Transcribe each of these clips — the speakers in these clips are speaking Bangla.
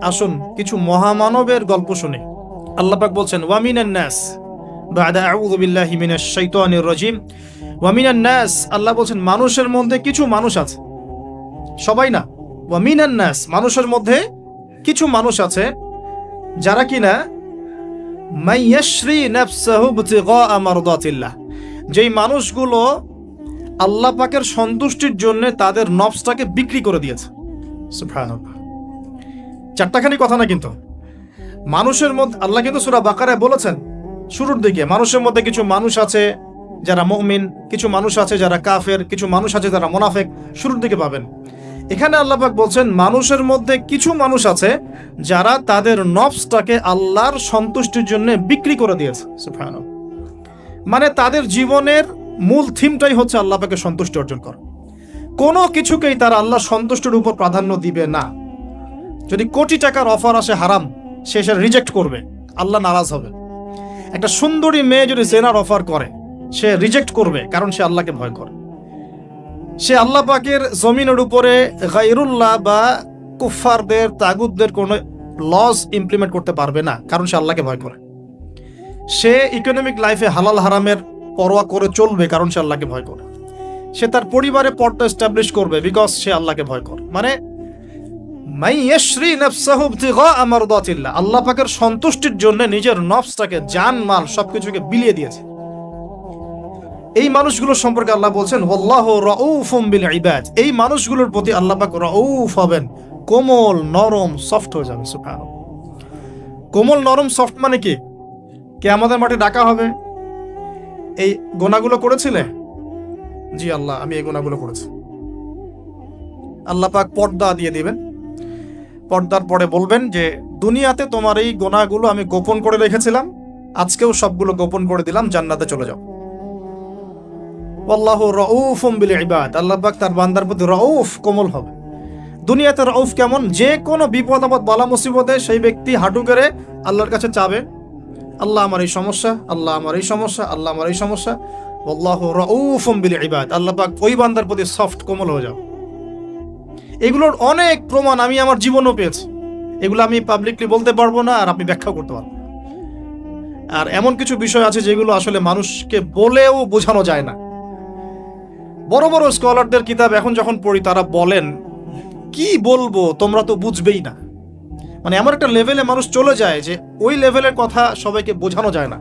আসুন কিছু মহামানবের গল্প শুনি। আল্লাহ পাক বলছেন ওয়ামিনান নাস বা'দা আউযু বিল্লাহি মিনাশ শাইতানির রাজিম। ওয়ামিনান নাস, আল্লাহ বলছেন মানুষের মধ্যে কিছু মানুষ আছে, সবাই না। ওয়ামিনান নাস, মানুষের মধ্যে কিছু মানুষ আছে যারা কিনা মাইয়াশরি নাফসাহু ইবতিগা মারদাতিল্লাহ, যেই মানুষগুলো আল্লাহ পাকের সন্তুষ্টির জন্য তাদের নফসটাকে বিক্রি করে দিয়েছে। সুবহানাল্লাহ, চারটাখানি কথা না কিন্তু। মানুষের মধ্যে আল্লাহ কিন্তু সূরা বাকারায় বলেছেন শুরুর দিকে, মানুষের মধ্যে কিছু মানুষ আছে যারা মুমিন, কিছু মানুষ আছে যারা কাফের, কিছু মানুষ আছে যারা মুনাফিক, শুরুর দিকে পাবেন। এখানে আল্লাহ পাক বলছেন মানুষের মধ্যে কিছু মানুষ আছে যারা তাদের নফসটাকে আল্লাহর সন্তুষ্টির জন্য বিক্রি করে দিয়েছে। সুবহানাল্লাহ, মানে তাদের জীবনের মূল থিমটাই হচ্ছে আল্লাহ পাকের সন্তুষ্টি অর্জন করা। কোনো কিছুকেই তারা আল্লাহর সন্তুষ্টির উপর প্রাধান্য দিবে না। যদি কোটি টাকার অফার আসে হারাম, সে সেটা রিজেক্ট করবে, আল্লাহ নারাজ হবে। একটা সুন্দরী মেয়ে যদি জেনার অফার করে, সে রিজেক্ট করবে, কারণ সে আল্লাহকে ভয় করে। সে আল্লাহ পাকের জমিনের উপরে গায়রুল্লাহ বা কুফফারদের, তাগুতদের কোনো লজ ইমপ্লিমেন্ট করতে পারবে না, কারণ সে আল্লাহকে ভয় করে। সে ইকোনমিক লাইফে হালাল হারামের পরোয়া করে চলবে, কারণ সে আল্লাহকে ভয় করে। সে তার পরিবারে পর্দা এস্টাবলিশ করবে, বিকজ সে আল্লাহকে ভয় করে। মানে মাইয়াশরি নাফসাহু ইবতিগা মারদাতিল্লাহ, আল্লাহ পাকের সন্তুষ্টির জন্য নিজের নফসটাকে, জান মাল সবকিছুকে বিলিয়ে দিয়েছে। এই মানুষগুলোর সম্পর্কে আল্লাহ বলছেন ওয়াল্লাহু রাউফুম বিল ইবাদ, এই মানুষগুলোর প্রতি আল্লাহ পাক রাউফ হবেন, কোমল নরম সফট হয়ে যাবে। সুবহানাল্লাহ, কোমল নরম সফট মানে কি? কিয়ামতের মাঠে ডাকা হবে, এই গুনাহগুলো করেছিলে? জি আল্লাহ, আমি এই গুনাহগুলো করেছি। আল্লাহ পাক পর্দা দিয়ে দিবেন, পর্দার পরে বলবেন যে দুনিয়াতে তোমার এই গুনাহগুলো আমি গোপন করে রেখেছিলাম, আজকেও সবগুলো গোপন করে দিলাম, জান্নাতে চলে যাও। আল্লাহু রাউফুম বিল ইবাদ, আল্লাহ পাক তার বান্দার প্রতি রাউফ, কোমল হবে। দুনিয়াতে রাউফ কেমন? যে কোনো বিপদ আপদ বালা মুসিবতে সেই ব্যক্তি হাঁটু গেড়ে আল্লাহর কাছে চাবে, আল্লাহ আমার এই সমস্যা, আল্লাহ আমার এই সমস্যা, আল্লাহ আমার এই সমস্যা। আল্লাহু রাউফুম বিল ইবাদ, আল্লাহ পাক ওই বান্দার প্রতি সফট, কোমল হয়ে যাও। এগুলোর অনেক প্রমাণ আমি আমার জীবনেও পেয়েছি, এগুলো আমি পাবলিকলি বলতে পারবো না, আর আপনি ব্যাখ্যা করতে পারবো। আর এমন কিছু বিষয় আছে যেগুলো আসলে মানুষকে বলেও বোঝানো যায় না। বড় বড় স্কলারদের কিতাব এখন যখন পড়ি, তারা বলেন কি বলবো, তোমরা তো বুঝবেই না। মানে এমন একটা লেভেলে মানুষ চলে যায় যে ওই লেভেলের কথা সবাইকে বোঝানো যায় না।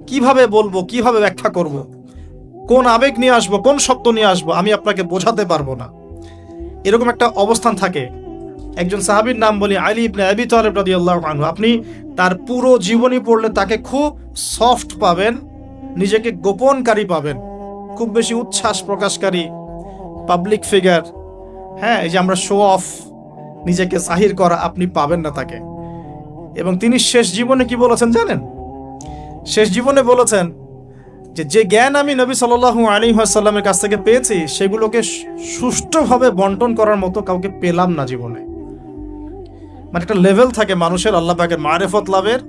কিভাবে বলবো, কিভাবে ব্যাখ্যা করব, কোন আবেগ নিয়ে আসবো, কোন শব্দ নিয়ে আসবো, আমি আপনাকে বোঝাতে পারবো না, এরকম একটা অবস্থান থাকে। একজন সাহাবীর নাম বলি আলী ইবনে আবি তালিব রাদিয়াল্লাহু আনহু। আপনি তার পুরো জীবনী পড়লে তাকে খুব সফট পাবেন, নিজেকে গোপনকারী পাবেন, খুব বেশি উচ্ছ্বাস প্রকাশকারী পাবলিক ফিগার, হ্যাঁ, এই যে আমরা শো অফ, নিজেকে জাহির করা, আপনি পাবেন না তাকে। এবং তিনি শেষ জীবনে কি বলেছেন জানেন? শেষ জীবনে বলেছেন যে জ্ঞান আমি নবী সাল্লাল্লাহু আলাইহি ওয়াসাল্লামের কাছ থেকে পেয়েছি, সেগুলোকে সুষ্ঠুভাবে বন্টন করার মতো কাউকে পেলাম না জীবনে। মানে একটা লেভেল থাকে মানুষের আল্লাহ পাকের মারিফত লাভের,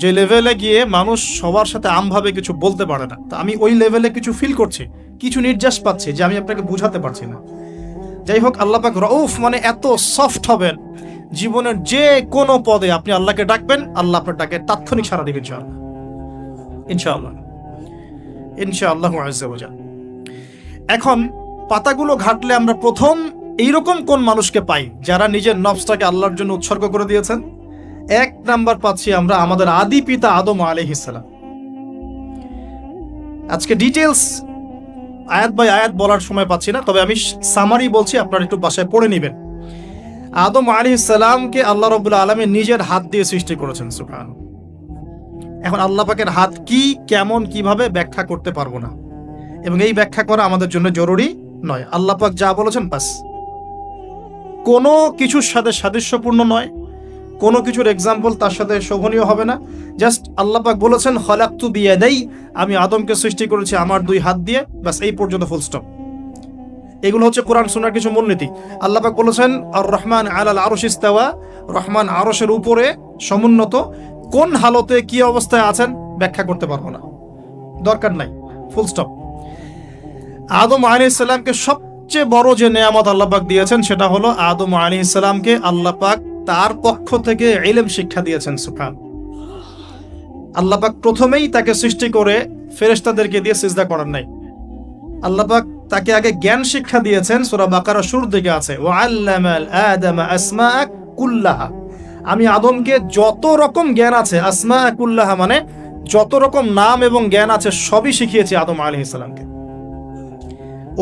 যে লেভেলে গিয়ে মানুষ সবার সাথে আমভাবে কিছু বলতে পারে না। তা আমি ওই লেভেলে কিছু ফিল করছি, কিছু নির্যাস পাচ্ছি যে আমি আপনাকে বুঝাতে পারছি না। যাই হোক, আল্লাহ পাক রাউফ মানে এত সফট হবেন, জীবনের যে কোনো পদে আপনি আল্লাহকে ডাকবেন, আল্লাহ আপনার ডাকে তাৎক্ষণিক সাড়া দিবেন ইনশাআল্লাহ, ইনশাআল্লাহ, ইনশাআল্লাহু আযজা ওয়া জাল। এখন পাতাগুলো ঘাটলে আমরা প্রথম এইরকম কোন মানুষকে পাই যারা নিজের নফসটাকে আল্লাহর জন্য উৎসর্গ করে দিয়েছেন? এক নাম্বার পাচ্ছি আমরা আমাদের আদি পিতা আদম আলাইহিস সালাম। আজকে ডিটেইলস আয়াত বাই আয়াত বলার সময় পাচ্ছি না, তবে আমি সামারি বলছি, আপনারা একটু বাসায় পড়ে নেবেন। আদম আলাইহিস সালামকে আল্লাহ রাব্বুল আলামিন নিজের হাত দিয়ে সৃষ্টি করেছেন। সুবহানাল্লাহ। এখন আল্লাহ পাকের হাত কি, কেমন, কিভাবে ব্যাখ্যা করতে পারবো না, এবং এই ব্যাখ্যা করা আমাদের জন্য জরুরি নয়। আল্লাহ পাক যা বলেছেন বাস, কোনো কিছুর সাথে সাদৃশ্যপূর্ণ নয়, কোনো কিছুর এক্সাম্পল তার সাথে শোভনীয় হবে না। জাস্ট আল্লাহ পাক বলেছেন খলাকতু বিয়াদাই, আমি আদমকে সৃষ্টি করেছি আমার দুই হাত দিয়ে, বাস এই পর্যন্ত, ফুল স্টপ। এগুলো হচ্ছে কোরআন সুন্নাহর কিছু মূলনীতি। আল্লাহ পাক বলেছেন আর রহমান আলাল আরশ ইস্তাওয়া, রহমান আরশের উপরে সমুন্নত। কোন হালতে কি অবস্থায় আছেন ব্যাখ্যা করতে পারবো না, দরকার নাই, ফুল স্টপ। আদম আলাইহিস সালামকে সব সবচেয়ে বড় যে নেয়ামত আল্লাহ পাক দিয়েছেন সেটা হলো আদম আলাইহিস সালামকে আল্লাহ পাক তার পক্ষ থেকে ইলম শিক্ষা দিয়েছেন। সুবহান। আল্লাহ পাক প্রথমেই তাকে সৃষ্টি করে ফেরেশতাদেরকে দিয়ে সিজদা করার নাই। আল্লাহ পাক তাকে আগে জ্ঞান শিক্ষা দিয়েছেন। সূরা বাকারা শুরুর দিকে আছে, ওয়া আল্লামাল আদামা আসমাআ কুল্লাহা। আমি আদমকে যত রকম জ্ঞান আছে, আসমাআ কুল্লাহা মানে যত রকম নাম এবং জ্ঞান আছে সবই শিখিয়েছি আদম আলাইহিস সালামকে।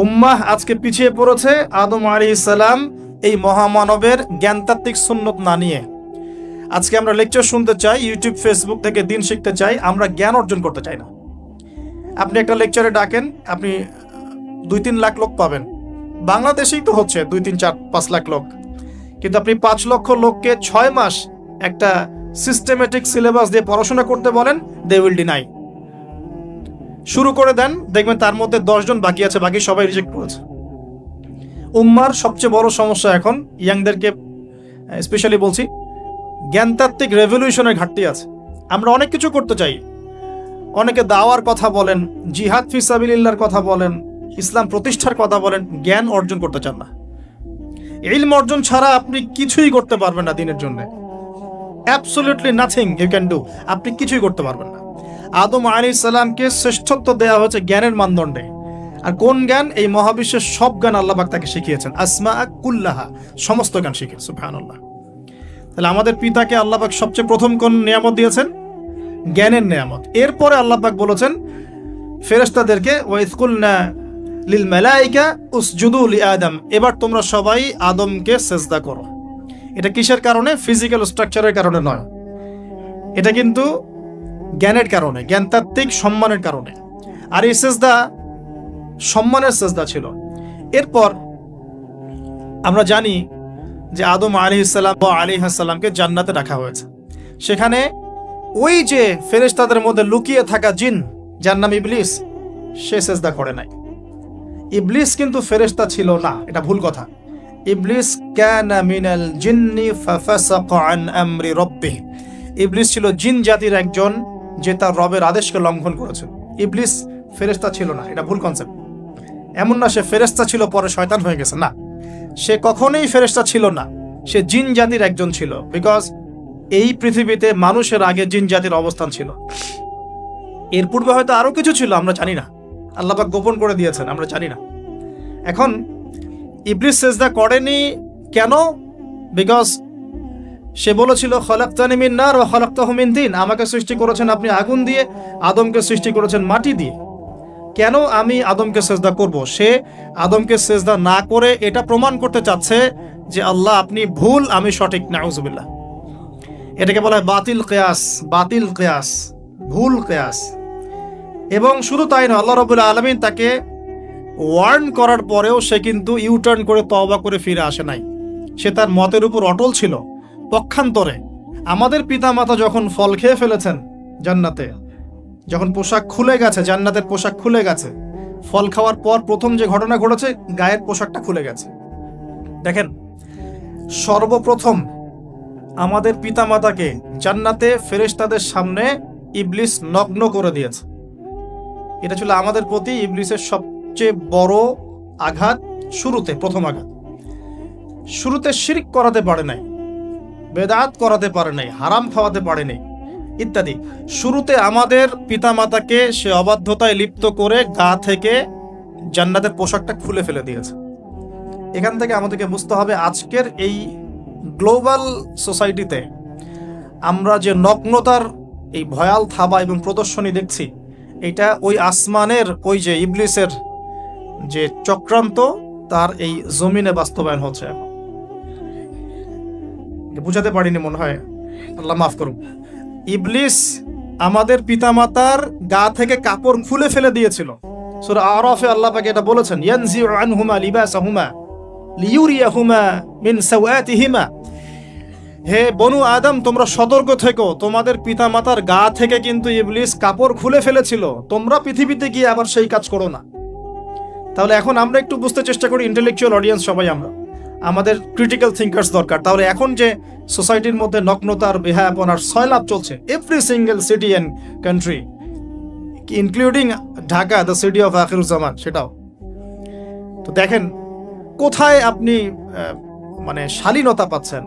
উম্মাহ আজকে পিছিয়ে পড়েছে আদম আলাইহিস সালাম এই মহামানবের জ্ঞানতাত্ত্বিক সুন্নত না নিয়ে। আজকে আমরা লেকচার শুনতে চাই, ইউটিউব ফেসবুক থেকে দিন শিখতে চাই, আমরা জ্ঞান অর্জন করতে চাই না। আপনি একটা লেকচারে ডাকেন, আপনি 2-3 লাখ লোক পাবেন। বাংলাদেশেই তো হচ্ছে 2-3-4-5 লাখ লোক, কিন্তু আপনি 5 লক্ষ লোককে 6 মাস একটা সিস্টেমেটিক সিলেবাস দিয়ে পড়াশোনা করতে বলেন, দে উইল ডিনাই। শুরু করে দেন, দেখবেন তার মধ্যে 10 জন বাকি আছে, বাকি সবাই রিজেক্ট করেছে। উম্মার সবচেয়ে বড় সমস্যা এখন, ইয়াংদেরকে স্পেশালি বলছি, জ্ঞানতাত্ত্বিক রেভলিউশনের ঘাটতি আছে। আমরা অনেক কিছু করতে চাই, অনেকে দাওয়ার কথা বলেন, জিহাদ ফি সাবিলিল্লাহর কথা বলেন, ইসলাম প্রতিষ্ঠার কথা বলেন, জ্ঞান অর্জন করতে চান না। ইলম অর্জন ছাড়া আপনি কিছুই করতে পারবেন না দিনের জন্য। Absolutely nothing you can do. আপনি কিছুই করতে পারবেন না। আদম আলাইহিস সালামকে শ্রেষ্ঠত্ব দেওয়া হয়েছে জ্ঞানের মানদণ্ডে। আর কোন জ্ঞান? এই মহাবিশ্বের সব জ্ঞান আল্লাহ পাক তাকে শিখিয়েছেন। আসমাআ কুল্লাহা, সমস্ত জ্ঞান শিখিয়েছেন। সুবহানাল্লাহ। তাহলে আমাদের পিতাকে আল্লাহ পাক সবচেয়ে প্রথম কোন নিয়ামত দিয়েছেন? জ্ঞানের নিয়ামত। এরপরে আল্লাহ পাক বলেছেন ফেরেশতাদেরকে, ওয়া ইয কুলনা লিল মালাইকা উসজুদু লি আদম, এবার তোমরা সবাই আদমকে সিজদা করো। এটা কিসের কারণে? ফিজিক্যাল স্ট্রাকচারের কারণে নয়, এটা কিন্তু জ্ঞানের কারণে, জ্ঞানতাত্ত্বিক সম্মানের কারণে। আর এই সিজদা সম্মানের সিজদা ছিল। এরপর আমরা জানি যে আদম আলাইহিস সালামকে জান্নাতে রাখা হয়েছে। সেখানে ওই যে ফেরেশতাদের মধ্যে লুকিয়ে থাকা জিন, যার নাম ইবলিস, সে সিজদা করে নাই। ইবলিস কিন্তু ফেরেশতা ছিল না, এটা ভুল কথা। ইবলিস কানা মিনাল জিন্নি ফাফাসাকা আন আমরি রাব্বিহ। ইবলিস ছিল জিন জাতির একজন, যে তার রবের আদেশকে লঙ্ঘন করেছে। ইবলিস ফেরেশতা ছিল না, এটা ভুল কনসেপ্ট। এমন না সে ফেরেশতা ছিল পরে শয়তান হয়ে গেছে, না, সে কখনোই ফেরেশতা ছিল না, সে জিন জাতির একজন ছিল। বিকজ এই পৃথিবীতে মানুষের আগে জিন জাতির অবস্থান ছিল। এর পূর্বে হয়তো আরো কিছু ছিল, আমরা জানি না, আল্লাহ পাক গোপন করে দিয়েছেন, আমরা জানি না। এখন ইবলিস সিজদা করেনি কেন? বিকজ সে বলেছিল খলাকতানি মিন নার ওয়া খলাকতাহু মিন তিন, আমাকে সৃষ্টি করেছেন আপনি আগুন দিয়ে, আদমকে সৃষ্টি করেছেন মাটি দিয়ে, কেন আমি আদমকে সিজদা করব? সে আদমকে সিজদা না করে এটা প্রমাণ করতে চাচ্ছে যে আল্লাহ আপনি ভুল, আমি সঠিক। নাউজুবিল্লাহ। এটাকে বলা হয় বাতিল কিয়াস, বাতিল কিয়াস, ভুল কিয়াস। এবং শুধু তাই না, আল্লাহ রাব্বুল আলামিন তাকে ওয়ার্ন করার পরেও সে কিন্তু ইউটার্ন করে তওবা করে ফিরে আসে নাই। সে তার মতের উপর অটল ছিল। পক্ষান্তরে আমাদের পিতামাতা যখন ফল খেয়ে ফেলেছেন জান্নাতে, যখন পোশাক খুলে গেছে, জান্নাতের পোশাক খুলে গেছে, ফল খাওয়ার পর প্রথম যে ঘটনা ঘটেছে, গায়ের পোশাকটা খুলে গেছে। দেখেন, সর্বপ্রথম আমাদের পিতামাতাকে জান্নাতে ফেরেশতাদের সামনে ইবলিস নগ্ন করে দিয়েছে। এটা ছিল আমাদের প্রতি ইবলিসের সবচেয়ে বড় আঘাত। শুরুতে, প্রথম আঘাত। শুরুতে শিরক করাতে পারে নাই, বেদাত করাতে পারে নাই, হারাম খাওয়াতে পারে নাই ইত্যাদি। শুরুতে আমাদের পিতামাতাকে সে অবাধ্যতায় লিপ্ত করে গা থেকে জান্নাতের পোশাকটা খুলে ফেলে দিয়েছে। এখান থেকে আমাদেরকে বুঝতে হবে, আজকের এই গ্লোবাল সোসাইটিতে আমরা যে নগ্নতার এই ভয়াল থাবা এবং প্রদর্শনী দেখছি, এটা ওই আসমানের ওই যে ইবলিসের যে চক্রান্ত, তার এই জমিনে বাস্তবায়ন হচ্ছে। এখন বুঝাতে পারিনি মনে হয়, আল্লাহ মাফ করুন। ইবলিস আমাদের পিতামাতার গা থেকে কাপড় খুলে ফেলে দিয়েছিল। সূরা আরাফে আল্লাহ পাক এটা বলেছেন, ইয়ানজিউ আনহুমা লিবাসাহুমা লিইউরিয়াহুমা মিন সাওয়াতিহিমা। হে বনু আদম, তোমরা সতর্ক থেকো, তোমাদের পিতামাতার গা থেকে কিন্তু ইবলিস কাপড় খুলে ফেলেছিল, তোমরা পৃথিবীতে গিয়ে আবার সেই কাজ করো না। তাহলে এখন আমরা একটু বুঝতে চেষ্টা করি, ইন্টেলেকচুয়াল অডিয়েন্স সবাই আমরা, আমাদের ক্রিটিক্যাল থিঙ্কার্স দরকার। তাহলে এখন যে সোসাইটির মধ্যে নগ্নতার, বেহায়াপনার সয়লাভ চলছে, every single city and country, including Dhaka, the city of Akhiruzzaman, সেটাও তো দেখেন। কোথায় আপনি মানে শালীনতা পাচ্ছেন?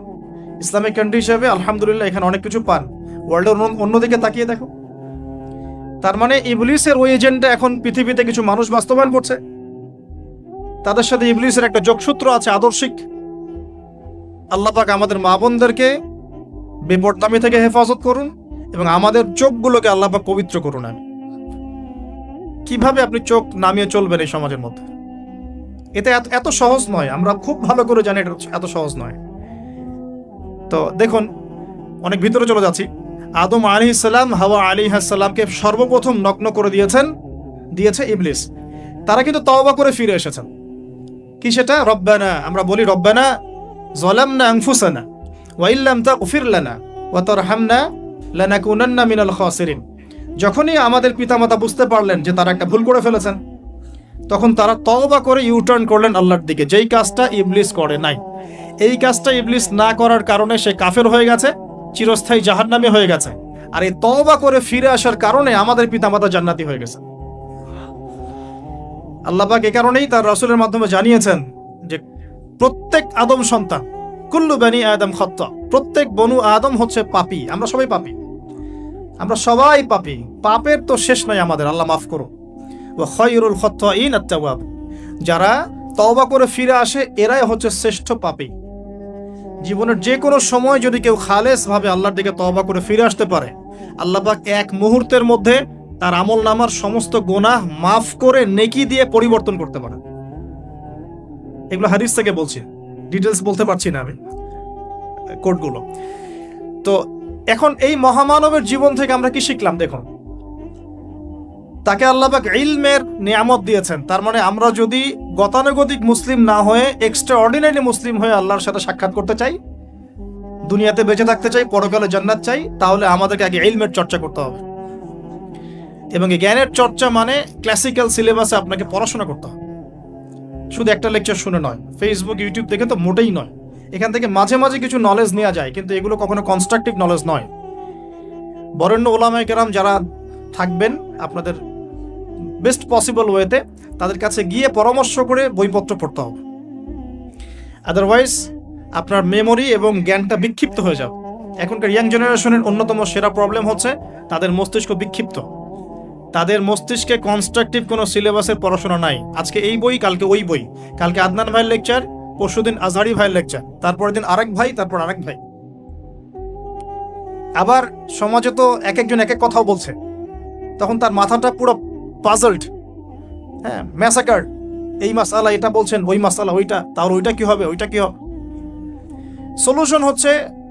ইসলামিক কান্ট্রি হিসেবে আলহামদুলিল্লাহ এখানে অনেক কিছু পান। ওয়ার্ল্ডের অন্যদিকে তাকিয়ে দেখো। তার মানে ইবলিসের ওই এজেন্ডা এখন পৃথিবীতে কিছু মানুষ বাস্তবায়ন করছে। তাদের সাথে ইবলিসের একটা যোগসূত্র আছে আদর্শিক। আল্লাহ পাক আমাদের মা বোনদেরকে বিপদগামী থেকে হেফাজত করুন এবং আমাদের চোখগুলোকে আল্লাহ পাক পবিত্র করুন। কিভাবে আপনি চোখ নামিয়ে চলবেন এই সমাজের মধ্যে? এটা এত সহজ নয়। আমরা খুব ভালো করে জানি এটা এত সহজ নয়। তো দেখুন, অনেক ভিতরে চলে যাচ্ছি। আদম আলাইহিস সালাম, হাওয়া আলাইহিস সালামকে সর্বপ্রথম নগ্ন করে দিয়েছে ইবলিস। তারা কিন্তু তওবা করে ফিরে এসেছেন। কি সেটা? রব্বানা, আমরা বলি রব্বানা যালামনা আনফুসানা ওয়া ইল্লাম তাগফির লানা ওয়া তারহামনা লানাকুনান্না মিনাল খাসিরিন। যখনই আমাদের পিতামাতা বুঝতে পারলেন যে তারা একটা ভুল করে ফেলেছেন, তখন তারা তওবা করে ইউটার্ন করলেন আল্লাহর দিকে, যেই কাজটা ইবলিস করে নাই। এই কাজটা ইবলিস না করার কারণে সে কাফের হয়ে গেছে, চিরস্থায়ী জাহান্নামী হয়ে গেছে। আর এই তওবা করে ফিরে আসার কারণে আমাদের পিতামাতা জান্নাতি হয়ে গেছে। আল্লাহ পাক এই কারণেই তার রাসূলের মাধ্যমে জানিয়েছেন যে প্রত্যেক আদম সন্তান, কুল্লু বানি আদম খাত্তা, প্রত্যেক বনু আদম হচ্ছে পাপী। আমরা সবাই পাপী, আমরা সবাই পাপী। পাপের তো শেষ নাই আমাদের, আল্লাহ মাফ করো। ওয়া খায়রুল খাত্তাইন আত-তাওয়াব, যারা তওবা করে ফিরে আসে এরাই হচ্ছে শ্রেষ্ঠ পাপী। জীবনের যে কোনো সময় যদি কেউ খালেস ভাবে আল্লাহর দিকে তওবা করে ফিরে আসতে পারে, আল্লাহ পাক এক মুহূর্তের মধ্যে তার আমল নামার সমস্ত গুনাহ মাফ করে নেকি দিয়ে পরিবর্তন করতে পারে। এগুলো হাদিস থেকে বলছি, ডিটেলস বলতে পারছি না আমি, কোডগুলো। তো এখন এই মহামানবের জীবন থেকে আমরা কি শিখলাম? দেখুন, তাকে আল্লাহ পাক ইলমের নিয়ামত দিয়েছেন। তার মানে আমরা যদি গতানুগতিক মুসলিম না হয়ে এক্সট্রা অর্ডিনারি মুসলিম হয়ে আল্লাহর সাথে সাক্ষাৎ করতে চাই, দুনিয়াতে বেঁচে থাকতে চাই, পরকালে জান্নাত চাই, তাহলে আমাদেরকে আগে ইলমের চর্চা করতে হবে। এবং এই জ্ঞানের চর্চা মানে ক্লাসিক্যাল সিলেবাসে আপনাকে পড়াশোনা করতে হবে। শুধু একটা লেকচার শুনে নয়, ফেসবুক ইউটিউব দেখে তো মোটেই নয়। এখান থেকে মাঝে মাঝে কিছু নলেজ নেওয়া যায়, কিন্তু এগুলো কখনো কনস্ট্রাকটিভ নলেজ নয়। বরেণ্য ওলামায়ে কেরাম যারা থাকবেন আপনাদের বেস্ট পসিবল ওয়েতে, তাদের কাছে গিয়ে পরামর্শ করে বইপত্র পড়তে হবে। আদারওয়াইজ আপনার মেমোরি এবং জ্ঞানটা বিক্ষিপ্ত হয়ে যাবে। এখনকার ইয়াং জেনারেশনের অন্যতম সেরা প্রবলেম হচ্ছে তাদের মস্তিষ্ক বিক্ষিপ্ত। তাদের মস্তিষ্কে কনস্ট্রাকটিভ কোনো সিলেবাসের পড়াশোনা নাই। আজকে এই বই, কালকে ওই বই, কালকে আদনান ভাইয়ের লেকচার, পরশুদিন আজহারি ভাইয়ের লেকচার, তারপরের দিন আরেক ভাই, তারপর আরেক ভাই। আবার সমাজে তো এক একজন এক এক কথাও বলছে, তখন তার মাথাটা পুরো পাজলড, হ্যাঁ, ম্যাসাকার। এই মাসালা এটা বলছেন, ওই মাসালা ওইটা, তার ওইটা কি হবে, ওইটা কি হবে। সলিউশন হচ্ছে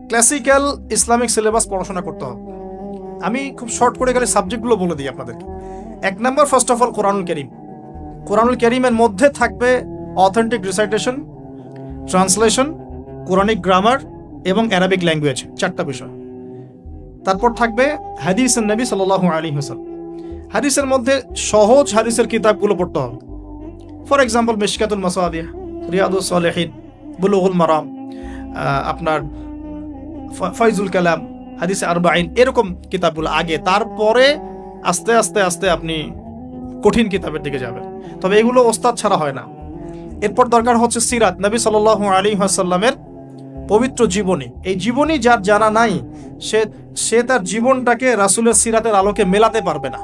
ক্লাসিক্যাল ইসলামিক সিলেবাস পড়াশোনা করতে হবে। আমি খুব শর্ট করে গেলে সাবজেক্টগুলো বলে দিই আপনাদেরকে। 1 নম্বর, ফার্স্ট অফ অল কোরআনুল কারীম। কোরআনুল কারীমের মধ্যে থাকবে authentic recitation, translation, Quranic grammar এবং অ্যারাবিক ল্যাঙ্গুয়েজ, 4টা বিষয়। তারপর থাকবে হাদিসের নবী সাল্লাল্লাহু আলাইহি ওয়াসাল্লাম। হাদিসের মধ্যে সহজ হাদিসের কিতাবগুলো পড়তে হবে। ফর এক্সাম্পল মিশকাতুল মাসাবিহ, রিয়াদুস সালিহিন, বুলুগুল মারাম, আপনার ফাইজুল কালাম, হাদিসে আরবাইন, এরকম কিতাবগুলো আগে। তারপরে আস্তে আস্তে আস্তে আপনি কঠিন কিতাবের দিকে যাবেন। তবে এগুলো ওস্তাদ ছাড়া হয় না। এরপর দরকার হচ্ছে সিরাত, নবী সাল্লাল্লাহু আলাইহি ওয়াসাল্লামের পবিত্র জীবনী। এই জীবনী যার জানা নাই, সে তার জীবনটাকে রাসূলের সিরাতের আলোকে মেলাতে পারবে না।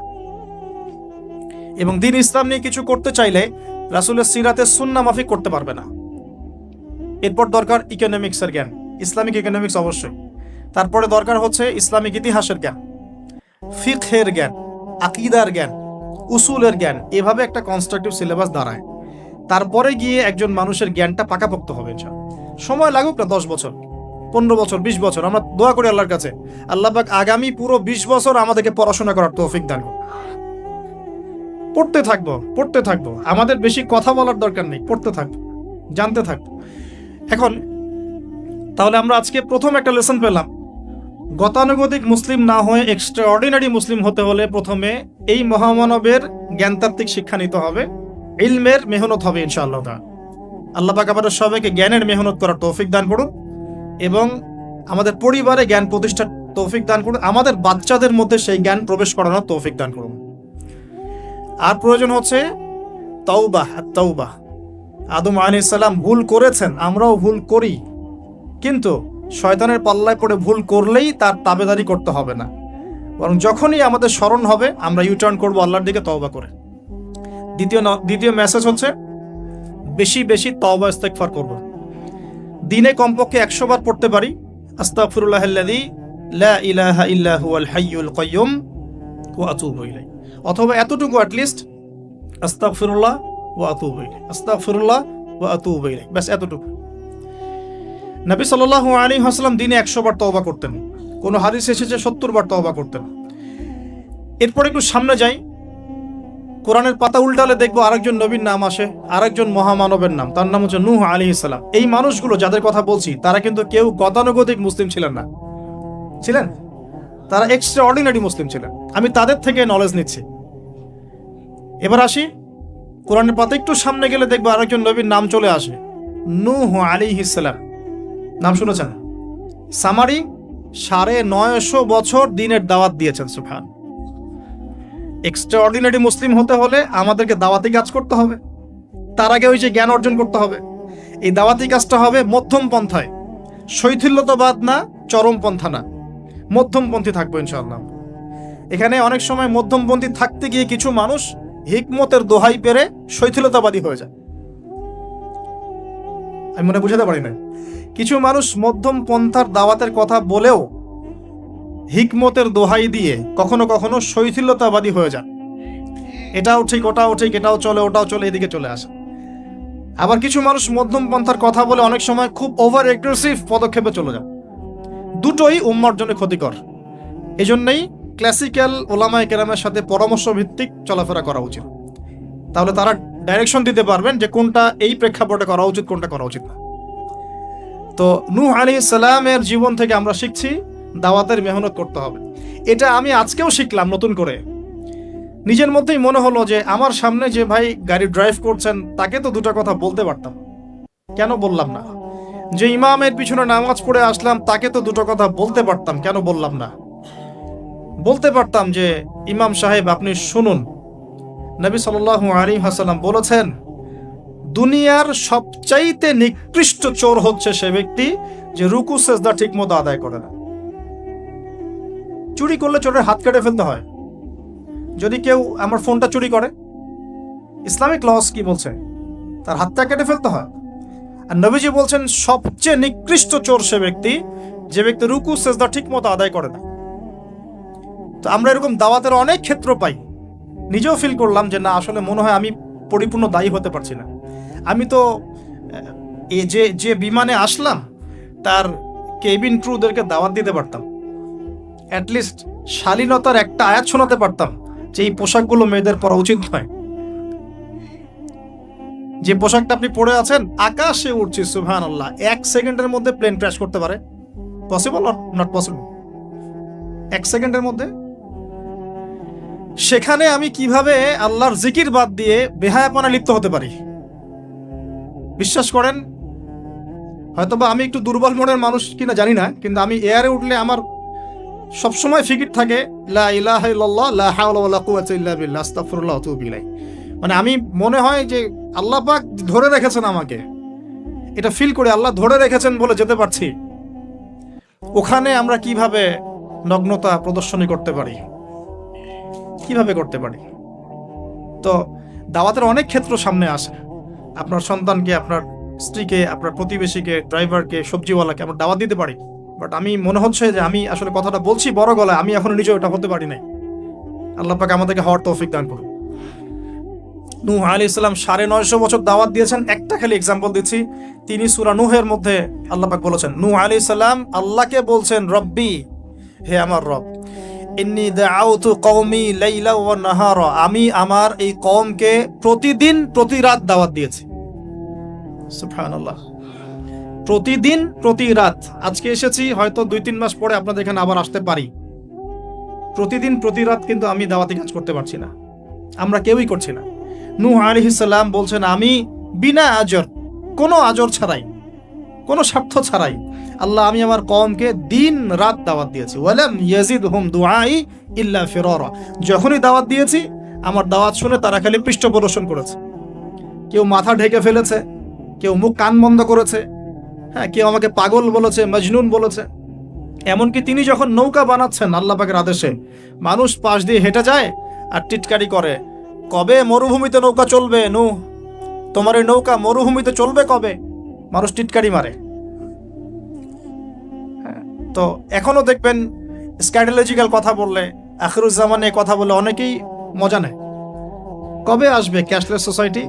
এবং দ্বীন ইসলাম নিয়ে কিছু করতে চাইলে রাসূলের সিরাতের সুন্নাহ মাফিক করতে পারবে না। এরপর দরকার ইকোনমিক্সের জ্ঞান, ইসলামিক ইকোনমিক্স অবশ্যই। তারপরে দরকার হচ্ছে ইসলামিক ইতিহাসের জ্ঞান, ফিকহের জ্ঞান, আকীদার জ্ঞান, উসুলের জ্ঞান। এভাবে একটা কনস্ট্রাকটিভ সিলেবাস দাঁড়ায়। তারপরে গিয়ে একজন মানুষের জ্ঞানটা পাকাপোক্ত হবে। সময় লাগুক না, 10 বছর, 15 বছর, 20 বছর। আমরা দোয়া করি আল্লাহর কাছে, আল্লাহ পাক আগামী পুরো 20 বছর আমাদেরকে পড়াশোনা করার তৌফিক দান করুন। পড়তে থাকবো। আমাদের বেশি কথা বলার দরকার নেই, পড়তে থাকবো, জানতে থাকবো। এখন তাহলে আমরা আজকে প্রথম একটা লেসন পেলাম, গতানুগতিক মুসলিম না হয়ে এক্সট্রা অর্ডিনারি মুসলিম হতে হলে প্রথমে এই মহামানবের জ্ঞানতাত্ত্বিক শিক্ষা নিতে হবে, ইলমের মেহনত হবে ইনশাআল্লাহ। আল্লাহ পাক আমাদের সবাইকে জ্ঞানের মেহনত করার তৌফিক দান করুন এবং আমাদের পরিবারে জ্ঞান প্রতিষ্ঠার তৌফিক দান করুন। আমাদের বাচ্চাদের মধ্যে সেই জ্ঞান প্রবেশ করানোর তৌফিক দান করুন। আর প্রয়োজন হচ্ছে তাওবাহ। আদম আলাইহিস সালাম ভুল করেছেন, আমরাও ভুল করি, কিন্তু শয়তানের পাল্লায় পড়ে ভুল করলেই তার তাবেদারি করতে হবে না, বরং যখনই আমাদের স্মরণ হবে আমরা ইউটার্ন করব আল্লাহর দিকে তওবা করে। দ্বিতীয় মেসেজ হচ্ছে বেশি বেশি তওবা ইস্তেগফার করব। দিনে কমপক্ষে 100 বার পড়তে পারি আস্তাগফিরুল্লাহাল্লাযী লা ইলাহা ইল্লা হুয়াল হাইয়ুল কাইয়্যুম ওয়া আতুবু ইলাইহি, অথবা এতটুকু অ্যাটলিস্ট আস্তাগফিরুল্লাহ ওয়া আতুবু ইলাইহি, আস্তাগফিরুল্লাহ ওয়া আতুবু ইলাইহি, বাস এতটুকু। নবী সাল্লাল্লাহু আলাইহি ওয়াসাল্লাম দিনে 100 বার তওবা করতেন, কোন হাদিস এসেছে 70 বার তওবা করতেন। এরপর একটু সামনে যাই, কোরআনের পাতা উল্টালে দেখবো আরেকজন নবীর নাম আসে, আরেকজন মহামানবের নাম, তার নাম হচ্ছে নূহ আলাইহিস সালাম। এই মানুষগুলো যাদের কথা বলছি তারা কিন্তু কেউ গতানুগতিক মুসলিম ছিলেন না, ছিলেন তারা এক্সট্রা অর্ডিনারি মুসলিম ছিলেন। আমি তাদের থেকে নলেজ নিচ্ছি। এবার আসি কোরআনের পাতা একটু সামনে গেলে দেখবো আরেকজন নবীর নাম চলে আসে, নূহ আলাইহিস সালাম। নাম শুনেছেন? সামারি 950 বছর দিনের দাওয়াত দিয়েছেন। সুবহান। এক্সট্রা অর্ডিনারি মুসলিম হতে হলে আমাদেরকে দাওয়াতি কাজ করতে হবে, তার আগে ওই যে জ্ঞান অর্জন করতে হবে। এই দাওয়াতি কাজটা হবে মধ্যম পন্থায়, শৈথিল্যতাবাদ না, চরমপন্থা না, মধ্যমপন্থী থাকবো ইনশাআল্লাহ। এখানে অনেক সময় মধ্যমপন্থী থাকতে গিয়ে কিছু মানুষ হিকমতের দোহাই পেরে শৈথিলতাবাদী হয়ে যায়। আমি মনে বুঝাতে পারি না, কিছু মানুষ মধ্যম পন্থার দাওয়াতের কথা বলেও হিকমতের দোহাই দিয়ে কখনো কখনো শৈথিলতাবাদী হয়ে যান। এটাও ঠিক, ওটাও ঠিক, এটাও চলে, ওটাও চলে, এদিকে চলে আসে। আবার কিছু মানুষ মধ্যম পন্থার কথা বলে অনেক সময় খুব ওভার এগ্রেসিভ পদক্ষেপে চলে যান। দুটোই উম্মার জন্য ক্ষতিকর। এজন্যই ক্লাসিক্যাল ওলামায়ে কেরামের সাথে পরামর্শ ভিত্তিক চলাফেরা করা উচিত, তাহলে তারা ডাইরেকশন দিতে পারবেন যে কোনটা এই প্রেক্ষাপটে করা উচিত, কোনটা করা উচিত না। তো নূহ আলাইহিস সালামের জীবন থেকে আমরা শিখছি দাওয়াতের মেহনত করতে হবে। এটা আমি আজকেও শিখলাম নতুন করে। নিজের মধ্যেই মনে হলো যে আমার সামনে যে ভাই গাড়ি ড্রাইভ করছেন তাকে তো দুটো কথা বলতে পারতাম, কেন বললাম না? যে ইমামের পিছনে নামাজ পড়ে আসলাম তাকে তো দুটো কথা বলতে পারতাম, কেন বললাম না? বলতে পারতাম যে ইমাম সাহেব আপনি শুনুন, নবী সাল্লাল্লাহু আলাইহি ওয়াসাল্লাম বলেছেন দুনিয়ার সবচাইতে নিকৃষ্ট চোর হচ্ছে সে ব্যক্তি যে রুকু সেজদা ঠিকমতো আদায় করে না। চুরি করলে চোরের হাত কেটে ফেলতে হয়। যদি কেউ আমার ফোনটা চুরি করে, ইসলামিক লস কি বলছে? তার হাতটা কেটে ফেলতে হয়। আর নবীজি বলছেন সবচেয়ে নিকৃষ্ট চোর সে ব্যক্তি যে ব্যক্তি রুকু সেজদা ঠিকমতো আদায় করে না। তো আমরা এরকম দাওয়াতের অনেক ক্ষেত্র পাই। নিজেও ফিল করলাম যে না, আসলে মনে হয় আমি পরিপূর্ণ দায়ী হতে পারছি না। আমি তো যে বিমানে আসলাম তার কেবিন ক্রুদেরকে দাওয়াত দিতে পারতাম, অ্যাটলিস্ট শালীনতার একটা আয়াত শোনাতে পারতাম যে এই পোশাকগুলো মেয়েদের পরা উচিত নয়। যে পোশাকটা আপনি পরে আছেন, আকাশে উঠছি, সুবহানাল্লাহ, 1 সেকেন্ডের মধ্যে প্লেন ক্র্যাশ করতে পারে। Possible or not possible? 1 সেকেন্ডের মধ্যে। সেখানে আমি কিভাবে আল্লাহর জিকির বাদ দিয়ে বেহায়াপনা লিপ্ত হতে পারি? বিশ্বাস করেন, হয়তোবা আমি একটু দুর্বল মনের মানুষ কিনা জানি না, কিন্তু আমি এয়ারে উঠলে আমার সবসময় ফিকির থাকে লা ইলাহা ইল্লাল্লাহ লা হাওলা ওয়ালা কুওয়াতা ইল্লা বিল্লাহ আস্তাগফিরুল্লাহ ওয়া আতুবু ইলাইহি। মানে আমি মনে হয় যে আল্লাহ পাক ধরে রেখেছেন আমাকে, এটা ফিল করে আল্লাহ ধরে রেখেছেন বলে যেতে পারছি। ওখানে আমরা কিভাবে নগ্নতা প্রদর্শনী করতে পারি, কিভাবে করতে পারি? তো দাওয়াতের অনেক ক্ষেত্র সামনে আসে। আপনার সন্তানকে, আপনার স্ত্রীকে, আপনার প্রতিবেশীকে, ড্রাইভারকে, সবজিওয়ালাকে আমরা দাওয়াত দিতে পারি। বাট আমি মনে হচ্ছে যে আমি আসলে কথাটা বলছি বড় গলায়, আমি এখনো নিজেও এটা হতে পারি নাই। আল্লাহ পাক আমাদেরকে হওয়ার তৌফিক দান করুন। নূহ আলাইহিস সালাম 950 বছর দাওয়াত দিয়েছেন। একটা খালি এক্সাম্পল দিচ্ছি। তিনি সূরা নূহের মধ্যে আল্লাহ পাক বলেছেন, নূহ আলাইহিস সালাম আল্লাহকে বলছেন, রব্বি, হে আমার রব, ইন্নী দাআউতু কওমি লাইলা ওয়া নাহারা, আমি আমার এই কওমকে প্রতিদিন প্রতি রাত দাওয়াত দিয়েছি। সুবহানাল্লাহ, প্রতিদিন প্রতি রাত। আজকে এসেছি, হয়তো 2-3 মাস পরে আপনাদের এখানে আবার আসতে পারি। প্রতিদিন প্রতি রাত কিন্তু আমি দাওয়াতি কাজ করতে পারছি না, আমরা কেউই করছি না। নূহ আলাইহিস সালাম বলছেন আমি বিনা আজর, কোনো আজর ছাড়াই, কোনো স্বার্থ ছাড়াই, আল্লাহ আমি আমার কওমকে দিন রাত দাওয়াত দিয়েছি। ওয়ালাম ইয়াজিদহুম দুআই ইল্লা ফিরারা, যখনই দাওয়াত দিয়েছি আমার দাওয়াত শুনে তারা খালি পৃষ্ঠ প্রদর্শন করেছে। কেউ মাথা ঢেকে ফেলেছে, কেউ মুখ কান বন্ধ করেছে, হ্যাঁ, কেউ আমাকে পাগল বলেছে, মজনুন বলেছে। এমনকি তিনি যখন নৌকা বানাচ্ছেন আল্লাহ পাকের আদেশে, মানুষ পাশ দিয়ে হেঁটে যায় আর টিটকারি করে, কবে মরুভূমিতে নৌকা চলবে নূহ, তোমার এই নৌকা মরুভূমিতে চলবে কবে? মানুষ টিটকারি মারে। তো এখনো দেখবেন স্ক্যাটোলজিক্যাল কথা বললে, আখিরুজ্জামানে কথা বলে অনেকেই মজা নেয়। কবে আসবে ক্যাশলেস সোসাইটি?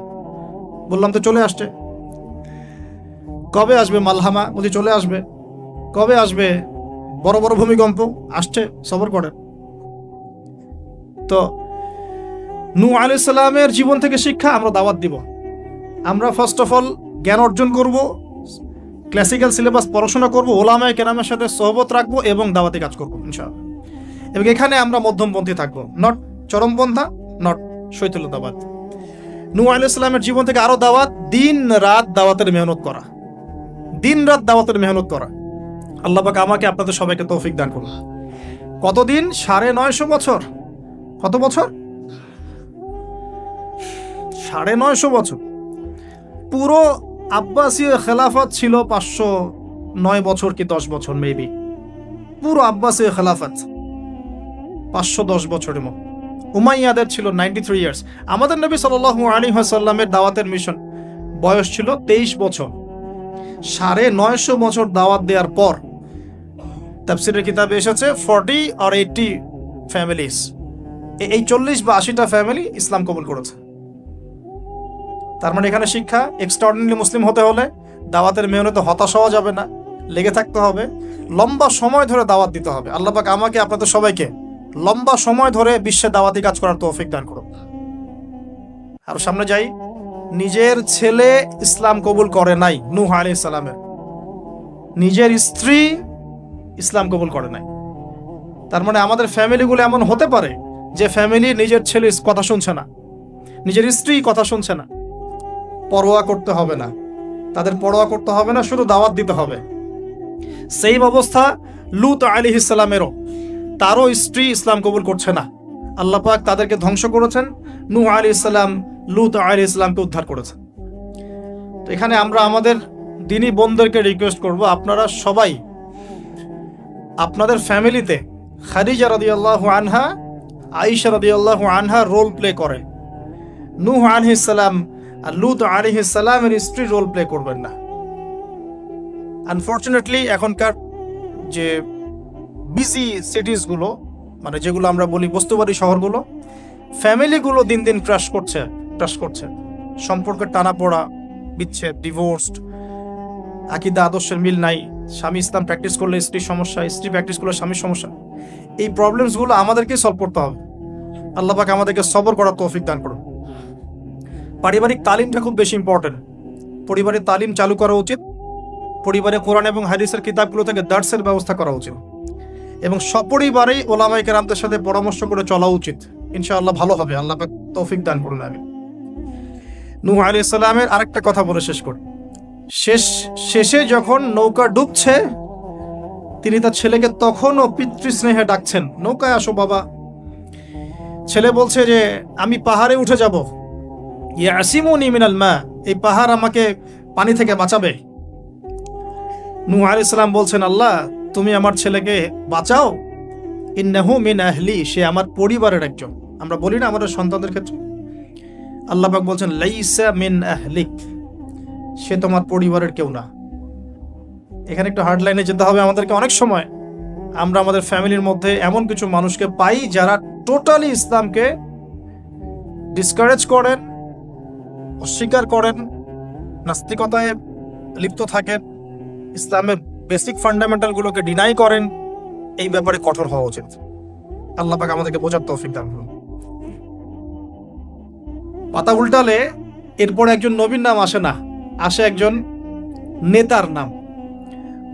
বললাম তো চলে আসছে। কবে আসবে মালহামা? বলছি চলে আসবে। কবে আসবে বড় বড় ভূমিকম্প? আসছে, সবর করেন। তো নূহ আলাইহিস সালামের জীবন থেকে শিক্ষা আমরা দাওয়াত দিব। আমরা ফার্স্ট অফ অল জ্ঞান অর্জন করব, ক্লাসিক্যাল সিলেবাস পড়াশোনা করব, ওলামায়ে কেরামের সাথে সোহবত রাখবো এবং দাওয়াতি কাজ করবো ইনশাআল্লাহ। এবং এখানে আমরা মধ্যমপন্থী থাকবো, নট চরমপন্থা, নট শৈথিল্যতাবাদ। নূহ আলাইহিস সালামের জীবন থেকে আরো দাওয়াত, দিন রাত দাওয়াতের মেহনত করা, দিন রাত দাওয়াতের মেহনত করা। আল্লাহ পাক আমাকে আপনাদের সবাইকে তৌফিক দান করুন। কতদিন? 950 বছর। কত বছর? 950 বছর। পুরো আব্বাসীয় খেলাফত ছিল 509 বছর কি 10 বছর মেবি। পুরো আব্বাসীয় খেলাফত 510 বছরের মতো। উমাইয়াদের ছিল 93 ইয়ার্স। আমাদের নবী সাল্লাল্লাহু আলাইহি ওয়াসাল্লামের দাওয়াতের মিশন বয়স ছিল 23 বছর। 950 বছর দাওয়াত দেওয়ার পর তাফসীরের কিতাবে এসেছে 40 or 80 ফ্যামিলিজ, এই 40 বা 80টা ফ্যামিলি ইসলাম কবুল করেছে। তার মানে এখানে শিক্ষা, এক্সট্রাঅর্ডিনারি মুসলিম হতে হলে দাওয়াতের মেহনতে হতাশ হওয়া যাবে না, লেগে থাকতে হবে, লম্বা সময় ধরে দাওয়াত দিতে হবে। আল্লাহ পাক আমাকে আপনাদের সবাইকে লম্বা সময় ধরে বিশ্বে দাওয়াতি কাজ করার তৌফিক দান করুন। আর সামনে যাই। নিজের ছেলে ইসলাম কবুল করে নাই নূহ আলাইহিস সালামের, নিজের স্ত্রী ইসলাম কবুল করে নাই। তার মানে আমাদের ফ্যামিলিগুলো এমন হতে পারে যে ফ্যামিলি নিজের ছেলে কথা শুনছে না, নিজের স্ত্রী কথা শুনছে না। পরোয়া করতে হবে না, তাদের পরোয়া করতে হবে না, শুধু দাওয়াত দিতে হবে। সেই অবস্থা লূত আলাইহিস সালামেরও, তারও স্ত্রী ইসলাম কবুল করছে না। আল্লাহ পাক তাদেরকে ধ্বংস করেছেন, নূহ আলাইহিস সালাম লূত আলাইহিস সালামকে উদ্ধার করেছেন। তো এখানে আমরা আমাদের দিনী বোনদেরকে রিকোয়েস্ট করব, আপনারা সবাই আপনাদের ফ্যামিলিতে খাদিজা রাদিয়াল্লাহু আনহা, আয়েশা রাদিয়াল্লাহু আনহা রোল প্লে করেন। নূহ আলাইহিস সালাম আর লূত আলাইহিস সালামের স্ত্রী রোল প্লে করবেন না। আনফরচুনেটলি এখনকার যে বিজি সিটিজগুলো, মানে যেগুলো আমরা বলি বস্তুবাদী শহরগুলো, ফ্যামিলিগুলো দিন দিন ক্রাশ করছে। সম্পর্কের টানাপোড়া, বিচ্ছেদ, ডিভোর্সড, আকীদা আদর্শের মিল নাই। স্বামী ইসলাম প্র্যাকটিস করলে স্ত্রীর সমস্যা, স্ত্রী প্র্যাকটিস করলে স্বামীর সমস্যা। এই প্রবলেমসগুলো আমাদেরকে সলভ করতে হবে। আল্লাহ পাক আমাদেরকে সবর করার তৌফিক দান করুন। পারিবারিক তালিমটা খুব বেশি ইম্পর্টেন্ট। পরিবারের তালিম চালু করা উচিত। পরিবারে কোরআন এবং হাদিসের কিতাবগুলো থেকে দার্সের ব্যবস্থা করা উচিত এবং সপরিবারেই ওলামায়ে কেরামদের সাথে পরামর্শ করে চলা উচিত। ইনশাআল্লাহ ভালো হবে। আল্লাহ পাক তৌফিক দান করুন। আমি নূহ আলাইহিস সালামের আরেকটা কথা বলে শেষ করি। শেষে যখন নৌকা ডুবছে, তিনি তার ছেলেকে তখনও পিতৃস্নেহে ডাকছেন, নৌকায় আসো বাবা। ছেলে বলছে যে আমি পাহাড়ে উঠে যাব, ইয়াসিমুনি মিনাল মা, এই পাহাড় আমাকে পানি থেকে বাঁচাবে। নূহ আলাইহিস সালাম বলছেন, আল্লাহ তুমি আমার ছেলেকে বাঁচাও, ইন্নাহু মিন আহলি, সে আমার পরিবারের একজন। আমরা বলি না আমাদের সন্তানদের ক্ষেত্রে, আল্লাহ পাক বলছেন লাইসা মিন আহলিক, সে তোমার পরিবারের কেউ না। এখানে একটু হার্ড লাইনে যেতে হবে আমাদেরকে। অনেক সময় আমরা আমাদের ফ্যামিলির মধ্যে এমন কিছু মানুষকে পাই যারা টোটালি ইসলামকে ডিসকারেজ করেন, অস্বীকার করেন, নাস্তিকতায় লিপ্ত থাকেন, ইসলামের বেসিক ফান্ডামেন্টাল গুলোকে ডিনাই করেন। এই ব্যাপারে কঠোর হওয়া উচিত। আল্লাহ পাক আমাদেরকে বোঝার তৌফিক দান করুন। পাতা উল্টালে এরপর একজন নবীর নাম আসে না, আসে একজন নেতার নাম।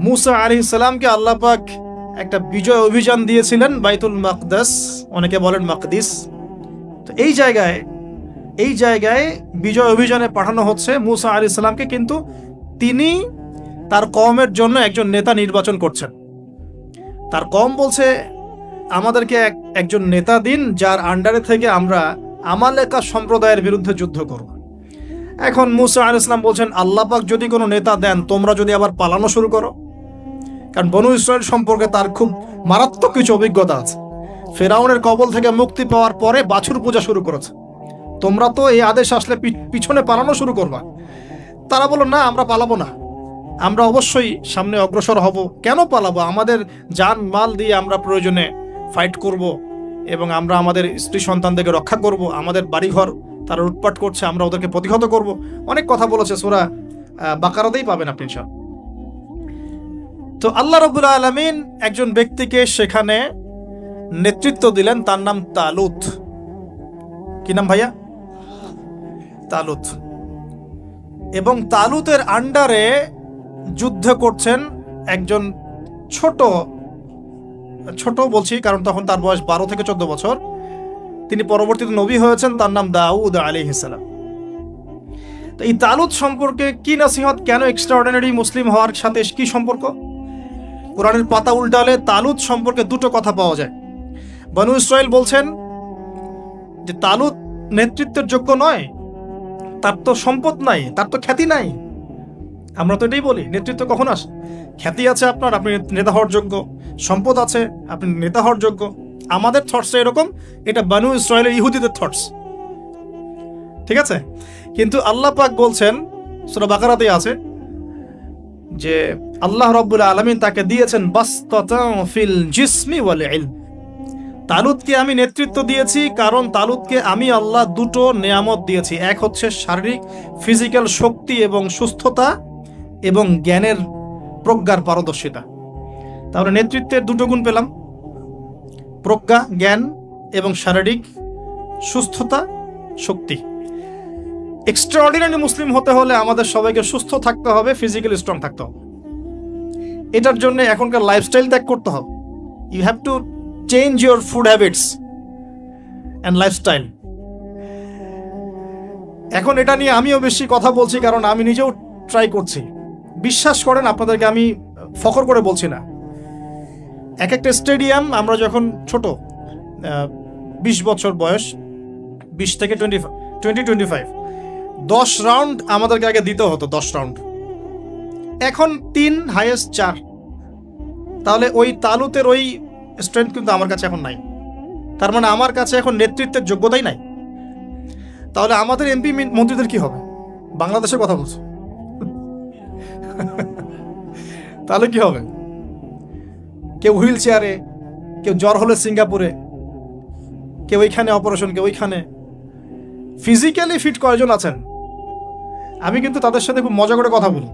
মুসা আলাইহিস সালামকে আল্লাহ পাক একটা বিজয় অভিযান দিয়েছিলেন বাইতুল মাকদাস, অনেকে বলেন মাকদিস। তো এই জায়গায় বিজয় অভিযানে পাঠানো হচ্ছে মুসা আলাইহিস সালামকে, কিন্তু তিনি তার কওমের জন্য একজন নেতা নির্বাচন করছেন। তার কওম বলছে আমাদেরকে একজন নেতা দিন যার আন্ডারে থেকে আমরা আমালেকা সম্প্রদায়ের বিরুদ্ধে যুদ্ধ করব। এখন মুসা আলাইহিস সালাম বলছেন, আল্লাহ পাক যদি কোনো নেতা দেন, তোমরা যদি আবার পালানো শুরু করো। কারণ বনু ইসরাইল সম্পর্কে তার খুব মারাত্মক কিছু অভিজ্ঞতা আছে। ফেরাউনের কবল থেকে মুক্তি পাওয়ার পরে বাছুর পূজা শুরু করেছে। তোমরা তো এই আদেশ আসলে পিছনে পালানো শুরু করবা। তারা বলল, না, আমরা পালাবো না, আমরা অবশ্যই সামনে অগ্রসর হব। কেন পালাবো? আমাদের জান মাল দিয়ে আমরা প্রয়োজনে ফাইট করব, এবং আমরা আমাদের স্ত্রী সন্তানদেরকে রক্ষা করব। আমাদের বাড়িঘর তারা লুটপাট করছে, আমরা ওদেরকে প্রতিহত করব। অনেক কথা বলেছে, সূরা বাকারাতেই পাবেন আপনি সব। তো আল্লাহ রাব্বুল আলামিন একজন ব্যক্তিকে সেখানে নেতৃত্ব দিলেন, তার নাম তালুত। কি নাম ভাইয়া? তালুত। এবং তালুতের আন্ডারে যুদ্ধ করছেন একজন ছোট বলছি কারণ তখন তার বয়স 12 থেকে 14 বছর। তিনি পরবর্তীতে নবী হয়েছেন, তার নাম দাউদ আলাইহিস সালাম। তো এই তালুত সম্পর্কে কি নসিহত, কেন এক্সট্রাঅর্ডিনারি মুসলিম হওয়ার সাথে কি সম্পর্ক? কোরআনের পাতা উল্টালে তালুত সম্পর্কে দুটো কথা পাওয়া যায়। বনু ইসরাইল বলছেন যে তালুত নেতৃত্বের যোগ্য নয়, তার তো সম্পদ নাই, তার তো খ্যাতি নাই। আমরা তো এটাই বলি, নেতৃত্ব কখন আসে? খ্যাতি আছে আপনার, আপনি নেতা হওয়ার যোগ্য, সম্পদ আছে, আপনি নেতা হওয়ার যোগ্য। আমাদের থটসটা এরকম, এটা বনু ইসরাইলের ইহুদিদের থটস, ঠিক আছে? কিন্তু আল্লাহ পাক বলছেন, সূরা বাকারাতে আছে যে আল্লাহ রাব্বুল আলামিন তাকে দিয়েছেন বাসতাতান ফিল জিসমি ওয়াল ইলম। তালুতকে আমি নেতৃত্ব দিয়েছি কারণ তালুতকে আমি আল্লাহ দুটো নেয়ামত দিয়েছি। এক হচ্ছে শারীরিক ফিজিক্যাল শক্তি এবং সুস্থতা, এবং জ্ঞানের প্রজ্ঞার পারদর্শিতা। তাহলে নেতৃত্বের দুটো গুণ পেলাম, প্রজ্ঞা, জ্ঞান এবং শারীরিক সুস্থতা, শক্তি। এক্সট্রাঅর্ডিনারি মুসলিম হতে হলে আমাদের সবাইকে সুস্থ থাকতে হবে, ফিজিক্যালি স্ট্রং থাকতে হবে। এটার জন্য এখনকার লাইফস্টাইল ত্যাগ করতে হবে। You have to change your food habits and lifestyle. এখন এটা নিয়ে আমিও বেশি কথা বলছি কারণ আমি নিজেও ট্রাই করছি। বিশ্বাস করেন, আপনাদেরকে আমি ফখর করে বলছি না। এক একটা স্টেডিয়াম আমরা যখন ছোট, 20 বছর বয়স, 20 থেকে 25, 10 রাউন্ড আমাদেরকে আগে দিতে হতো, 10 রাউন্ড। এখন 3, হাইয়েস্ট 4। তাহলে ওই তালুতের ওই স্ট্রেংথ কিন্তু আমার কাছে এখন নাই। তার মানে আমার কাছে এখন নেতৃত্বের যোগ্যতাই নাই। তাহলে আমাদের এমপি মন্ত্রীদের কি হবে? বাংলাদেশের কথা বলছো, তাহলে কি হবে? কেউ হুইল চেয়ারে, কেউ জ্বর হলে সিঙ্গাপুরে, কেউ ওইখানে অপারেশন, কেউ ওইখানে। ফিজিক্যালি ফিট কয়জন আছেন? আমি কিন্তু তাদের সাথে খুব মজা করে কথা বলি,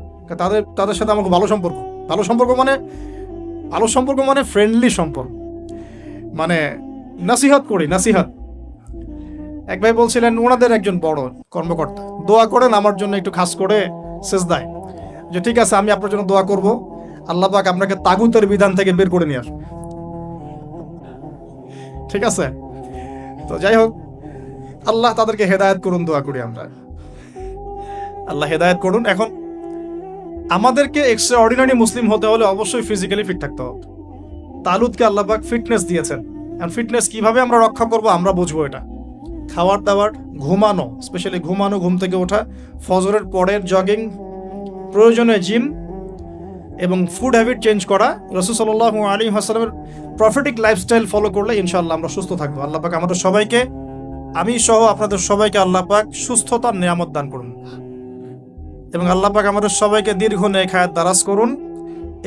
তাদের সাথে আমার খুব ভালো সম্পর্ক। ভালো সম্পর্ক মানে ফ্রেন্ডলি সম্পর্ক, মানে নাসিহাত করি, নাসিহাত। এক ভাই বলছিলেন, ওনাদের একজন বড় কর্মকর্তা, দোয়া করেন আমার জন্য একটু খাস করে সেজদায়, যে ঠিক আছে আমি আপনার জন্য দোয়া করব, আল্লাহ পাক আপনাকে তাগুতের বিধান থেকে বের করে নিয়ে আসবে। ঠিক আছে? তো যাই হোক, আল্লাহ তাদেরকে হেদায়েত করুন, দোয়া করি আমরা, আল্লাহ হেদায়েত করুন। এখন আমাদেরকে এক্সট্রাঅর্ডিনারি মুসলিম হতে হলে অবশ্যই ফিজিক্যালি ফিট থাকতে হবে। তালুতকে আল্লাহ পাক ফিটনেস দিয়েছেন, আর ফিটনেস কিভাবে আমরা রক্ষা করব আমরা বুঝবো। এটা খাওয়ার দাওয়ার, ঘুমানো, স্পেশালি ঘুমানো, ঘুম থেকে ওঠা, ফজরের পরের জগিং, প্রয়োজনে জিম, এবং ফুড হ্যাবিট চেঞ্জ করা। রাসূল সাল্লাল্লাহু আলাইহি ওয়াসাল্লামের প্রফেটিক লাইফস্টাইল ফলো করলে ইনশাআল্লাহ আমরা সুস্থ থাকবো। আল্লাহ পাক আমাদের সবাইকে, আমি সহ আপনাদের সবাইকে আল্লাহ পাক সুস্থতার নিয়ামত দান করুন, এবং আল্লাহ পাক আমাদের সবাইকে দীর্ঘ নেক হায়াত দারাজ করুন।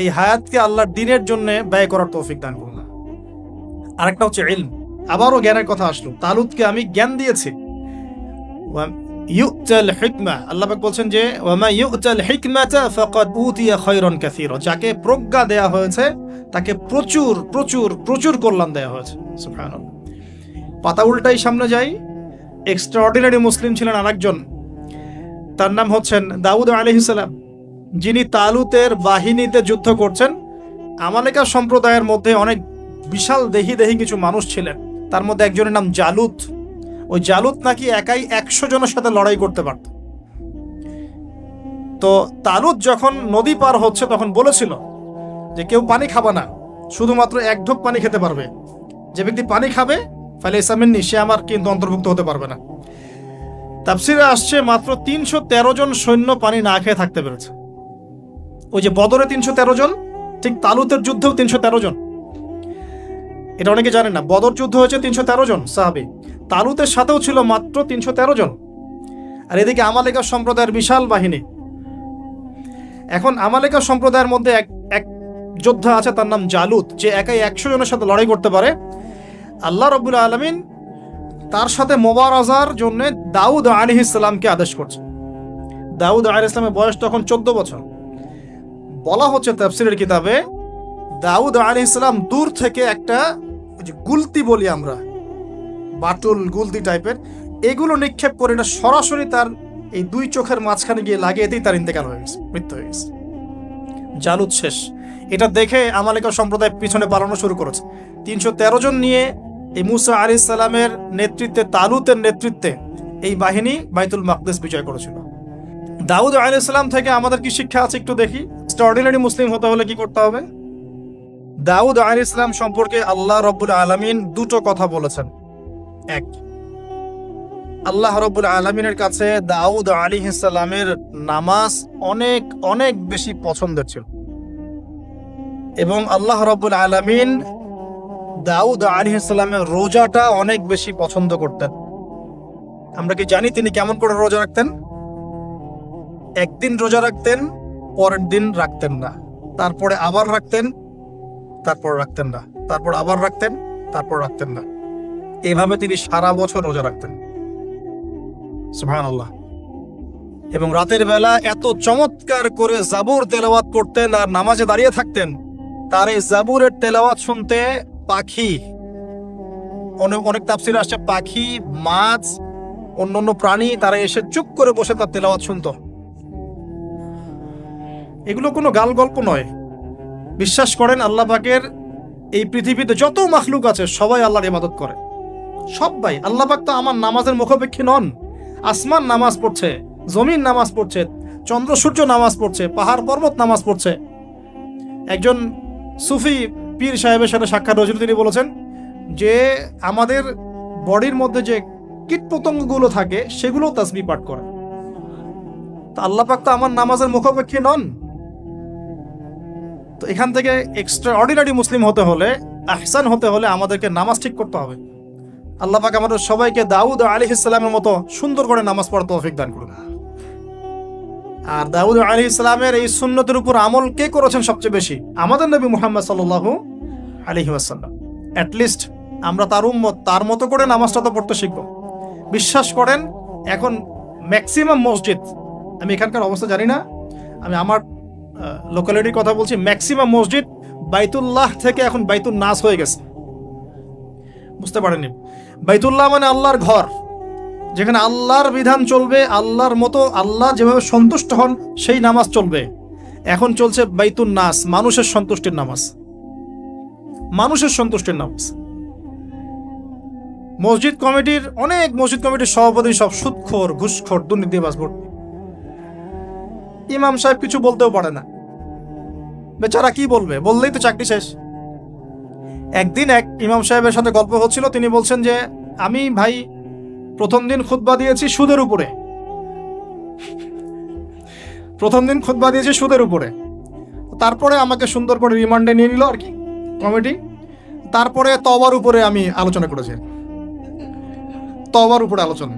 এই হায়াতকে আল্লাহর দ্বীনের জন্য ব্যয় করার তৌফিক দান করুন। আরেকটা হচ্ছে ইলম, আবারও জ্ঞানের কথা আসলো। তালুতকে আমি জ্ঞান দিয়েছি। ইউতাল হিকমা, আল্লাহ পাক বলছেন যে ওয়ামা ইউতাল হিকমাতা ফাকাদ উতিয়া খায়রান কাসীরা, যাকে প্রজ্ঞা দেয়া হয়েছে তাকে প্রচুর প্রচুর প্রচুর কল্যাণ দেয়া হয়েছে। সুবহানাল্লাহ। পাতা উল্টাই সামনে যাই, এক্সট্রাঅর্ডিনারি মুসলিম ছিলেন আরেকজন, তার নাম হচ্ছেন দাউদ আলাইহিস সালাম, যিনি তালুতের বাহিনীতে যুদ্ধ করছেন। আমালেকা সম্প্রদায়ের মধ্যে অনেক বিশাল দেহি কিছু মানুষ ছিলেন, তার মধ্যে একজনের নাম জালুত। ওই জালুত নাকি একাই 100 জনের সাথে লড়াই করতে পারত। তো তালুত যখন নদী পার হচ্ছে তখন বলেছিল যে কেউ পানি খাবে না, শুধুমাত্র 1 ঢোক পানি খেতে পারবে। যে ব্যক্তি পানি খাবে ফালাইসা মিন্নি, সে আমার কিন্তু অন্তর্ভুক্ত হতে পারবে না। তাফসিরে আসছে মাত্র 313 জন সৈন্য পানি না খেয়ে থাকতে পেরেছে। ওই যে বদরে 313 জন, ঠিক তালুতের যুদ্ধেও 313 জন। এটা অনেকে জানেন না, বদর যুদ্ধ হয়েছে 313 জন সাহাবী, তালুতের সাথেও ছিল মাত্র 313 জন। আর এদিকে আমালেকা সম্প্রদায়ের বিশাল বাহিনী। এখন আমালেকা সম্প্রদায়ের মধ্যে এক যোদ্ধা আছে, তার নাম জালুত, যে একাই 100 জনের সাথে লড়াই করতে পারে। আল্লাহ রাব্বুল আলামিন তার সাথে মোবারাজার জন্য দাউদ আলাইহিস সালামকে আদেশ করছে। দাউদ আলাইহিস সালামের বয়স তখন 14 বছর। বলা হচ্ছে তাফসীরের কিতাবে, দাউদ আলাইহিস সালাম দূর থেকে একটা গুলতি বলি আমরা, বাটুল গুলতি টাইপের, এগুলো নিক্ষেপ করে এটা সরাসরি তার এই দুই চোখের মাঝখানে গিয়ে লাগিয়েতেই তার ইন্তেকাল হয়ে গেছে, মৃত্যু হয়ে গেছে। জালুত শেষ। এটা দেখে আমালেকা সম্প্রদায় পিছনে পালানো শুরু করেছে। 313 জন নিয়ে এই মুসা আলাইহিস সালামের নেতৃত্বে, তালুতের নেতৃত্বে এই বাহিনী বাইতুল মাকদিস বিজয় করেছিল। দাউদ আলাইহিস সালাম থেকে আমাদের কি শিক্ষা আছে একটু দেখি। এক্সট্রাঅর্ডিনারি মুসলিম হতে হলে কি করতে হবে? দাউদ আলাইহিস সালাম সম্পর্কে আল্লাহ রাব্বুল আলামিন দুটো কথা বলেছেন। এক, আল্লাহ রাব্বুল আলামিনের কাছে দাউদ আলাইহিস সালামের নামাজ অনেক অনেক বেশি পছন্দের ছিল, এবং আল্লাহ রাব্বুল আলামিন দাউদ আলাইহিস সালামের রোজাটা অনেক বেশি পছন্দ করতেন। আমরা কি জানি তিনি কেমন করে রোজা রাখতেন? একদিন রোজা রাখতেন, পরের দিন রাখতেন না, তারপরে আবার রাখতেন, তারপর রাখতেন না, তারপর আবার রাখতেন, তারপর রাখতেন না। এভাবে তিনি সারা বছর রোজা রাখতেন। সুবহানাল্লাহ। এবং রাতের বেলা এত চমৎকার করে জাবুর তেলাওয়াত করতেন আর নামাজে দাঁড়িয়ে থাকতেন, তার এই জাবুরের তেলাওয়াত শুনতে পাখি, অনেক তাফসীরে আসছে পাখি, মাছ, অন্যান্য প্রাণী তারা এসে চুপ করে বসে তার তেলাওয়াত শুনতো। এগুলো কোনো গাল গল্প নয়। বিশ্বাস করেন আল্লাহ পাকের এই পৃথিবীতে যত মাখলুক আছে সবাই আল্লাহর ইবাদত করে, সবাই। আল্লাহ পাক তো আমার নামাজের মুখাপেক্ষী নন। আসমান নামাজ পড়ছে, জমিন নামাজ পড়ছে, চন্দ্র সূর্য নামাজ পড়ছে, পাহাড় পর্বত নামাজ পড়ছে। একজন সুফি পীর সাহেবের সাথে সাক্ষাৎ হয়েছিল, তিনি বলেছেন যে আমাদের বডির মধ্যে যে কীটপতঙ্গগুলো থাকে সেগুলো তাসবিহ পাঠ করে। তা আল্লাহ পাক তো আমার নামাজের মুখাপেক্ষী নন। তো এখান থেকে এক্সট্রা অর্ডিনারি মুসলিম হতে হলে, আহসান হতে হলে আমাদেরকে নামাজ ঠিক করতে হবে। আল্লাহ পাক আমাদের সবাইকে দাউদ আলাইহিস সালামের মতো সুন্দর করে নামাজ পড়ার তৌফিক দান করুন। আর দাউদ আলাইহিস সালামের এই সুন্নতের উপর আমল কে করেছেন সবচেয়ে বেশি? আমাদের নবী মুহাম্মদ সাল্লাল্লাহু আলাইহি ওয়াসাল্লাম। অ্যাট লিস্ট আমরা তার উম্মত, তার মতো করে নামাজটা তো পড়তে শিখব। বিশ্বাস করেন এখন ম্যাক্সিমাম মসজিদ, আমি এখানকার অবস্থা জানি না, আমি আমার লোকালিটির কথা বলছি, ম্যাক্সিমাম মসজিদ বাইতুল্লাহ থেকে এখন বাইতুল নাস হয়ে গেছে। বুঝতে পারেননি? বাইতুল্লাহ মানে আল্লাহর ঘর, যেখানে আল্লাহর বিধান চলবে, আল্লাহর মতো, আল্লাহ যেভাবে সন্তুষ্ট হন সেই নামাজ চলবে। এখন চলছে বাইতুল নাস, মানুষের সন্তুষ্টির নামাজ, মানুষের সন্তুষ্টির নামাজ। মসজিদ কমিটির, অনেক মসজিদ কমিটির সভাপতি সব সুদখোর, ঘুষখোর, দুর্নীতিবাজ ভর্তি। ইমাম সাহেব কিছু বলতেও পারে না, বেচারা কি বলবে? বললেই তো চাকরি শেষ। একদিন এক ইমাম সাহেবের সাথে গল্প হচ্ছিল, তিনি বলছেন যে আমি ভাই প্রথম দিন খুতবা দিয়েছি সুদের উপরে, তারপরে আমাকে সুন্দর করে রিমান্ডে নিয়ে নিল আর কি কমিটি। তারপরে তওবার উপরে আমি আলোচনা করেছি, তওবার উপরে আলোচনা।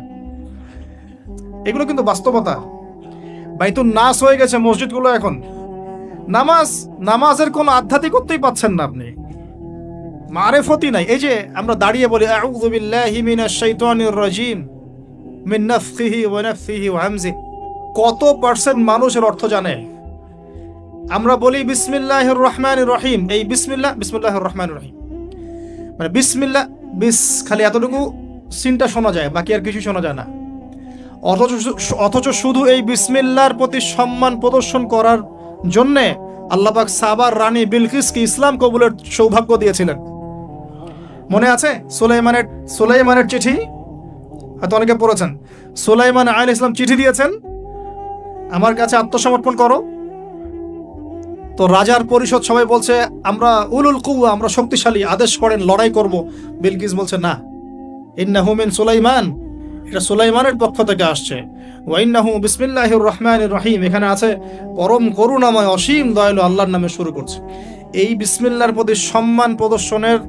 এগুলো কিন্তু বাস্তবতা। বাইতুল নাস হয়ে গেছে মসজিদগুলো এখন। নামাজের কোনো আধ্যাত্মিকতাই পাচ্ছেন না আপনি, মারেফতি নাই। এই যে আমরা দাঁড়িয়ে বলি আউযু বিল্লাহি মিনাশ শাইতানির রাজিম মিন নাফখিহি ওয়া নাফসিহি ওয়া হামজিহি, কত পার্সেন্ট মানুষের অর্থ জানে? আমরা বলি বিসমিল্লাহির রহমানির রহিম, এই বিসমিল্লাহির রহমানির রহিম মানে বিসমিল্লাহ, খালি এতটুকু সিনটা শোনা যায়, বাকি আর কিছু শোনা যায় না। অথচ শুধু এই বিসমিল্লাহর প্রতি সম্মান প্রদর্শন করার জন্যে আল্লাহ পাক সাবার রানী বিলকিসকে ইসলাম কবুলের সৌভাগ্য দিয়েছিলেন। মনে আছে সুলাইমানের চিঠি? হয়তো অনেকে পড়েছেন। সুলাইমান আলাইহিস ইসলাম চিঠি দিয়েছেন, আমার কাছে আত্মসমর্পণ করো। তো রাজার পরিষদ সবাই বলছে আমরা উলুল কুওয়া, আমরা শক্তিশালী, আদেশ করেন লড়াই করব। বিলকিস বলছে না, ইন্নাহু মিন সুলাইমান, এটা সুলাইমানের পক্ষ থেকে আসছে। ওয়াইন্নাহু বিসমিল্লাহির রহমানির রহিম, এখানে আছে পরম করুণাময় অসীম দয়ালু আল্লাহর নামে শুরু করছে। এই বিসমিল্লাহর প্রতি সম্মান প্রদর্শনের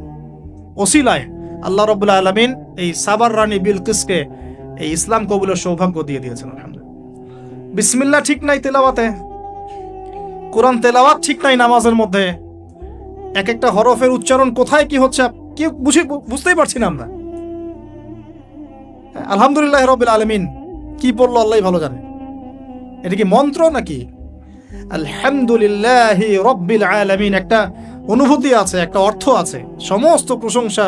ওসিলায় আল্লাহ রাব্বুল আলামিন এই সাবার রানী বিলকিসকে এই ইসলাম কবুলের সৌভাগ্য দিয়ে দিয়েছেন। আলহামদুলিল্লাহ। বিসমিল্লাহ ঠিক নাই তেলাওয়াতে, কোরআন তেলাওয়াত ঠিক নাই নামাজের মধ্যে, এক একটা হরফের উচ্চারণ কোথায় কি হচ্ছে কি বুঝতেই পারছি না আমরা। আলহামদুলিল্লাহ রাব্বিল আলামিন কি পড়লো আল্লাহই ভালো জানে। এটা কি মন্ত্র নাকি? আলহামদুলিল্লাহি রাব্বিল আলামিন একটা অনুভূতি আছে, একটা অর্থ আছে। সমস্ত প্রশংসা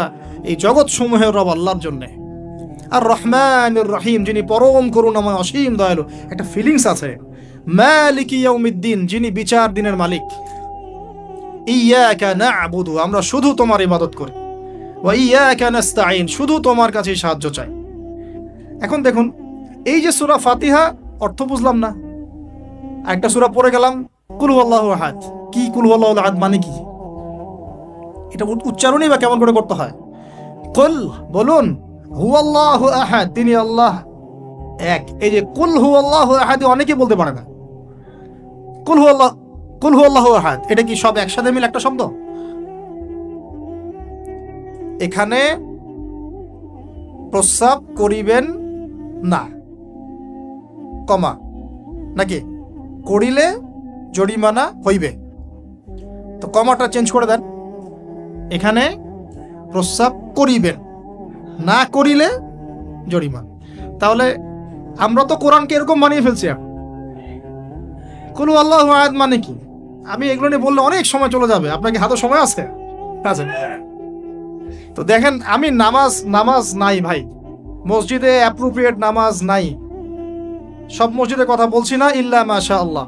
এই জগৎ সমূহের রব আল্লাহর জন্য। আর রহমানির রহিম, যিনি পরম করুণাময় অসীম দয়ালু, একটা ফিলিংস আছে। মালিকি ইয়াউমিদ্দিন, যিনি বিচার দিনের মালিক। ইয়াকা না'বুদু, আমরা শুধু তোমার ইবাদত করি। ওয়া ইয়াকা নাস্তাঈন, শুধু তোমার কাছে সাহায্য চাই। এখন দেখুন, এই যে সূরা ফাতিহা অর্থ বুঝলাম না, একটা সূরা পড়ে গেলাম কুল হুয়াল্লাহু আহাদ। কি কুল হুয়াল্লাহু আহাদ মানে কি? এটা উচ্চারণই বা কেমন করে করতে হয়? কুল, বলুন, হুয়াল্লাহু আহাদ, তিনি আল্লাহ এক। এই যে কুল হুয়াল্লাহু আহাদ অনেকে বলতে পারে না। কুল হুয়াল্লাহু আহাদ, এটা কি সব একসাথে মিলে একটা শব্দ? এখানে প্রস্রাব করিবেন না, কমা, নাকি করিলে জরিমানা হইবে, তো কমাটা চেঞ্জ করে দেন। এখানে প্রস্রাব করিবেন, না করিলে জরিমানা। তাহলে আমরা তো কোরআনকে এরকম বানিয়ে ফেলছি। কুল হুয়াল্লাহু আহাদ মানে কি? আমি এগুলো নিয়ে বললে অনেক সময় চলে যাবে। আপনাকে হাতে সময় আছে? তো দেখেন, আমি নামাজ নাই ভাই, মসজিদে অ্যাপ্রোপ্রিয়েট নামাজ নাই। সব মসজিদের কথা বলছি না, ইল্লা মাশা আল্লাহ।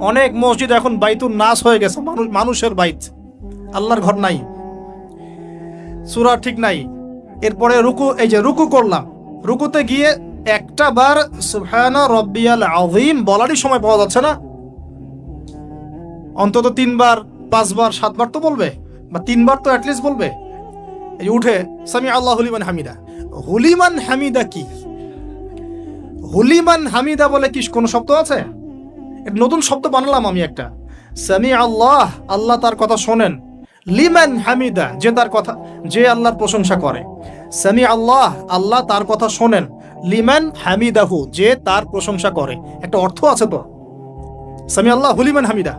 অনেক মসজিদ এখন বাইতুন নাস হয়ে গেছে, মানুষের বাইত, আল্লাহর ঘর নাই, সূরা ঠিক নাই। এরপরে রুকু, এই যে রুকু করলাম, রুকুতে গিয়ে একটা বার সুবহানা রাব্বিয়াল আযীম বলারই সময় পাওয়া যাচ্ছে না। অন্তত 3 বার 5 বার 7 বার তো বলবে, বা 3 বার তো অ্যাটলিস্ট বলবে। এই উঠে সামি আল্লাহু লিমান হামিদা। হুলিমান হামিদা কি? হুলিমান হামিদা বলে কি কোনো শব্দ আছে? এটা নতুন শব্দ বানালাম আমি একটা। সামি আল্লাহ, আল্লাহ তার কথা শোনেন। লিমান হামিদা, যে তার কথা, যে আল্লাহর প্রশংসা করে। সামি আল্লাহ, আল্লাহ তার কথা শোনেন। লিমান হামিদাহু, যে তার প্রশংসা করে। একটা অর্থ আছে তো, সামি আল্লাহ হুলিমান হামিদা।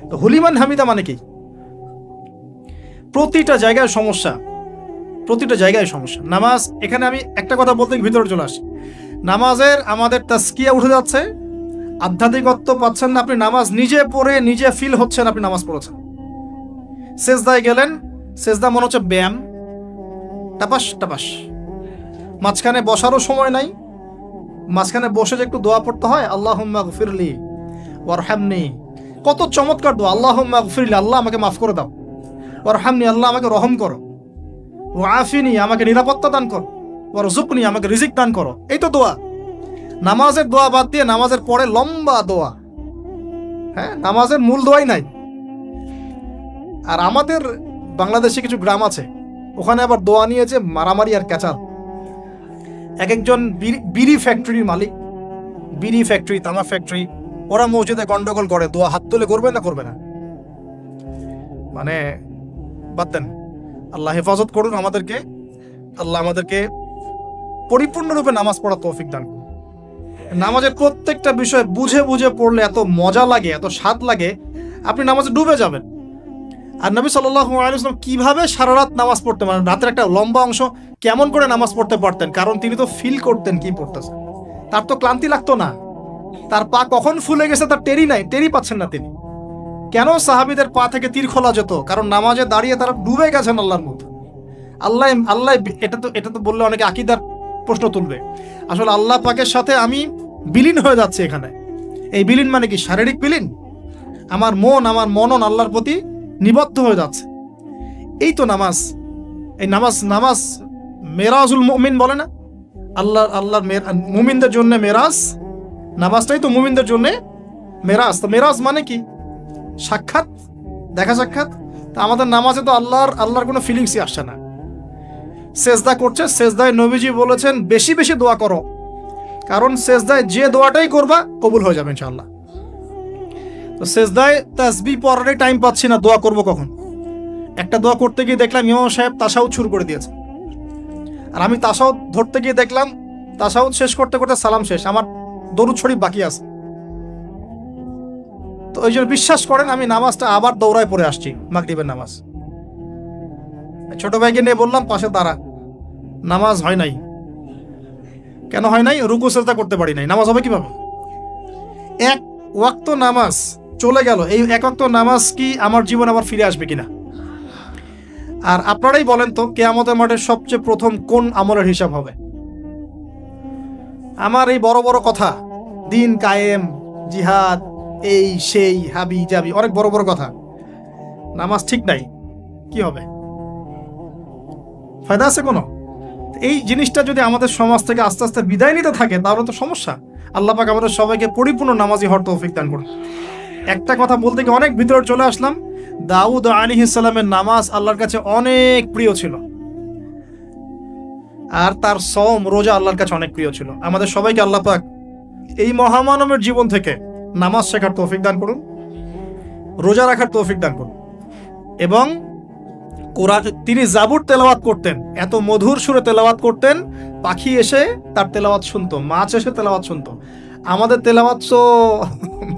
তো হুলিমান হামিদা মানে কি? প্রতিটা জায়গায় সমস্যা, প্রতিটা জায়গায় সমস্যা। নামাজ, এখানে আমি একটা কথা বলতে ভিতরে চলে আসি। নামাজের আমাদের তাসকিয়া উঠে যাচ্ছে, আধ্যাত্মিকত্ব পাচ্ছেন না। আপনি নামাজ নিজে পড়ে নিজে ফিল হচ্ছেন আপনি নামাজ পড়েছেন। সেজদায় গেলেন, সেজদা মনে হচ্ছে ব্যায়াম, টাপাস টাপাস। মাঝখানে বসারও সময় নাই, মাঝখানে বসে যে একটু দোয়া পড়তে হয়, আল্লাহুম্মা গফিরলি ওয়ারহামনি। কত চমৎকার দোয়া, আল্লাহুম্মা গফিরলি, আল্লাহ আমাকে মাফ করে দাও। ওয়ারহামনি, আল্লাহ আমাকে রহম করো। ওয়াফিনি, আমাকে নিরাপত্তা দান করো। ওয়ারযুকনি, আমাকে রিজিক দান করো। এই তো দোয়া। নামাজের দোয়া বাদ দিয়ে নামাজের পরে লম্বা দোয়া। হ্যাঁ, নামাজের মূল দোয়াই নাই। আর আমাদের বাংলাদেশে কিছু গ্রাম আছে, ওখানে আবার দোয়া নিয়ে যে মারামারি আর ক্যাচাল। এক একজন বিড়ি ফ্যাক্টরির মালিক, বিড়ি ফ্যাক্টরি, তামাক ফ্যাক্টরি, ওরা মসজিদে গন্ডগোল করে, দোয়া হাত তুলে করবে না করবে না। মানে বাদ দেন, আল্লাহ হেফাজত করুন আমাদেরকে। আল্লাহ আমাদেরকে পরিপূর্ণরূপে নামাজ পড়ার তৌফিক দান করুন। নামাজের প্রত্যেকটা বিষয় বুঝে বুঝে পড়লে এত মজা লাগে, এত স্বাদ লাগে, আপনি নামাজে ডুবে যাবেন। আর নবী সাল্লাল্লাহু আলাইহি ওয়াসাল্লাম কিভাবে সারা রাত নামাজ পড়তেন, মানে রাতের একটা লম্বা অংশ কেমন করে নামাজ পড়তে পারতেন? কারণ তিনি তো ফিল করতেন কি পড়তেছেন। তার তো ক্লান্তি লাগতো না। তার পা কখন ফুলে গেছে তার টেরি পাচ্ছেন না তিনি। কেন সাহাবীদের পা থেকে তীর খোলা যেত? কারণ নামাজে দাঁড়িয়ে তারা ডুবে গেছেন আল্লাহর মধ্যে। আল্লাহ, এটা তো বললে অনেকে আকীদার প্রশ্ন তুলবে। আসলে আল্লাহ পাকের সাথে আমি বিলীন হয়ে যাচ্ছি এখানে। এই বিলীন মানে কি? শারীরিক বিলীন। আমার মনন আল্লাহর প্রতি নিবদ্ধ হয়ে যাচ্ছে। এই তো নামাজ। এই নামাজ মেরাজুল মুমিন বলে না? আল্লাহর মুমিনদের জন্য মেরাজ, নামাজটাই তো মুমিনদের জন্য মেরাজ। তো মেরাজ মানে কি? সাক্ষাৎ, দেখা সাক্ষাৎ। তা আমাদের নামাজে তো আল্লাহর কোনো ফিলিংসই আসছে না। সেজদা করছে, সেজদায় নবীজি বলেছেন বেশি বেশি দোয়া করো, কারণ সেজদায় যে দোয়াটাই করবা কবুল হয়ে যাবে ইনশাআল্লাহ। তো সেজদায় তাসবিহ পড়ারই টাইম পাচ্ছি না, দোয়া করব কখন? একটা দোয়া করতে গিয়ে দেখলাম ইমাম সাহেব তাশাহুদ শুরু করে দিয়েছে, আর আমি তাশাহুদ ধরতে গিয়ে দেখলাম তাশাহুদ শেষ করতে করতে সালাম শেষ, আমার দরুদ শরীফ বাকি আছে। তো ওই জন্য বিশ্বাস করেন আমি নামাজটা আবার দৌড়ায় পড়ে আসছি, মাগরিবের নামাজ। ছোট ভাইকে নিয়ে বললাম পাশে দাঁড়া, নামাজ হয় নাই। কেন হয় নাই? রুকু সেজদা করতে পারি নাই, নামাজ হবে কিভাবে? এক ওয়াক্ত নামাজ চলে গেল, এই এক ওয়াক্ত নামাজ কি আমার জীবন আবার ফিরে আসবে কিনা? আর আপনারাই বলেন তো, কিয়ামতের মাঠে সবচেয়ে প্রথম কোন আমলের হিসাব হবে? আমার এই বড় বড় কথা, দিন কায়েম, জিহাদ, এই সেই, হাবি জাবি, অনেক বড় বড় কথা, নামাজ ঠিক নাই, কি হবে? ফায়দা আছে কোনো? এই জিনিসটা যদি আমাদের সমাজ থেকে আস্তে আস্তে বিদায় নিতে থাকে তাহলে তো সমস্যা। আল্লাহ পাক আমাদের সবাইকে পরিপূর্ণ নামাজি হওয়ার তৌফিক দান করুন। একটা কথা বলতে গিয়ে অনেক ভিতরে চলে আসলাম। দাউদ আলাইহিস সালামের নামাজ আল্লাহর কাছে অনেক প্রিয় ছিল, আর তার সওম রোজা আল্লাহর কাছে অনেক প্রিয় ছিল। আমাদের সবাইকে আল্লাহ পাক এই মহামানবের জীবন থেকে নামাজ শেখার তৌফিক দান করুন, রোজা রাখার তৌফিক দান করুন। এবং কোরআন, তিনি জাবুর তেলাওয়াত করতেন, এত মধুর সুরে তেলাওয়াত করতেন, পাখি এসে তার তেলাওয়াত শুনতো, মাছ এসে তেলাওয়াত শুনতো। আমাদের তেলাওয়াত তো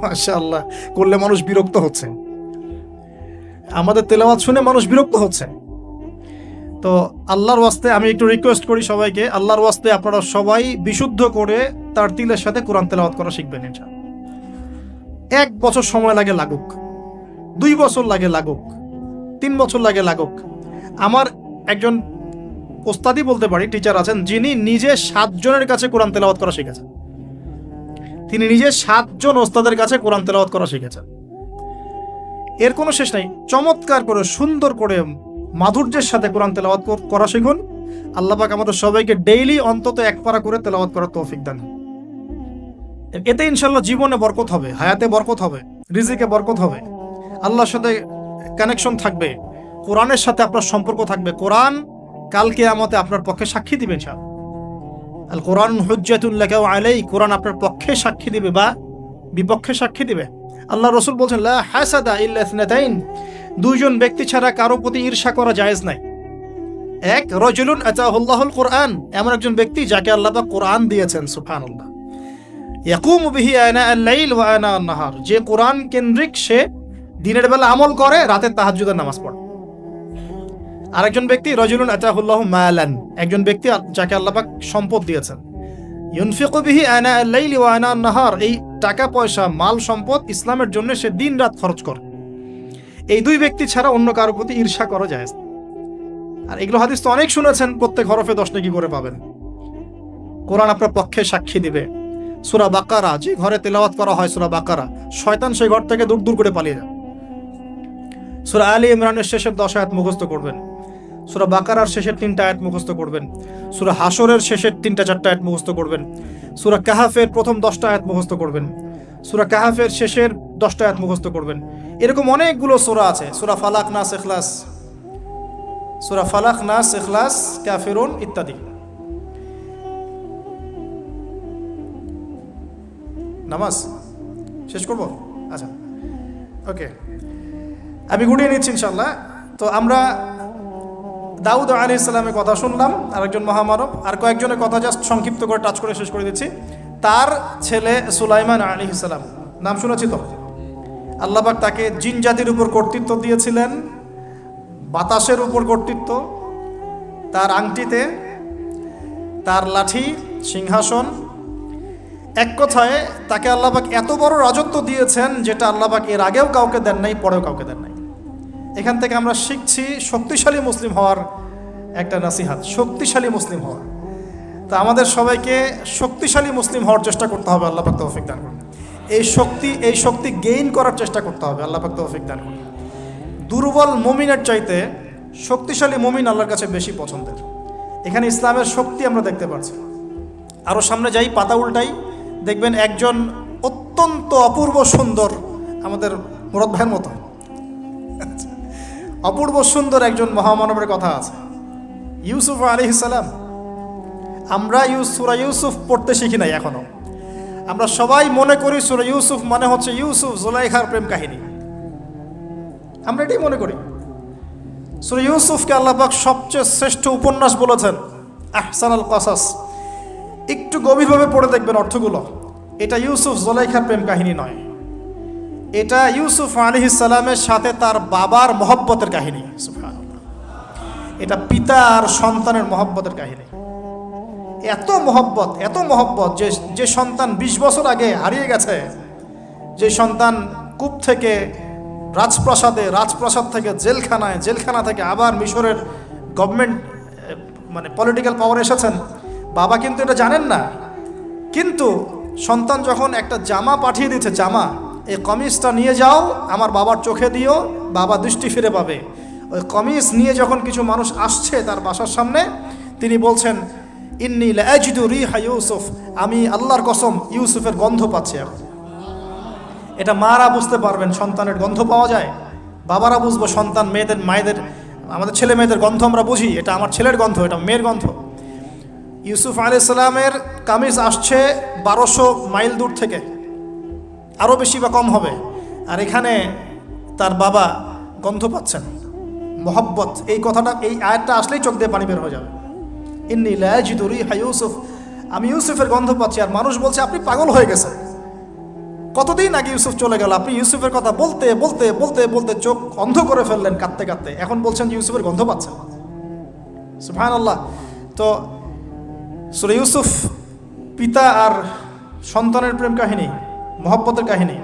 মাশাআল্লাহ করলে মানুষ বিরক্ত হচ্ছে, আমাদের তেলাওয়াত শুনে মানুষ বিরক্ত হচ্ছে। তো আল্লাহর ওয়াস্তে আমি একটু রিকোয়েস্ট করি সবাইকে, আল্লাহর ওয়াস্তে আপনারা সবাই বিশুদ্ধ করে তার তিলের সাথে কোরআন তেলাওয়াত করা শিখবেন ইনশাআল্লাহ। 1 বছর সময় লাগে লাগুক, 2 বছর লাগে লাগুক, 3 বছর লাগে লাগুক। আমার একজন ওস্তাদি বলতে পারি, টিচার আছেন, যিনি নিজে 7 জনের কাছে কোরআন তেলাওয়াত করা শিখেছেন। তিনি নিজে 7 জন ওস্তাদের কাছে কোরআন তেলাওয়াত করা শিখেছেন। এর কোনো শেষ নাই। চমৎকার করে, সুন্দর করে, মাধুর্যের সাথে কোরআন তেলাওয়াত করা শিখুন। আল্লাহ পাক আমাদের সবাইকে ডেইলি অন্তত 1 পারা করে তেলাওয়াত করার তৌফিক দান। এতে ইনশাআল্লাহ জীবনে বরকত হবে, হায়াতে বরকত হবে, রিজিকে বরকত হবে, আল্লাহর সাথে কানেকশন থাকবে, কোরআনের সাথে আপনার সম্পর্ক থাকবে। কোরআন কাল কিয়ামতে আপনার পক্ষে সাক্ষী দিবে ইনশাআল্লাহ। আল কোরআন হুজ্জাতুন লাকা ওয়া আলাইক, কোরআন আপনার পক্ষে সাক্ষী দিবে বা বিপক্ষে সাক্ষী দিবে। আল্লাহ রাসূল বলেন লা হাসাদা ইল্লা ইসনাতাইন, 2 জন ব্যক্তি ছাড়া কারো প্রতি ঈর্ষা করা জায়েজ নাই। এক, রাজুলুন আতাহুল্লাহুল কোরআন, এমন একজন ব্যক্তি যাকে আল্লাহ পাক কোরআন দিয়েছেন, সুবহানাল্লাহ। ইয়াকুমু বিহি আনা আল-লাইল ওয়া আনা আন-নাহার, যে কোরআন কেন্দ্রিক, সে দিনের বেলা আমল করে, রাতে তাহাজ্জুদের নামাজ পড়ে। আরেকজন ব্যক্তি রাজুলুন আতাহুল্লাহু মালান, একজন ব্যক্তি যাকে আল্লাহ পাক সম্পদ দিয়েছেন, ইউনফিকু বিহি আনা আল-লাইল ওয়া আনা আন-নাহার, এই টাকা পয়সা, মাল সম্পদ ইসলামের জন্য সে দিন রাত খরচ করে। এই 2 ব্যক্তি ছাড়া অন্য কারো প্রতি ঈর্ষা করা যায়। আর এগুলো হাদিস তো অনেক শুনেছেন, প্রত্যেক হরফে 10 নেকি করে পাবেন। কোরআন আপনার পক্ষে সাক্ষী দিবে। সূরা বাকারা, যে ঘরে তেলাওয়াত করা হয় সূরা বাকারা, শয়তান সেই ঘর থেকে দূর দূর করে পালিয়ে যায়। সূরা আলী ইমরানের শেষের 10 আয়াত মুখস্থ করবেন, সূরা বাকারার শেষের 3টা আয়াত মুখস্থ করবেন, সূরা হাশরের শেষের 3-4টা আয়াত মুখস্থ করবেন, সূরা কাহাফের প্রথম 10টা আয়াত মুখস্থ করবেন, সূরা কাহাফের শেষের 10টা আয়াত মুখস্থ করবেন। এরকম অনেকগুলো সূরা আছে, সূরা ফালাক, নাস, ইখলাস, সূরা ফালাক, নাস, ইখলাস, কাফিরুন ইত্যাদি। নামাজ শেষ করব? আচ্ছা, ওকে, আমি গুটিয়ে নিচ্ছি ইনশাআল্লাহ। তো আমরা দাউদ আলাইহিস সালামের কথা শুনলাম, আরেকজন মহামানব। আর কয়েকজনের কথা জাস্ট সংক্ষিপ্ত করে টাচ করে শেষ করে দিচ্ছি। তার ছেলে সুলাইমান আলাইহিস সালাম, নাম শুনেছি তো? আল্লাহ পাক তাকে জিন জাতির উপর কর্তৃত্ব দিয়েছিলেন, বাতাসের উপর কর্তৃত্ব, তার আংটিতে, তার লাঠি, সিংহাসন, এক কথায় তাকে আল্লাহ পাক এত বড় রাজত্ব দিয়েছেন যেটা আল্লাহ পাক এর আগেও কাউকে দেন নাই, পরেও কাউকে দেন নাই। এখান থেকে আমরা শিখছি শক্তিশালী মুসলিম হওয়ার একটা নাসিহাত, শক্তিশালী মুসলিম হওয়া। তা আমাদের সবাইকে শক্তিশালী মুসলিম হওয়ার চেষ্টা করতে হবে, আল্লাহ পাক তৌফিক দান করুন। এই শক্তি গেইন করার চেষ্টা করতে হবে, আল্লাহ পাক তৌফিক দান করুন। দুর্বল মুমিনের চাইতে শক্তিশালী মুমিন আল্লাহর কাছে বেশি পছন্দের। এখানে ইসলামের শক্তি আমরা দেখতে পাচ্ছি। আরও সামনে যাই, পাতা উল্টাই, দেখবেন একজন অত্যন্ত অপূর্ব সুন্দর, আমাদের মুরাদ ভাইয়ের মতো অপূর্ব সুন্দর একজন মহামানবের কথা আছে। ইউসুফ আলাইহিস সালাম। আমরা সূরা ইউসুফ পড়তে শিখি নাই এখনো। আমরা সবাই মনে করি সূরা ইউসুফ মানে হচ্ছে ইউসুফ জুলাইখার প্রেম কাহিনী, আমরা এটাই মনে করি। সূরা ইউসুফকে আল্লাহ পাক সবচেয়ে শ্রেষ্ঠ উপন্যাস বলেছেন, আহসানুল কসাস। একটু গভীরভাবে পড়ে দেখবেন অর্থগুলো। এটা ইউসুফ জুলাইখার প্রেম কাহিনী নয়, এটা ইউসুফ আলাইহিস সালামের সাথে তার বাবার মহব্বতের কাহিনী। সুবহানাল্লাহ। এটা পিতা আর সন্তানের মহব্বতের কাহিনী। এত মহব্বত যে সন্তান 20 বছর আগে হারিয়ে গেছে, যে সন্তান কূপ থেকে রাজপ্রাসাদে, রাজপ্রাসাদ থেকে জেলখানায়, জেলখানা থেকে আবার মিশরের গভর্নমেন্ট মানে পলিটিক্যাল পাওয়ার এসেছেন, বাবা কিন্তু এটা জানেন না। কিন্তু সন্তান যখন একটা জামা পাঠিয়ে দিচ্ছে, জামা, এই কমিজটা নিয়ে যাও আমার বাবার চোখে দিও, বাবা দৃষ্টি ফিরে পাবে। ওই কমিজ নিয়ে যখন কিছু মানুষ আসছে তার বাসার সামনে, তিনি বলছেন, ইন্নী লাআজিদু রিহা ইউসুফ, আমি আল্লাহর কসম ইউসুফের গন্ধ পাচ্ছি। এটা মারা বুঝতে পারবেন, সন্তানের গন্ধ পাওয়া যায়। বাবারা বুঝবো, সন্তান মায়েদের আমাদের ছেলে মেয়েদের গন্ধ আমরা বুঝি, এটা আমার ছেলের গন্ধ, এটা মেয়ের গন্ধ। ইউসুফ আলাইহিস সালামের কামিজ আসছে 1200 মাইল দূর থেকে, আরও বেশি বা কম হবে। আর এখানে তার বাবা গন্ধ পাচ্ছেন, মহব্বত। এই কথাটা, এই আয়াতটা আসলেই চোখ দিয়ে পানি বের হয়ে যাবে। ইন্নী লাআজিদু রিহা ইউসুফ, আমি ইউসুফের গন্ধ পাচ্ছি। আর মানুষ বলছে আপনি পাগল হয়ে গেছেন, কতদিন আগে ইউসুফ চলে গেল, আপনি ইউসুফের কথা বলতে বলতে বলতে বলতে চোখ অন্ধ করে ফেললেন কাঁদতে কাঁদতে, এখন বলছেন যে ইউসুফের গন্ধ পাচ্ছেন। সুবহানাল্লাহ। তো সূরা ইউসুফ পিতা আর সন্তানের প্রেম কাহিনী, মহব্বতের কাহিনী,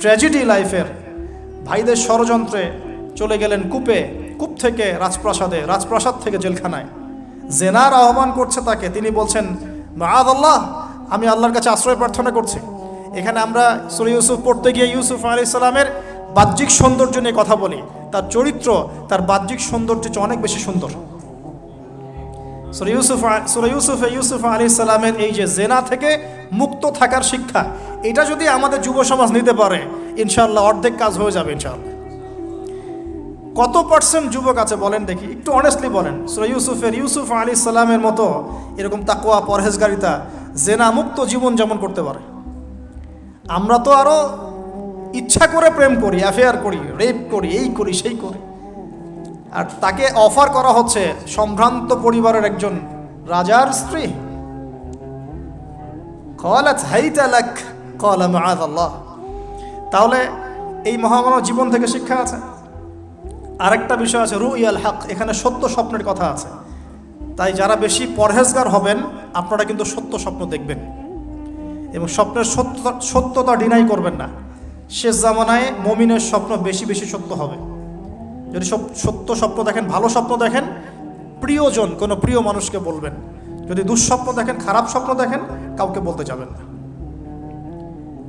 ট্র্যাজেডি লাইফের। ভাইদের ষড়যন্ত্রে চলে গেলেন কূপে, কূপ থেকে রাজপ্রাসাদে, রাজপ্রাসাদ থেকে জেলখানায়। জেনার আহ্বান করছে তাকে, তিনি বলছেন মাআযাল্লাহ, আমি আল্লাহর কাছে আশ্রয় প্রার্থনা করছি। এখানে আমরা সূরা ইউসুফ পড়তে গিয়ে ইউসুফ আলাইহিস সালামের বাহ্যিক সৌন্দর্য নিয়ে কথা বলি, তার চরিত্র, তার বাহ্যিক সৌন্দর্য চেয়ে অনেক বেশি সুন্দর। সূরা ইউসুফ আলাইহিস সালামের এই যে জেনা থেকে মুক্ত থাকার শিক্ষা, এটা যদি আমাদের যুব সমাজ নিতে পারে, ইনশাআল্লাহ অর্ধেক কাজ হয়ে যাবে ইনশাআল্লাহ। কত পার্সেন্ট যুবক আছে বলেন দেখি, একটু অনেস্টলি বলেন, সূরা ইউসুফ আলাইহিস সালামের মতো এরকম তাকওয়া, পরহেজগারিতা, জেনা মুক্ত জীবন যেমন করতে পারে। আমরা তো আরো ইচ্ছা করে প্রেম করি, অ্যাফেয়ার করি, রেপ করি, এই করি সেই করি। আর তাকে অফার করা হচ্ছে সম্ভ্রান্ত পরিবারের একজন রাজার স্ত্রী। ক্বালাত হাইতা লাক ক্বালা মাআযাল্লাহ। তাহলে এই মহামানব জীবন থেকে শিক্ষা আছে। আরেকটা বিষয় আছে রুইয়াল হক, এখানে সত্য স্বপ্নের কথা আছে। তাই যারা বেশি পরহেজগার হবেন আপনারা কিন্তু সত্য স্বপ্ন দেখবেন এবং স্বপ্নের সত্যতা ডিনাই করবেন না। শেষ জামানায় মুমিনের স্বপ্ন বেশি বেশি সত্য হবে। যদি সত্য স্বপ্ন দেখেন, ভালো স্বপ্ন দেখেন, প্রিয়জন কোনো প্রিয় মানুষকে বলবেন। যদি দুঃস্বপ্ন দেখেন, খারাপ স্বপ্ন দেখেন, কাউকে বলতে যাবেন না।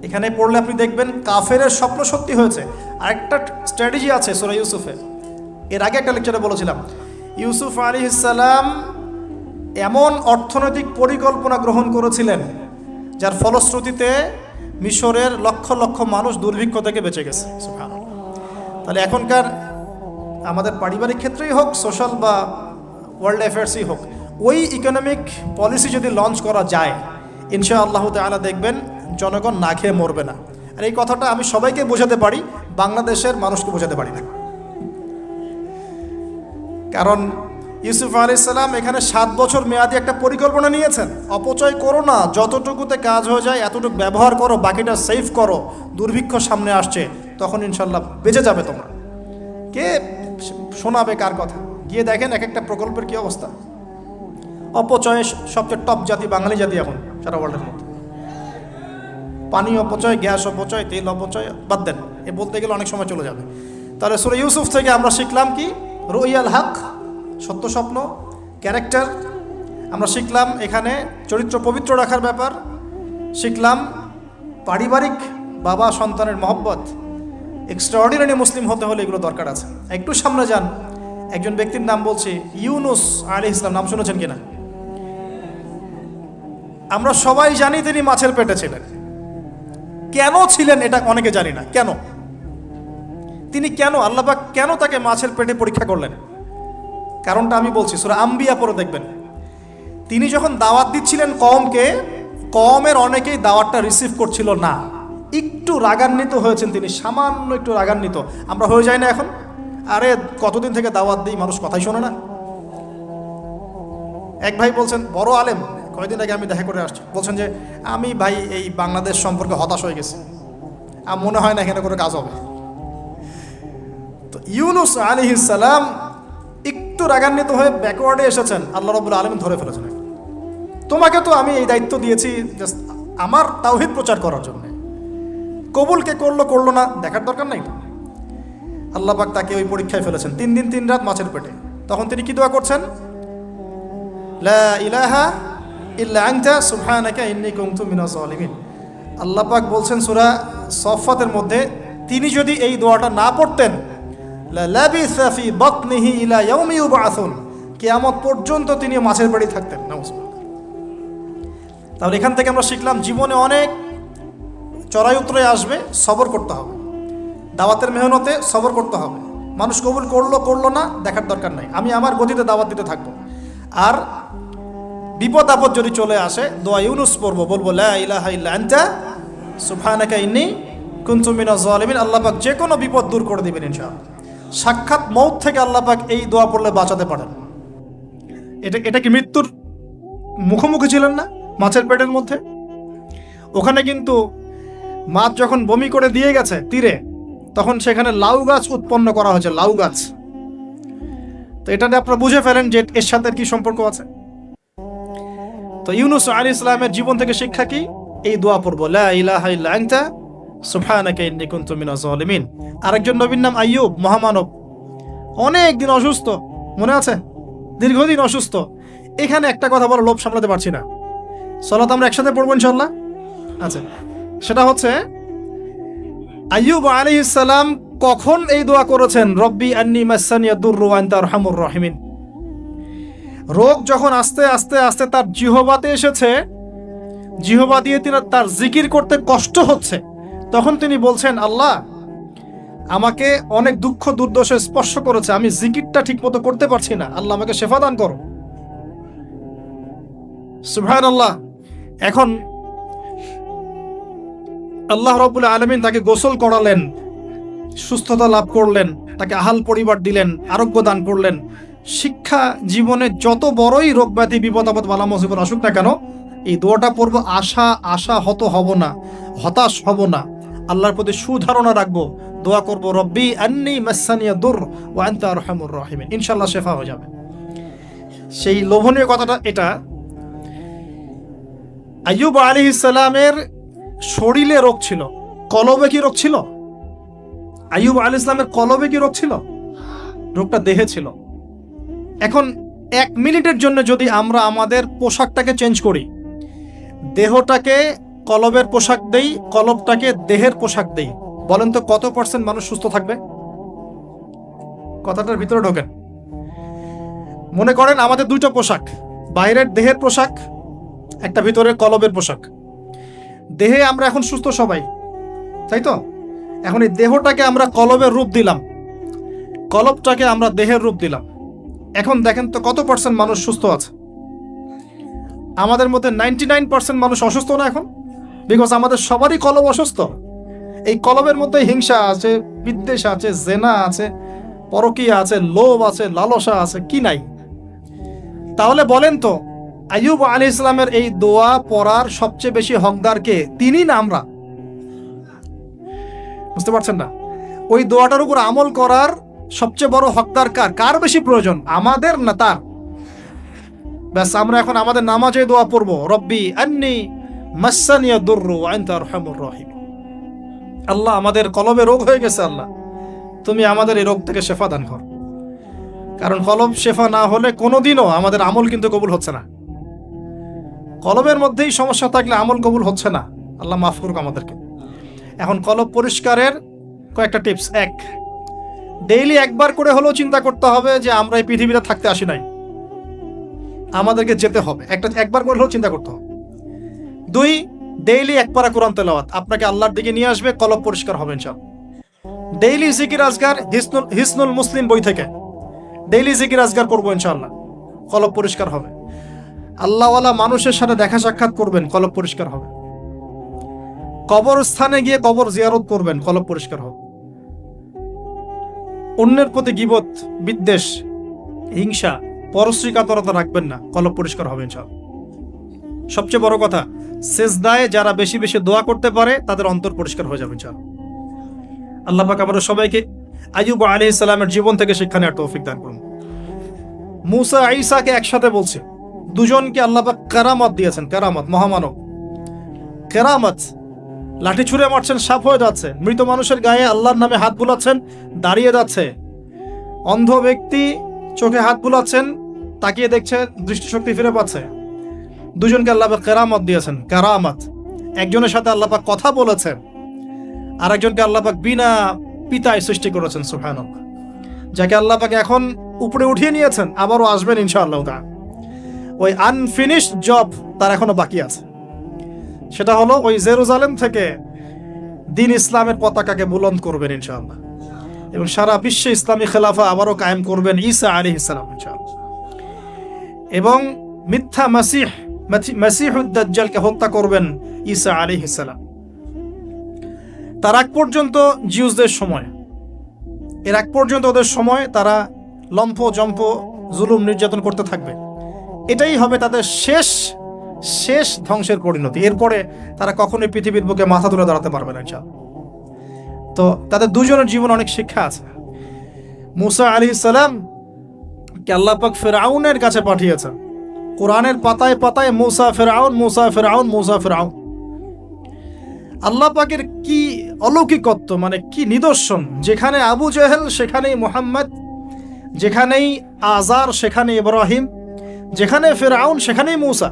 এখানে পড়লে আপনি দেখবেন কাফেরের স্বপ্ন সত্যি হয়েছে। আরেকটা স্ট্র্যাটেজি আছে সূরা ইউসুফে, এর আগে একটা লেকচারে বলেছিলাম। ইউসুফ আলাইহিস সালাম এমন অর্থনৈতিক পরিকল্পনা গ্রহণ করেছিলেন যার ফলশ্রুতিতে মিশরের লক্ষ লক্ষ মানুষ দুর্ভিক্ষ থেকে বেঁচে গেছে। সুবহানাল্লাহ। তাহলে এখনকার আমাদের পারিবারিক ক্ষেত্রেই হোক, সোশ্যাল বা ওয়ার্ল্ড অ্যাফেয়ার্সই হোক, ওই ইকোনমিক পলিসি যদি লঞ্চ করা যায়, ইনশাআল্লাহ তাআলা দেখবেন জনগণ না খেয়ে মরবে না। আর এই কথাটা আমি সবাইকে বোঝাতে পারি, বাংলাদেশের মানুষকে বোঝাতে পারি না। কারণ ইউসুফ আলাইহিস সালাম এখানে 7 বছর মেয়াদি একটা পরিকল্পনা নিয়েছেন। অপচয় করো না, যতটুকুতে কাজ হয়ে যায় এতটুকু ব্যবহার করো, বাকিটা সেভ করো। দুর্ভিক্ষ সামনে আসছে, তখন ইনশাল্লাহ বেঁচে যাবে তোমরা। কে শোনাবে কার কথা? গিয়ে দেখেন এক একটা প্রকল্পের কি অবস্থা। অপচয়ে সবচেয়ে টপ জাতি বাঙালি জাতি এখন সারা ওয়ার্ল্ডের মধ্যে। পানি অপচয়, গ্যাস অপচয়, তেল অপচয়, বাদ দেন, এ বলতে গেলে অনেক সময় চলে যাবে। তাহলে সূরা ইউসুফ থেকে আমরা শিখলাম কি? রুইয়াল হক, সত্য স্বপ্ন, ক্যারেক্টার। আমরা শিখলাম এখানে চরিত্র পবিত্র রাখার ব্যাপার। শিখলাম পারিবারিক বাবা সন্তানের মহব্বত। এক্সট্রাঅর্ডিনারি মুসলিম হতে হলে এগুলো দরকার আছে। একটু সামনে যান, একজন ব্যক্তির নাম বলছি, ইউনুস আলাইহিস সালাম। নাম শুনেছেন কিনা? আমরা সবাই জানি তিনি মাছের পেটে ছিলেন। কেন ছিলেন এটা অনেকে জানি না। কেন তিনি, কেন আল্লাহ পাক কেন তাকে মাছের পেটে পরীক্ষা করলেন? কারণটা আমি বলছি, সূরা আম্বিয়া পড়ে দেখবেন। তিনি যখন দাওয়াত দিচ্ছিলেন কওমকে, কওমের অনেকেই দাওয়াতটা রিসিভ করছিল না, একটু রাগান্বিত হয়েছেন তিনি, সামান্য একটু রাগান্বিত। আমরা হয়ে যাই না এখন? আরে কতদিন থেকে দাওয়াত দিই, মানুষ কথাই শোনে না। এক ভাই বলছেন, বড় আলেম, কয়েকদিন আগে আমি দেখা করে আসছি, বলছেন যে আমি ভাই এই বাংলাদেশ সম্পর্কে হতাশ হয়ে গেছি, আর মনে হয় না এখানে কোনো কাজ হবে। তো ইউনূস আলাইহিস সালাম একটু রাগান্বিত হয়ে ব্যাকওয়ার্ডে এসেছেন, আল্লাহ রাব্বুল আলামিন ধরে ফেলেছেন। তোমাকে তো আমি এই দায়িত্ব দিয়েছি জাস্ট আমার তাওহীদ প্রচার করার জন্য, কবুল কে করলো করলো না দেখার দরকার নাই। আল্লাহ পাক তাকে ওই পরীক্ষায় ফেলেছেন, 3 দিন 3 রাত মাছের পেটে। তখন তিনি কি দোয়া করছেন? লা ইলাহা ইল্লা আনতা সুবহানাকা ইন্নী কুনতু মিনাজ জালিমিন। আল্লাহ পাক বলছেন সূরা সফফাতের মধ্যে, তিনি যদি এই দোয়াটা না পড়তেন, লা লাবিসা ফি বাতনিহি ইলা ইয়াউমি ইউবআসুন, কিয়ামত পর্যন্ত তিনি মাছের পেটেই থাকতেন। নাউজুবিল্লাহ। তাহলে এখান থেকে আমরা শিখলাম, জীবনে অনেক চড়াই উতরাই আসবে, সবর করতে হবে। দাওয়াতের মেহনতে সবর করতে হবে। মানুষ কবুল করলো করলো না দেখার দরকার নাই, আমি আমার গতিতে দাওয়াত দিতে থাকবো। আর বিপদ আপদ যদি চলে আসে, দোয়া ইউনুস পড়বো, বলবো লা ইলাহা ইল্লা আনতা সুবহানাকা ইন্নী কুনতু মিনাজ জালিমিন। আল্লাহ পাক যে কোনো বিপদ দূর করে দিবেন ইনশাআল্লাহ। সাক্ষাৎ মউত থেকে আল্লাহ পাক এই দোয়া পড়লে বাঁচাতে পারেন। এটা কি মৃত্যুর মুখোমুখি ছিলেন না মাছের পেটের মধ্যে? ওখানে কিন্তু মাছ যখন বমি করে দিয়ে গেছে তীরে, তখন সেখানে লাউ গাছ উৎপন্ন করা হয়েছে, লাউ গাছ। তো এটা আপনারা বুঝে ফেলেন যে এর সাথে কি সম্পর্ক আছে। তো ইউনূস আলাইহিস সালামের জীবন থেকে শিক্ষা কি? এই দোয়া পড়বো, লা ইলাহা ইল্লা আনতা সুবহানাকা ইন্নী কুনতু মিনাজ জালিমিন। আরেকজন নবীর নাম আইয়ুব, মহামানব, অনেক দিন অসুস্থ, মনে আছে? দীর্ঘদিন অসুস্থ। এখানে একটা কথা বলে লোভ সামলাতে পারছি না, সালাত আমরা একসাথে পড়বো ইনশাআল্লাহ। আচ্ছা, সেটা হচ্ছে আইয়ুব আলাইহিস সালাম কখন এই দোয়া করেছেন? রব্বি আন্নী মাসানিয়া দুররু ওয়া আনতা আরহামুর রাহিমিন। রোগ যখন আস্তে আস্তে আস্তে তার জিহ্বাতে এসেছে, জিহ্বা দিয়ে তিনি তার জিকির করতে কষ্ট হচ্ছে, তখন তিনি বলছেন, আল্লাহ আমাকে অনেক দুঃখ দুর্দশা স্পর্শ করেছে, আমি জিকিরটা ঠিক মতো করতে পারছি না, আল্লাহ আমাকে শেফা দান করো। সুবহানাল্লাহ। এখন আল্লাহ রাব্বুল আলামিন তাকে গোসল করালেন, সুস্থতা লাভ করলেন, তাকে আহাল পরিবার দিলেন, আরোগ্য দান করলেন। শিক্ষা, জীবনে যত বড়ই রোগ ব্যাধি বিপদ আপদ বালা মুসিবত আসুক না কেন, এই দোয়াটা পড়বো, আশাহত হব না, হতাশ হব না, আল্লাহর প্রতি সুধারণা রাখবো, দোয়া করবো রব্বি আন্নী মাসানিয়া দুর ওয়া আনতা আরহামুর রাহিমিন, ইনশাআল্লাহ শেফা হয়ে যাবে। সেই লোভনীয় কথাটা এটা, আইয়ুব আলাইহিস সালামের শরীরে রোগ ছিল, কলবে কি রোগ ছিল? আইয়ুব আলাইহিস সালামের কলবে কি রোগ ছিল? রোগটা দেহে ছিল। এখন 1 মিনিটের জন্য যদি আমরা আমাদের পোশাকটাকে চেঞ্জ করি, দেহটাকে কলবের পোশাক দেই, কলবটাকে দেহের পোশাক দেই, বলেন তো কত % মানুষ সুস্থ থাকবে? কথাটার ভিতরে ঢোকেন। মনে করেন আমাদের 2টা পোশাক, বাইরের দেহের পোশাক, একটা ভিতরের কলবের পোশাক। দেহে আমরা এখন সুস্থ সবাই, তাই তো? এখন এই দেহটাকে আমরা কলবের রূপ দিলাম, কলবটাকে আমরা দেহের রূপ দিলাম। এখন দেখেন তো কত % মানুষ সুস্থ আছে? আমাদের মধ্যে 99% মানুষ অসুস্থ না এখন, বিকজ আমাদের সবারই কলব অসুস্থ। এই কলবের মধ্যে হিংসা আছে, বিদ্বেষ আছে, জেনা আছে, পরকীয়া আছে, লোভ আছে, লালসা আছে, কি নাই? তাহলে বলেন তো আইয়ুব আলাইহিস সালামের এই দোয়া পড়ার সবচেয়ে বেশি হকদার কে? তিনি না আমরা? বুঝতে পারছেন না? ওই দোয়াটার উপর আমল করার সবচেয়ে বড় হকদার কার? কার বেশি প্রয়োজন, আমাদের না তার? ব্যাস, আমরা এখন আমাদের নামাজে দোয়া পড়বো, রব্বি আন্নী মাসানিয়া দুররু ওয়া আনতা আরহামুর রাহিম। আল্লাহ আমাদের কলবে রোগ হয়ে গেছে, আল্লাহ তুমি আমাদের এই রোগ থেকে শেফা দান কর। কারণ কলব শেফা না হলে কোনোদিনও আমাদের আমল কিন্তু কবুল হচ্ছে না। কলবের মধ্যেই সমস্যা থাকলে আমল কবুল হচ্ছে না। আল্লাহ মাফ করুক আমাদেরকে। এখন কলব পরিষ্কারের কয়েকটা টিপস। 1, ডেইলি একবার করে হলেও চিন্তা করতে হবে যে আমরা এই পৃথিবীতে থাকতে আসি নাই, আমাদেরকে যেতে হবে। একবার করে হলেও চিন্তা করতে হবে। 2, ডেইলি 1 পারা কোরআন তেলাওয়াত আপনাকে আল্লাহর দিকে নিয়ে আসবে, কলব পরিষ্কার হবে ইনশাআল্লাহ। ডেইলি জিকির আজকার হিসনুল মুসলিম বই থেকে, ডেইলি জিকির আজগার করবো ইনশাআল্লাহ, কলব পরিষ্কার হবে। আল্লাহওয়ালা মানুষের সাথে দেখা সাক্ষাৎ করবেন, কলব পরিষ্কার হবে। কবরস্থানে গিয়ে কবর জিয়ারত করবেন, কলব পরিষ্কার হবে। অন্যের প্রতি গীবত, বিদ্বেষ, হিংসা, পরশ্রীকাতরতা রাখবেন না, কলব পরিষ্কার হবে ইনশাআল্লাহ। সবচেয়ে বড় কথা, সেজদায় যারা বেশি বেশি দোয়া করতে পারে তাদের অন্তর পরিষ্কার হয়ে যাবে ইনশাআল্লাহ। আল্লাহ পাক আমাদের সবাইকে আইয়ুব আলাইহিস সালামের জীবন থেকে শিক্ষা নেওয়ার তৌফিক দান করুন। মুসা ঈসাকে একসাথে বলছে, দুজনকে আল্লাহ পাক কারামত দিয়েছেন, কারামত, মহামানব, কারামত। লাঠি ছুঁড়ে মারছেন, সাপ হয়ে যাচ্ছে। মৃত মানুষের গায়ে আল্লাহর নামে হাত বুলাচ্ছেন, দাঁড়িয়ে যাচ্ছে। অন্ধ ব্যক্তি চোখে হাত বুলাচ্ছেন, তাকিয়ে দেখছে, দৃষ্টিশক্তি ফিরে পাচ্ছে। দুজনকে আল্লাহ পাক কারামত দিয়েছেন, কারামত। একজনের সাথে আল্লাহ পাক কথা বলেছেন, আর একজনকে আল্লাহ পাক বিনা পিতায় সৃষ্টি করেছেন, সুবহানাল্লাহ। যাকে আল্লাহ পাক এখন উপরে উঠিয়ে নিয়েছেন, আবারও আসবেন ইনশাআল্লাহ। ওই আনফিনিশড জব তার এখনো বাকি আছে। সেটা হলো ওই জেরুজালেম থেকে দিন ইসলামের পতাকাকে বুলন্দ করবেন ইনশাআল্লাহ, এবং সারা বিশ্বে ইসলামী খেলাফা আবারও কায়েম করবেন ঈসা আলাইহিস সালাম ইনশাআল্লাহ। এবং মিথ্যা মাসিহুদ দাজ্জালকে হত্যা করবেন ঈসা আলাইহিস সালাম। তার আগ পর্যন্ত জিউসদের সময়, এর আগ পর্যন্ত ওদের সময় তারা লম্ফ জম্প জুলুম নির্যাতন করতে থাকবে। এটাই হবে তাদের শেষ ধ্বংসের পরিণতি। এরপরে তারা কখনোই পৃথিবীর বুকে মাথা তুলে দাঁড়াতে পারবে না ইনশাআল্লাহ। তো তাদের দুজনের জীবনে অনেক শিক্ষা আছে। মুসা আলাইহিস সালাম কে আল্লাহ পাক ফিরআউনের কাছে পাঠিয়েছেন। কোরআনের পাতায় পাতায় মুসা ফিরআউন, মুসা ফিরআউন, মুসা ফিরআউন। আল্লাহ পাকের কি অলৌকিকত্ব, মানে কি নিদর্শন! যেখানে আবু জেহেল সেখানেই মুহাম্মদ, যেখানেই আজার সেখানে ইব্রাহিম, যেখানে ফিরআউন সেখানেই মুসা।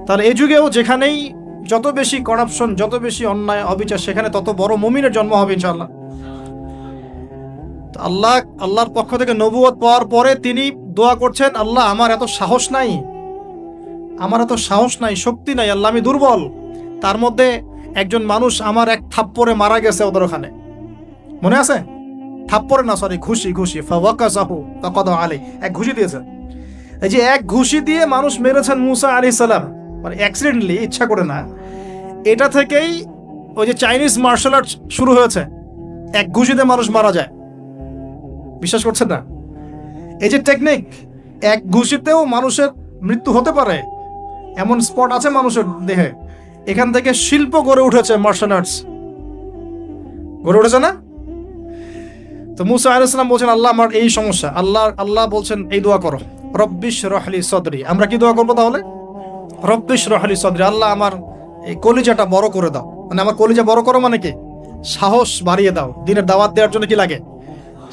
তার এই যুগেও যেখানেই যত বেশি করাপশন, যত বেশি অন্যায় অবিচার, সেখানে তত বড় মুমিনের জন্ম হবে ইনশাআল্লাহ। আল্লাহর পক্ষ থেকে নবুয়ত পাওয়ার পরে তিনি দোয়া করছেন, আল্লাহ আমার এত সাহস নাই, শক্তি নাই, আল্লাহ আমি দুর্বল। তার মধ্যে একজন মানুষ আমার এক থাপ্পড়ে মারা গেছে ওদের ওখানে, মনে আছে? থাপ্পড়ে না, সরি, ঘুষি ফাওয়াকাযাহু ফাকাদা আলাইহি, এক ঘুষি দিয়েছে। এই যে এক ঘুষি দিয়ে মানুষ মেরেছেন মুসা আলাইহিস সালাম, মানে অ্যাক্সিডেন্টলি, ইচ্ছা করে না। এটা থেকেই ওই যে চাইনিজ মার্শাল আর্ট শুরু হয়েছে, এক ঘুষিতে মানুষ মারা যায়। বিশ্বাস করছেন না? এই যে টেকনিক, এক ঘুষিতেও মানুষের মৃত্যু হতে পারে, এমন স্পট আছে মানুষের দেহে। এখান থেকে শিল্প গড়ে উঠেছে, মার্শাল আর্টস গড়ে উঠেছে না? তো মুসা আলাইহিস সালাম বলছেন, আল্লাহ আমার এই সমস্যা। আল্লাহ বলছেন এই দোয়া করো, রব্বিশ রহলি সদরি। আমরা কি দোয়া করবো তাহলে? রব্বিশ রহলি সদরি, আল্লাহ আমার এই কলিজাটা বড় করে দাও। মানে আমার কলিজা বড় করো মানে কি? সাহস বাড়িয়ে দাও। দিনের দাওয়াত দেওয়ার জন্য কি লাগে?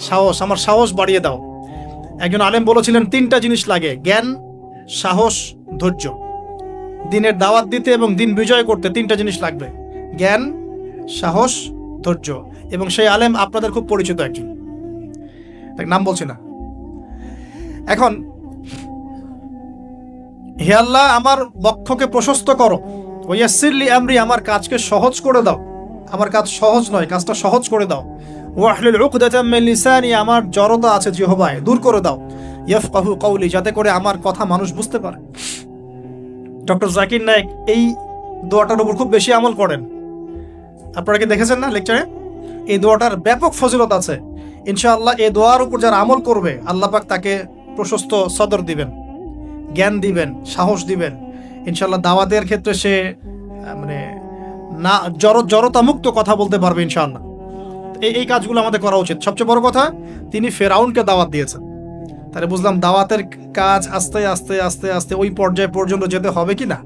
সাহস। আমার সাহস বাড়িয়ে দাও। একজন আলেম বলেছিলেন 3টা জিনিস লাগে, জ্ঞান, সাহস, ধৈর্য। দিনের দাওয়াত দিতে এবং দিন বিজয় করতে 3টা জিনিস লাগবে, জ্ঞান, সাহস, ধৈর্য। এবং সেই আলেম আপনাদের খুব পরিচিত একজন, নাম বলছি না এখন। হে আল্লাহ, আমার বক্ষকে প্রশস্ত করো, ওয়াসসিরলি আমরি, আমার কাজকে সহজ করে দাও। আমার কাজ সহজ নয়, কাজটা সহজ করে দাও। ওয়াহলুল উকদাতাম মিন লিসানি, আমার জড়তা আছে জিহ্বায়, দূর করে দাও। ইয়াফকাহু কওলি, যাতে করে আমার কথা মানুষ বুঝতে পারে। ডক্টর জাকির নায়েক এই দোয়াটার উপর খুব বেশি আমল করেন। আপনারা কি দেখেছেন না লেকচারে? এই দোয়াটার ব্যাপক ফজিলত আছে। ইনশাআল্লাহ এই দোয়ার উপর যারা আমল করবে, আল্লাহ পাক তাকে প্রশস্ত সদর দিবেন, জ্ঞান দিবেন, সাহস দিবেন। ইনশাআল্লাহ দাওয়াতের ক্ষেত্রে সে মানে না জড়তা মুক্ত কথা বলতে পারবে ইনশাআল্লাহ। এই কাজগুলো আমাদের করা উচিত। সবচেয়ে বড় কথা, তিনি ফেরাউনকে দাওয়াত দিয়েছেন। তাহলে বুঝলাম দাওয়াতের কাজ আস্তে আস্তে আস্তে আস্তে ওই পর্যায় পর্যন্ত যেতে হবে কি না।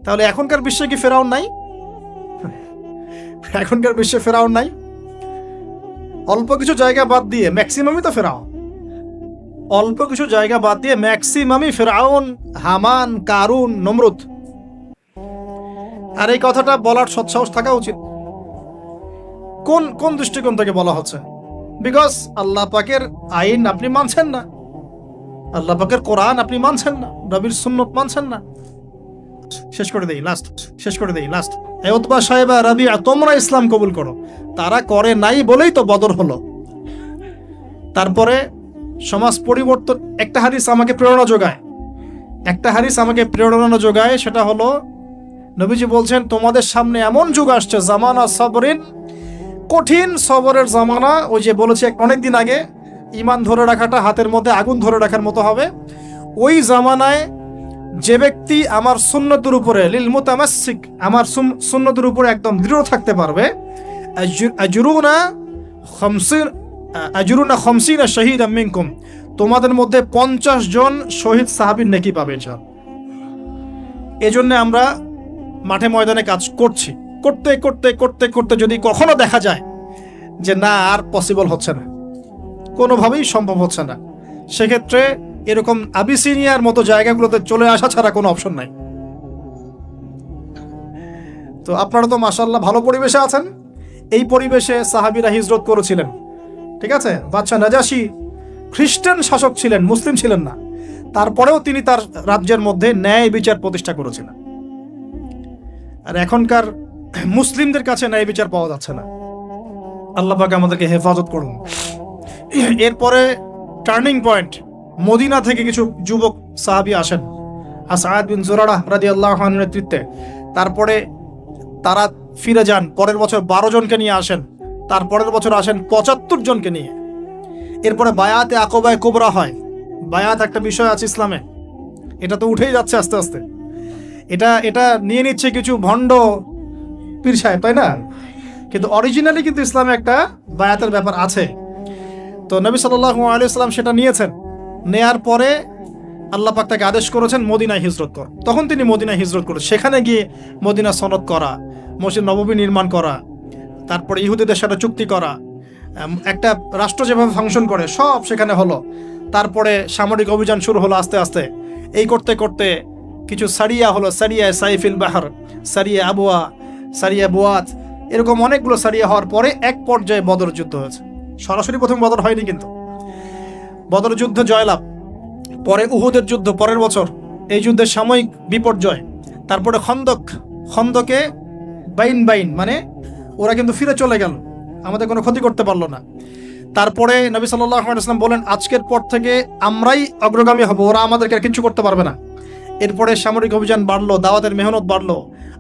তাহলে এখনকার বিশ্বে কি ফেরাউন নাই? এখনকার বিশ্বে ফেরাউন নাই? অল্প কিছু জায়গা বাদ দিয়ে ম্যাক্সিমামই তো ফেরাউন। অল্প কিছু জায়গা বাদ দিয়ে ম্যাক্সিমামই ফেরাউন, হামান, কারুন, নমরুদ। আর এই কথাটা বলার সৎসাহস থাকা উচিত। কোন দৃষ্টিকোণ থেকে বলা হচ্ছে? বিকজ আল্লাহ পাকের আইন আপনি মানছেন না, আল্লাহ পাকের কোরআন আপনি মানছেন না, নবীর সুন্নত মানছেন না। শেষ করে দেই লাস্ট। উতবা সাহেবা রাবিয়া, তোমরা ইসলাম কবুল করো। তারা করে নাই বলেই তো বদর হলো। তারপরে সমাজ পরিবর্তন, একটা হাদিস আমাকে প্রেরণা যোগায়, সেটা হলো নবীজি বলছেন তোমাদের সামনে এমন যুগ আসছে জামানা সবরিন, কঠিন সবরের জামানা। ওই যে বলেছি অনেকদিন আগে, ঈমান ধরে রাখাটা হাতের মধ্যে আগুন ধরে রাখার মতো হবে। ওই জামানায় যে ব্যক্তি আমার সুন্নতের উপরে লিল মুতামাসসিক, আমার সুন্নতের উপরে একদম দৃঢ় থাকতে পারবে, আজরুনা খামসিনা শাহীদাম মিনকুম, তোমাদের মধ্যে 50 জন শহীদ সাহাবীর নেকি পাবে ইনশাআল্লাহ। এজন্য আমরা মাঠে ময়দানে কাজ করছি, করতে করতে করতে করতে যদি কখনো দেখা যায় যে না আর পসিবল হচ্ছে না, কোনোভাবেই সম্ভব হচ্ছে না, সেক্ষেত্রে এরকম আবিসিনিয়ার মতো জায়গাগুলোতে চলে আসা ছাড়া কোনো অপশন নাই। তো আপনারা তো মাশাআল্লাহ ভালো পরিবেশে আছেন। এই পরিবেশে সাহাবীরা হিজরত করেছিলেন, ঠিক আছে। বাদশা নাজাশী খ্রিস্টান শাসক ছিলেন, মুসলিম ছিলেন না, তারপরেও তিনি তার রাজ্যের মধ্যে ন্যায় বিচার প্রতিষ্ঠা করেছিলেন। আর এখনকার মুসলিমদের কাছে ন্যায় বিচার পাওয়া যাচ্ছে না। আল্লাহ পাক আমাদেরকে হেফাজত করুন। এরপরে টার্নিং পয়েন্ট, মদিনা থেকে কিছু যুবক সাহাবী আসেন আসাদ বিন জুরারাহ রাদিয়াল্লাহু আনহুর নেতৃত্বে। তারপরে তারা ফিরে যান, পরের বছর 12 জনকে নিয়ে আসেন, তারপরের বছর আসেন 75 জনকে নিয়ে। এরপরে বায়াতে আকবায়ে কুবরা হয়। বায়াত একটা বিষয় আছে ইসলামে, এটা তো উঠেই যাচ্ছে আস্তে আস্তে। এটা নিয়ে নিচ্ছে কিছু ভণ্ড পীর সাহেব, তাই না? কিন্তু অরিজিনালি কিন্তু ইসলামে একটা বায়াতের ব্যাপার আছে। তো নবী সাল্লাল্লাহু আলাইহি ওয়াসাল্লাম সেটা নিয়েছেন। নেয়ার পরে আল্লাহ পাক তাকে আদেশ করেছেন মদিনায় হিজরত কর। তখন তিনি মদিনায় হিজরত করে সেখানে গিয়ে মদিনা সনদ করা, মসজিদ নববী নির্মাণ করা, তারপরে ইহুদিদের সাথে চুক্তি করা, একটা রাষ্ট্র যেভাবে ফাংশন করে সব সেখানে হলো। তারপরে সামরিক অভিযান শুরু হলো আস্তে আস্তে। এই করতে করতে কিছু সারিয়া হলো, সারিয়া সাইফিল বাহর, সারিয়া আবুয়া, সারিয়া বুয়াত, এরকম অনেকগুলো সারিয়া হওয়ার পরে এক পর্যায়ে বদর যুদ্ধ হয়েছে। সরাসরি প্রথম বদর হয়নি, কিন্তু বদর যুদ্ধ জয়লাভ, পরে উহুদের যুদ্ধ পরের বছর, এই যুদ্ধের সাময়িক বিপর্যয়। তারপরে খন্দকে বাইন মানে ওরা কিন্তু ফিরে চলে গেল, আমাদের কোনো ক্ষতি করতে পারলো না। তারপরে নবী সাল্লাল্লাহু আলাইহি ওয়াসাল্লাম বলেন আজকের পর থেকে আমরাই অগ্রগামী হব, ওরা আমাদেরকে আর কিছু করতে পারবে না। এরপরে সামরিক অভিযান বাড়লো, দাওয়াতের মেহনত বাড়লো,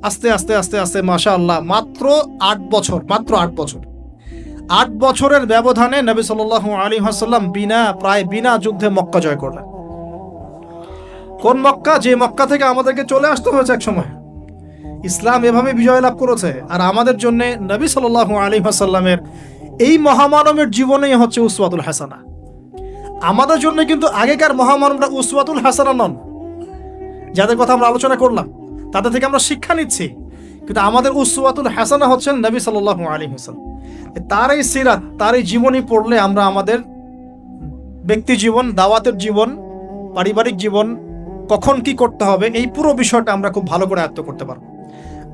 আস্তে আস্তে আস্তে আস্তে মাশাআল্লাহ মাত্র 8 বছর 8 বছরের ব্যবধানে নবী সাল্লাল্লাহু আলাইহি ওয়াসাল্লাম প্রায় বিনা যুদ্ধে মক্কা জয় করলেন। কোন মক্কা? যে মক্কা থেকে আমাদেরকে চলে আসতে হয়েছে এক সময়। ইসলাম এভাবে বিজয় লাভ করেছে। আর আমাদের জন্য নবী সাল্লাল্লাহু আলাইহি ওয়াসাল্লামের এই মহামানবের জীবনেই হচ্ছে উসওয়াতুল হাসানা। আমাদের জন্য কিন্তু আগেকার মহামানবরা উসওয়াতুল হাসানা নন, যাদের কথা আমরা আলোচনা করলাম, তাদের থেকে আমরা শিক্ষা নিচ্ছি। কিন্তু আমাদের উসওয়াতুল হাসানা হচ্ছেন নবী সাল্লাল্লাহু আলাইহি ওয়াসাল্লাম। তার এই সিরাত, তার এই জীবনী পড়লে আমরা আমাদের ব্যক্তি জীবন, দাওয়াতের জীবন, পারিবারিক জীবন, কখন কি করতে হবে, এই পুরো বিষয়টা আমরা খুব ভালো করে আয়ত্ত করতে পারব।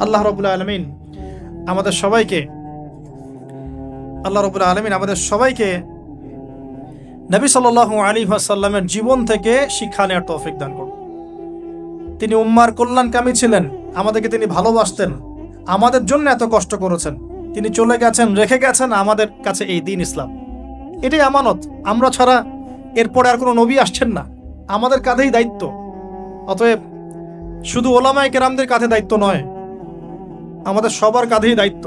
আল্লাহ রাব্বুল আলামিন আমাদের সবাইকে নবী সাল্লাল্লাহু আলাইহি ওয়াসাল্লামের জীবন থেকে শিক্ষা নেওয়ার তৌফিক দান করুন। তিনি উম্মার কল্যাণকামী ছিলেন, আমাদেরকে তিনি ভালোবাসতেন, আমাদের জন্য এত কষ্ট করেছেন, তিনি চলে গেছেন, রেখে গেছেন আমাদের কাছে এই দিন ইসলাম। এটাই আমানত। আমরা ছাড়া এরপরে আর কোনো নবী আসছেন না, আমাদের কাঁধেই দায়িত্ব। অতএব শুধু ওলামায়ে কেরামদের কাঁধে দায়িত্ব নয়, আমাদের সবার কাঁধেই দায়িত্ব।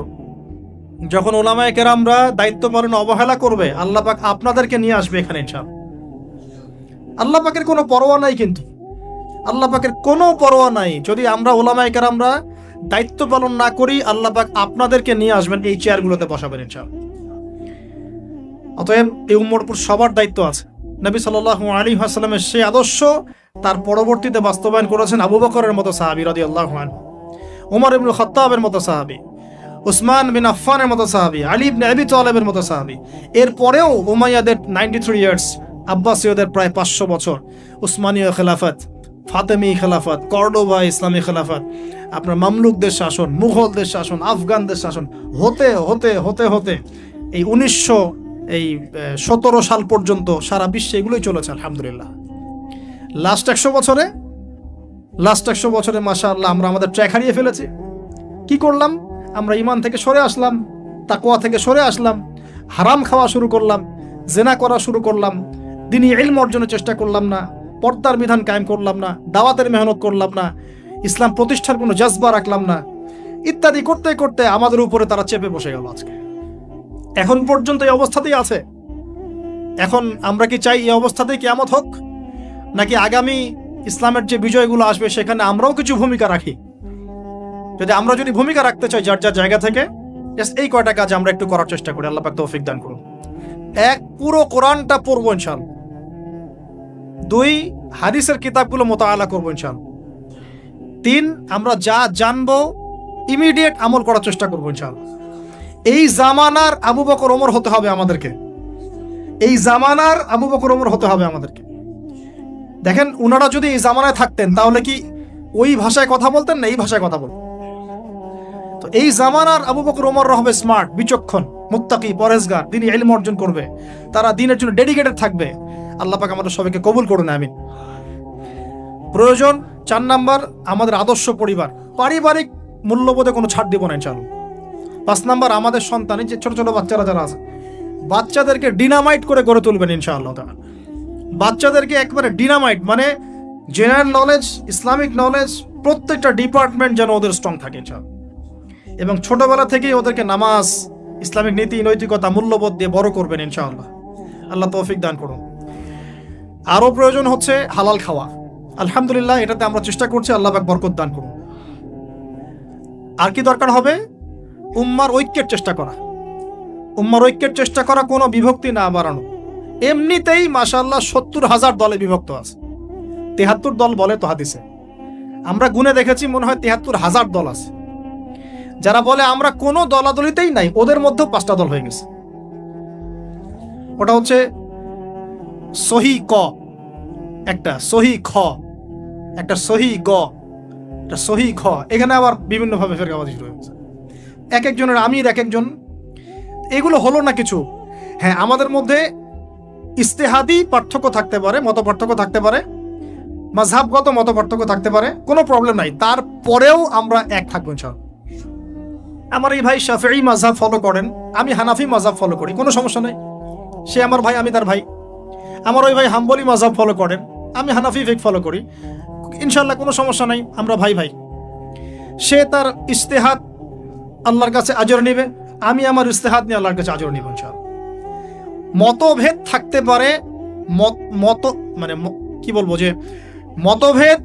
যখন ওলামায়ে কেরামরা দায়িত্ব পালন অবহেলা করবে, আল্লাহ পাক আপনাদেরকে নিয়ে আসবে এখানে ইনশাআল্লাহ। আল্লাহ পাকের কোনো পরোয়া নাই, কিন্তু আল্লাহ পাকের কোনো পরোয়া নাই। যদি আমরা ওলামায়ে কেরামরা দায়িত্ব পালন না করি, আল্লাহ পাক আপনাদেরকে নিয়ে আসবেন, এই চেয়ারগুলোতে বসাবেন ইনশাআল্লাহ। অতএব এই উম্মর উপর সবার দায়িত্ব আছে। নবী সাল্লাল্লাহু আলাইহি ওয়াসাল্লামের সেই আদর্শ তার পরবর্তীতে বাস্তবায়ন করেছেন আবু বকরের মতো সাহাবী রাদিয়াল্লাহু আনহু, ওমর ইবনে খাত্তাবের মতো সাহাবী, উসমান বিন আফফানের মতো সাহাবী, আলী ইবনে আবি তালেবের মতো সাহাবী। এরপরেও উমাইয়াদের 93 ইয়ার্স, আব্বাসীয়দের প্রায় 500 বছর, উসমানীয় খেলাফত, ফাতেমি খেলাফত, কর্ডোবা ইসলামী খেলাফত, আপনার মামলুকদের শাসন, মুঘলদের শাসন, আফগানদের শাসন, হতে হতে হতে হতে এই 1917 সাল পর্যন্ত সারা বিশ্বে এগুলোই চলেছে আলহামদুলিল্লাহ। লাস্ট 100 বছরে মাশাআল্লাহ আমরা আমাদের ট্র্যাক হারিয়ে ফেলেছি। কি করলাম? আমরা ঈমান থেকে সরে আসলাম, তাকওয়া থেকে সরে আসলাম, হারাম খাওয়া শুরু করলাম, জেনা করা শুরু করলাম, দিনী ইলম অর্জনের চেষ্টা করলাম না, পর্দার বিধান কায়েম করলাম না, দাওয়াতের মেহনত করলাম না, ইসলাম প্রতিষ্ঠার কোনো জজবা রাখলাম না, ইত্যাদি করতে করতে আমাদের উপরে তারা চেপে বসে গেল। আজকে এখন পর্যন্ত এই অবস্থাতেই আছে। এখন আমরা কি চাই এই অবস্থাতেই কিয়ামত হোক, নাকি আগামী ইসলামের যে বিজয়গুলো আসবে সেখানে আমরাও কিছু ভূমিকা রাখি? আমরা যদি ভূমিকা রাখতে চাই যার যার জায়গা থেকে, এই কয়টা কাজ আমরা একটু করার চেষ্টা করি। আল্লাহ পাক তৌফিক দান করুন। 1, পুরো কোরআনটা পড়বো ইনশাআল্লাহ। 2, হাদিসের কিতাবগুলো মোতাআলা করবো ইনশাআল্লাহ। 3, আমরা যা জানবো ইমিডিয়েট আমল করার চেষ্টা করবো ইনশাআল্লাহ। এই জামানার আবু বকর ওমর হতে হবে আমাদেরকে। এই জামানার আবু বকর ওমর হতে হবে আমাদেরকে। দেখেন, উনারা যদি এই জামানায় থাকতেন তাহলে কি ওই ভাষায় কথা বলতেন না এই ভাষায় কথা বলতেন? তো এই জামানার আবু বকর ওমর হবে স্মার্ট, বিচক্ষণ, মুত্তাকি, পরেজগার, দিনী ইলম অর্জন করবে, তারা দিনের জন্য ডেডিকেটেড থাকবে। আল্লাহ পাক আমাদের সবাইকে কবুল করুন, আমিন। প্রয়োজন 4 নাম্বার, আমাদের আদর্শ পরিবার, পারিবারিক মূল্যবোধে কোনো ছাড় দিব না ইনশাআল্লাহ। 5 নাম্বার, আমাদের সন্তান, যে ছোট ছোট বাচ্চারা যারা আছে, বাচ্চাদেরকে ডিনামাইট করে গড়ে তুলবেন ইনশাআল্লাহ। বাচ্চাদেরকে একবারে ডিনামাইট, মানে জেনারেল নলেজ, ইসলামিক নলেজ, প্রত্যেকটা ডিপার্টমেন্ট যেন ওদের স্ট্রং থাকে ইনশাআল্লাহ। এবং ছোটবেলা থেকেই ওদেরকে নামাজ, ইসলামিক নীতি, নৈতিকতা, মূল্যবোধ দিয়ে বড় করবেন ইনশাআল্লাহ। আল্লাহ তৌফিক দান করুন। আরও প্রয়োজন হচ্ছে হালাল খাওয়া। আলহামদুলিল্লাহ, এটাতে আমরা চেষ্টা করছি, আল্লাহ পাক বরকত দান করুন। আর কি দরকার হবে? উম্মার ঐক্যের চেষ্টা করা। উম্মার ঐক্যের চেষ্টা করা, কোনো বিভক্তি না বাড়ানো। এমনিতেই মাশাআল্লাহ 70,000 দলে বিভক্ত আছে। 73 দল বলে তো হাদিসে, আমরা গুনে দেখেছি মনে হয় 73,000 দল আছে। যারা বলে আমরা কোনো দলাদলিতেই নাই, ওদের মধ্যেও 5টা দল হয়ে গেছে। ওটা হচ্ছে সহি ক একটা, সহি খ একটা, সহি গ একটা, সহি খ। এখানে আবার বিভিন্নভাবে ফেরকাবাজি শুরু হয়েছে, এক একজনের আমির এক একজন। এগুলো হলো না কিছু। হ্যাঁ, আমাদের মধ্যে ইস্তেহাদি পার্থক্য থাকতে পারে, মত পার্থক্য থাকতে পারে, মাযহাবগত মত পার্থক্য থাকতে পারে, কোনো প্রবলেম নাই। তারপরেও আমরা এক থাকবো ইনশাআল্লাহ। আমার এই ভাই শাফিঈ মাযহাব ফলো করেন, আমি হানাফি মাযহাব ফলো করি, কোনো সমস্যা নেই। সে আমার ভাই, আমি তার ভাই। আমার ওই ভাই হাম্বলি মাযহাব ফলো করেন, আমি হানাফি ফিকহ ফলো করি, ইনশাআল্লাহ কোনো সমস্যা নাই, আমরা ভাই ভাই। সে তার ইজতিহাদ আল্লাহর কাছে আজর নেবে, আমি আমার ইজতিহাদ নিয়ে আল্লাহর কাছে আজর নিব ইনশাআল্লাহ। মতভেদ থাকতে পারে, কি বলবো, যে মতভেদ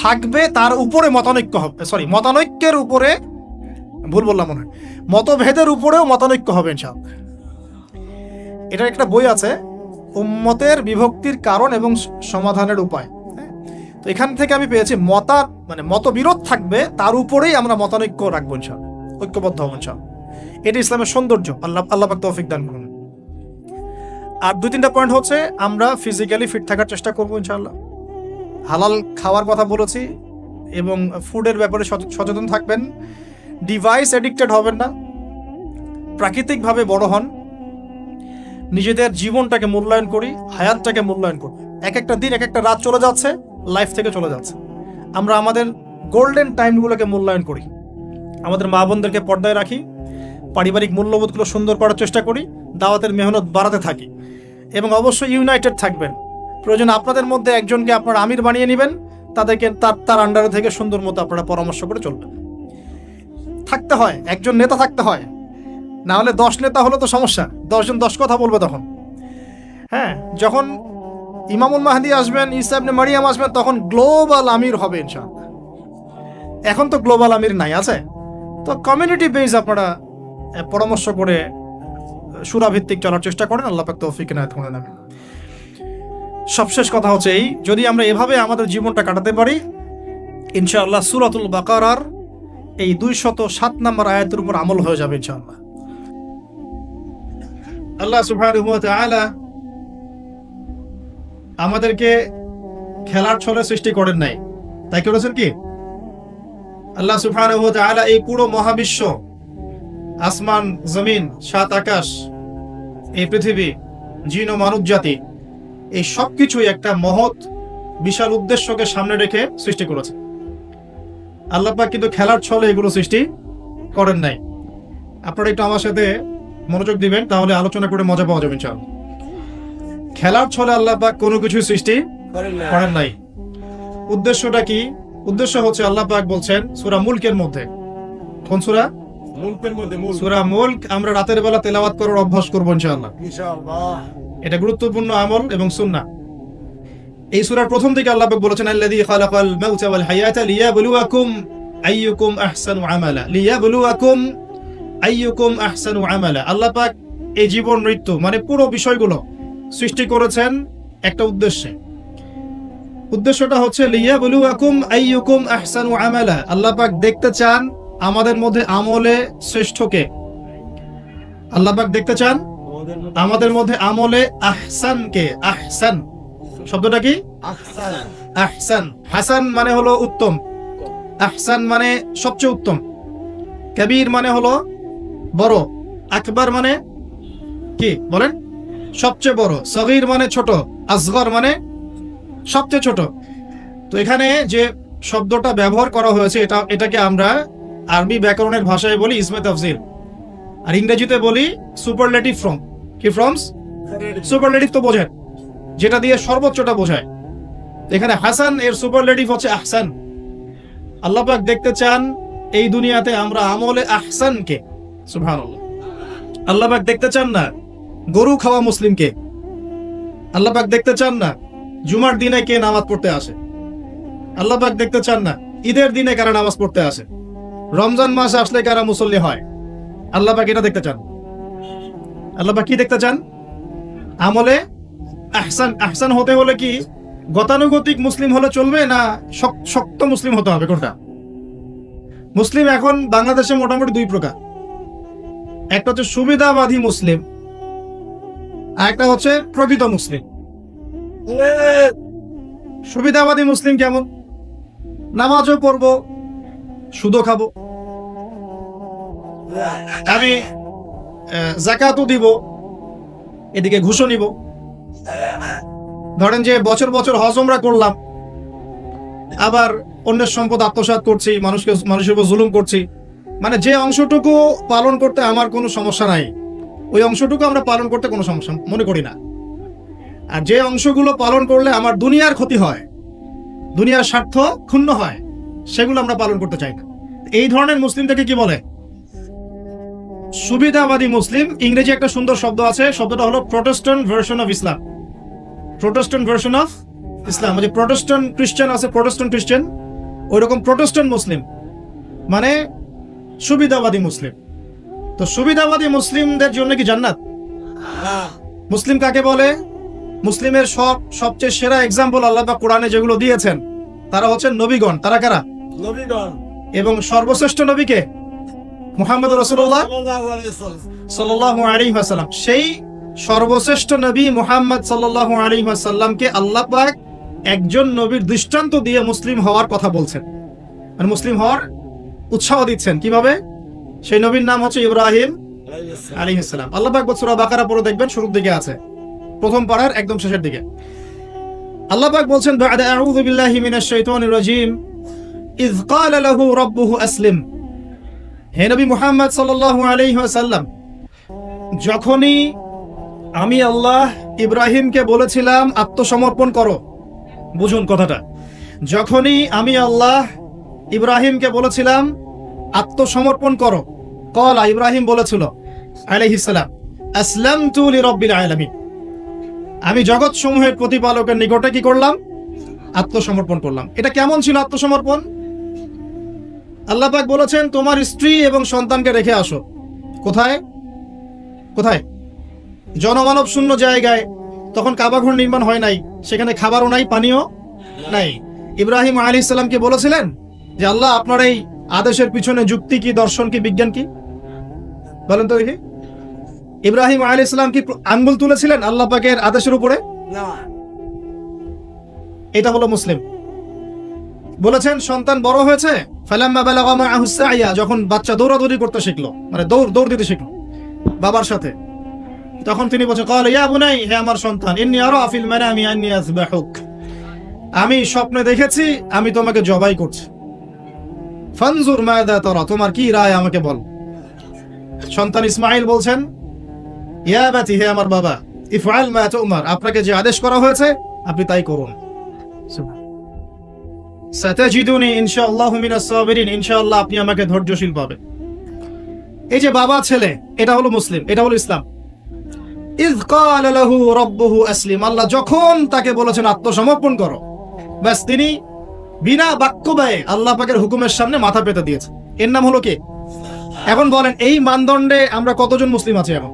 থাকবে, তার উপরে মতানৈক্য হবে, মতানৈক্যের উপরে, ভুল বললাম মনে হয়, মতভেদের উপরেও মতানৈক্য হবে ইনশাআল্লাহ। এটার একটা বই আছে, উম্মতের বিভক্তির কারণ এবং সমাধানের উপায়। তো এখান থেকে আমি পেয়েছি মতবিরোধ থাকবে, তার উপরেই আমরা মতানৈক্য রাখবো ইনশাআল্লাহ, ঐক্যবদ্ধ হব ইনশাআল্লাহ। এটা ইসলামের সৌন্দর্য। আল্লাহ পাক তৌফিক দান করুন। আর 2-3টা পয়েন্ট হচ্ছে, আমরা ফিজিক্যালি ফিট থাকার চেষ্টা করবো ইনশাআল্লাহ। হালাল খাওয়ার কথা বলেছি, এবং ফুডের ব্যাপারে সচেতন থাকবেন। ডিভাইস এডিক্টেড হবেন না, প্রাকৃতিকভাবে বড় হন, নিজেদের জীবনটাকে মূল্যায়ন করি, হায়াতটাকে মূল্যায়ন করি। এক একটা দিন, এক একটা রাত চলে যাচ্ছে, লাইফ থেকে চলে যাচ্ছে। আমরা আমাদের গোল্ডেন টাইমগুলোকে মূল্যায়ন করি, আমাদের মা বোনদেরকে পর্দায় রাখি, পারিবারিক মূল্যবোধগুলো সুন্দর করার চেষ্টা করি, দাওয়াতের মেহনত বাড়াতে থাকি, এবং অবশ্যই ইউনাইটেড থাকবেন। প্রয়োজন আপনাদের মধ্যে একজনকে আপনারা আমির বানিয়ে নেবেন, তাদেরকে তার আন্ডারে থেকে সুন্দর মতো আপনারা পরামর্শ করে চলবেন। থাকতে হয়, একজন নেতা থাকতে হয়, না হলে 10 নেতা হলো তো সমস্যা, 10 জন 10 কথা বলবে তখন। হ্যাঁ, যখন ইমামুল মাহদি আসবেন, ঈসা ইবনে মারিয়াম আসবেন, তখন গ্লোবাল আমির হবে ইনশাআল্লাহ। এখন তো গ্লোবাল আমির নাই, আছে তো কমিউনিটি বেজ আপনারা পরামর্শ করে সুরাভিত্তিক চলার চেষ্টা করেন। আল্লাহ পাক তৌফিক ইনায়াত করেন। সবশেষ কথা হচ্ছে এই, যদি আমরা এভাবে আমাদের জীবনটা কাটাতে পারি, ইনশাআল্লাহ সূরাতুল বাকারার এই 207 নম্বর আয়াতের উপর আমল হয়ে যাবে ইনশাআল্লাহ। আল্লাহ সুবহানাহু ওয়া তাআলা আমাদেরকে খেলার ছলে সৃষ্টি করেন নাই, তাই করেছেন কি? আল্লাহ সুবহানাহু ওয়া তাআলা এই পুরো মহাবিশ্ব, আসমান, জমিন, 7 আকাশ, এই পৃথিবী, জিন ও মানব জাতি, এই সবকিছুই একটা মহৎ বিশাল উদ্দেশ্যকে সামনে রেখে সৃষ্টি করেছে। আল্লাহ পাক কিন্তু খেলার ছলে এগুলো সৃষ্টি করেন নাই। আপনারা একটু আমার সাথে মনোযোগ দিবেন, তাহলে আলোচনা করে মজা পাওয়া যাবে ইনশাআল্লাহ। খেলার ছলে আল্লাহ পাক কোনো কিছু সৃষ্টি করেন নাই। উদ্দেশ্যটা কি? উদ্দেশ্য হচ্ছে আল্লাহ পাক বলছেন সূরা মুলকের মধ্যে, কোন সূরা? সূরা মুলক। আমরা রাতের বেলা তেলাওয়াত করার অভ্যাস করব ইনশাআল্লাহ। এটা গুরুত্বপূর্ণ আমল এবং সুন্নাহ। এই সূরার প্রথম দিকে আল্লাহ পাক বলেছেন আল্লাযী খালাকাল মাউতা ওয়াল হায়াতা লিয়াবলুয়াকুম আইয়ুকুম আহসানু আমালা, লিয়াবলুয়াকুম আইয়ুকুম আহসানু আমালা। আল্লাহ পাক এই জীবন মৃত্যু মানে পুরো বিষয়গুলো সৃষ্টি করেছেন একটা উদ্দেশ্যে। উদ্দেশ্যটা হচ্ছে লিয়াবলুয়াকুম আইয়ুকুম আহসানু আমালা। আল্লাহ পাক দেখতে চান আমাদের মধ্যে আমলে শ্রেষ্ঠ কে। আল্লাহ পাক দেখতে চান আমাদের মধ্যে আমলে আহসান কে। আহসান শব্দটা কি? আহসান। হাসান মানে হলো উত্তম, আহসান মানে সবচেয়ে উত্তম, কবির মানে হলো বড়, আকবার মানে কি বলেন? সবচেয়ে বড়, সগীর মানে ছোট, আসগর মানে সবচেয়ে ছোট। তো এখানে যে শব্দটা ব্যবহার করা হয়েছে এটাকে আমরা আরবি ব্যাকরণের ভাষায় বলি ইসমে তাফজিল, আর ইংরেজিতে বলি সুপারলেটিভ ফর্ম। কি ফর্মস? সুপারলেটিভ তো বোঝেন, যেটা দিয়ে সর্বোচ্চটা বোঝায়। এখানে হাসান এর সুপারলেটিভ হচ্ছে আহসান। আল্লাহ পাক দেখতে চান এই দুনিয়াতে আমরা আমলে আহসানকে। সুবহানাল্লাহ। আল্লাহ পাক দেখতে চান না গরু খাওয়া মুসলিমকে। আল্লাহ পাক দেখতে চান না জুমার দিনে কে নামাজ পড়তে আসে। আল্লাহ পাক দেখতে চান না ঈদের দিনে কারা নামাজ পড়তে আসে, রমজান মাস আসলে কারা মুসল্লি হয়। আল্লাহ পাক এটা দেখতে চান। আল্লাহ পাক কি দেখতে চান? আমলে আহসান। আহসান হতে হলে কি গতানুগতিক মুসলিম হলে চলবে না শক্ত মুসলিম হতে হবে? কোনটা? মুসলিম এখন বাংলাদেশে মোটামুটি দুই প্রকার, একটা হচ্ছে সুবিধাবাদী মুসলিম, আর একটা হচ্ছে প্রকৃত মুসলিম। সুবিধাবাদী মুসলিম কেমন? নামাজও পড়বো, সুদও খাবো, আমি যাকাতও দিব, এদিকে ঘুষও নিব। ধরেন যে বছর বছর হজ উমরা করলাম, আবার অন্যের সম্পদ আত্মসাৎ করছি, মানুষের উপর জুলুম করছি। মানে যে অংশটুকু পালন করতে আমার কোনো সমস্যা নাই, ওই অংশটুকু আমরা পালন করতে কোনো সমস্যা মনে করি না। আর যে অংশগুলো পালন করলে আমার দুনিয়ার ক্ষতি হয়, দুনিয়ার স্বার্থ ক্ষুণ্ণ হয়, সেগুলো আমরা পালন করতে চাই না। এই ধরনের মুসলিমটাকে কি বলে? সুবিধাবাদী মুসলিম। ইংরেজি একটা সুন্দর শব্দ আছে, শব্দটা হলো Protestant version of Islam. Protestant version of Islam, যে প্রোটেস্ট্যান্ট খ্রিস্টান আছে, প্রোটেস্ট্যান্ট খ্রিস্টান, ওইরকম প্রোটেস্ট্যান্ট মুসলিম মানে সুবিধাবাদী মুসলিম। তো সুবিধাবাদী মুসলিমদের জন্য কি জান্নাত? মুসলিম কাকে বলে? মুসলিমের সবচেয়ে সেরা এক্সাম্পল আল্লাহ পাক কোরআনে যেগুলো দিয়েছেন তারা হচ্ছেন নবীগণ। তারা কারা? নবীগণ। এবং সর্বশ্রেষ্ঠ নবীকে মুহাম্মদ রাসূলুল্লাহ সাল্লাল্লাহু আলাইহি ওয়াসাল্লাম। সেই সর্বশ্রেষ্ঠ নবী মুহাম্মদ সাল্লাল্লাহু আলাইহি ওয়াসাল্লামকে আল্লাহ পাক একজন নবীর দৃষ্টান্ত দিয়ে মুসলিম হওয়ার কথা বলছেন, আর মুসলিম হওয়ার উৎসাহ দিচ্ছেন। কিভাবে? সেই নবীর নাম হচ্ছে ইব্রাহিম আলাইহিস সালাম। আল্লাহ পাক সূরা বাকারা পড়ে দেখবেন, শুরুর দিকে আছে, প্রথম পারার একদম শেষের দিকে। আল্লাহ পাক বলছেন বা'দা আউযু বিল্লাহি মিনাশ শাইতানির রাজীম ইয ক্বালা লাহু রাব্বুহু আসলিম। হে নবী মুহাম্মদ সাল্লাল্লাহু আলাইহি ওয়াসাল্লাম, যখনই আমি আল্লাহ ইব্রাহিমকে বলেছিলাম আত্মসমর্পণ করো, বুঝুন কথাটা, যখনই আমি আল্লাহ ইব্রাহিমকে বলেছিলাম আত্মসমর্পণ করো, ক্বালা ইব্রাহিম বলেছিল আলাইহিস সালাম আসলামতু লিরাব্বিল আলামিন, আমি জগৎ সমূহের প্রতিপালকের নিকটে কি করলাম? আত্মসমর্পণ করলাম। এটা কেমন ছিল আত্মসমর্পণ? আল্লাহ পাক বলেছেন তোমার স্ত্রী এবং সন্তানকে রেখে আসো। কোথায়? কোথায়? জনমানব শূন্য জায়গায়। তখন কাবাঘর নির্মাণ হয় নাই, সেখানে খাবারও নাই, পানিও নাই। ইব্রাহিম আলাইহিস সালামকে বলেছিলেন যে আল্লাহ আপনার এই আদেশের পিছনে যুক্তি কি, দর্শন কি, বিজ্ঞান কি? বলেন তো দেখি। ইব্রাহিম আলাইহিস সালাম কি আঙ্গুল তুলেছিলেন আল্লাহ পাকের আদেশের উপরে? না। এটা হলো মুসলিম। বলেছেন সন্তান বড় হয়েছে, ফালাম্মা বালাগা মাআহু সাইয়া, যখন বাচ্চা দৌড়াদৌড়ি করতে শিখলো, মানে দৌড় দিতে শিখলো বাবার সাথে, তখন তিনি বলছেন ক্বালা ইয়া বুনাই, হে আমার সন্তান, ইন্নী আরা ফিল মানামি আন্নী আযবাহুক, আমি স্বপ্নে দেখেছি আমি তোমাকে জবাই করছি, ফানজুর মাযা তারা, তোমার কি রায় আমাকে বল। সন্তান ইসমাঈল বলছেন ইয়া বাতি, হে আমার বাবা, ইফআল মা তুমার, আপনাকে যে আদেশ করা হয়েছে আপনি তাই করুন। সাতাজিদুনি ইনশাআল্লাহু মিনাস সাবিরিন, ইনশাআল্লাহ আপনি আমাকে ধৈর্যশীল পাবেন। এই যে বাবা ছেলে, এটা হলো মুসলিম, এটা হলো ইসলাম। ইয ক্বালা লাহু রাব্বুহু আসলিম, আল্লাহ যখন তাকে বলেছেন আত্মসমর্পণ করো, ব্যাস তিনি বিনা বাক্য ব্যয়ে আল্লাহ পাকের হুকুমের সামনে মাথা পেতে দিয়েছে। এর নাম হলো কি? এখন বলেন এই মানদণ্ডে আমরা কতজন মুসলিম আছি এখন?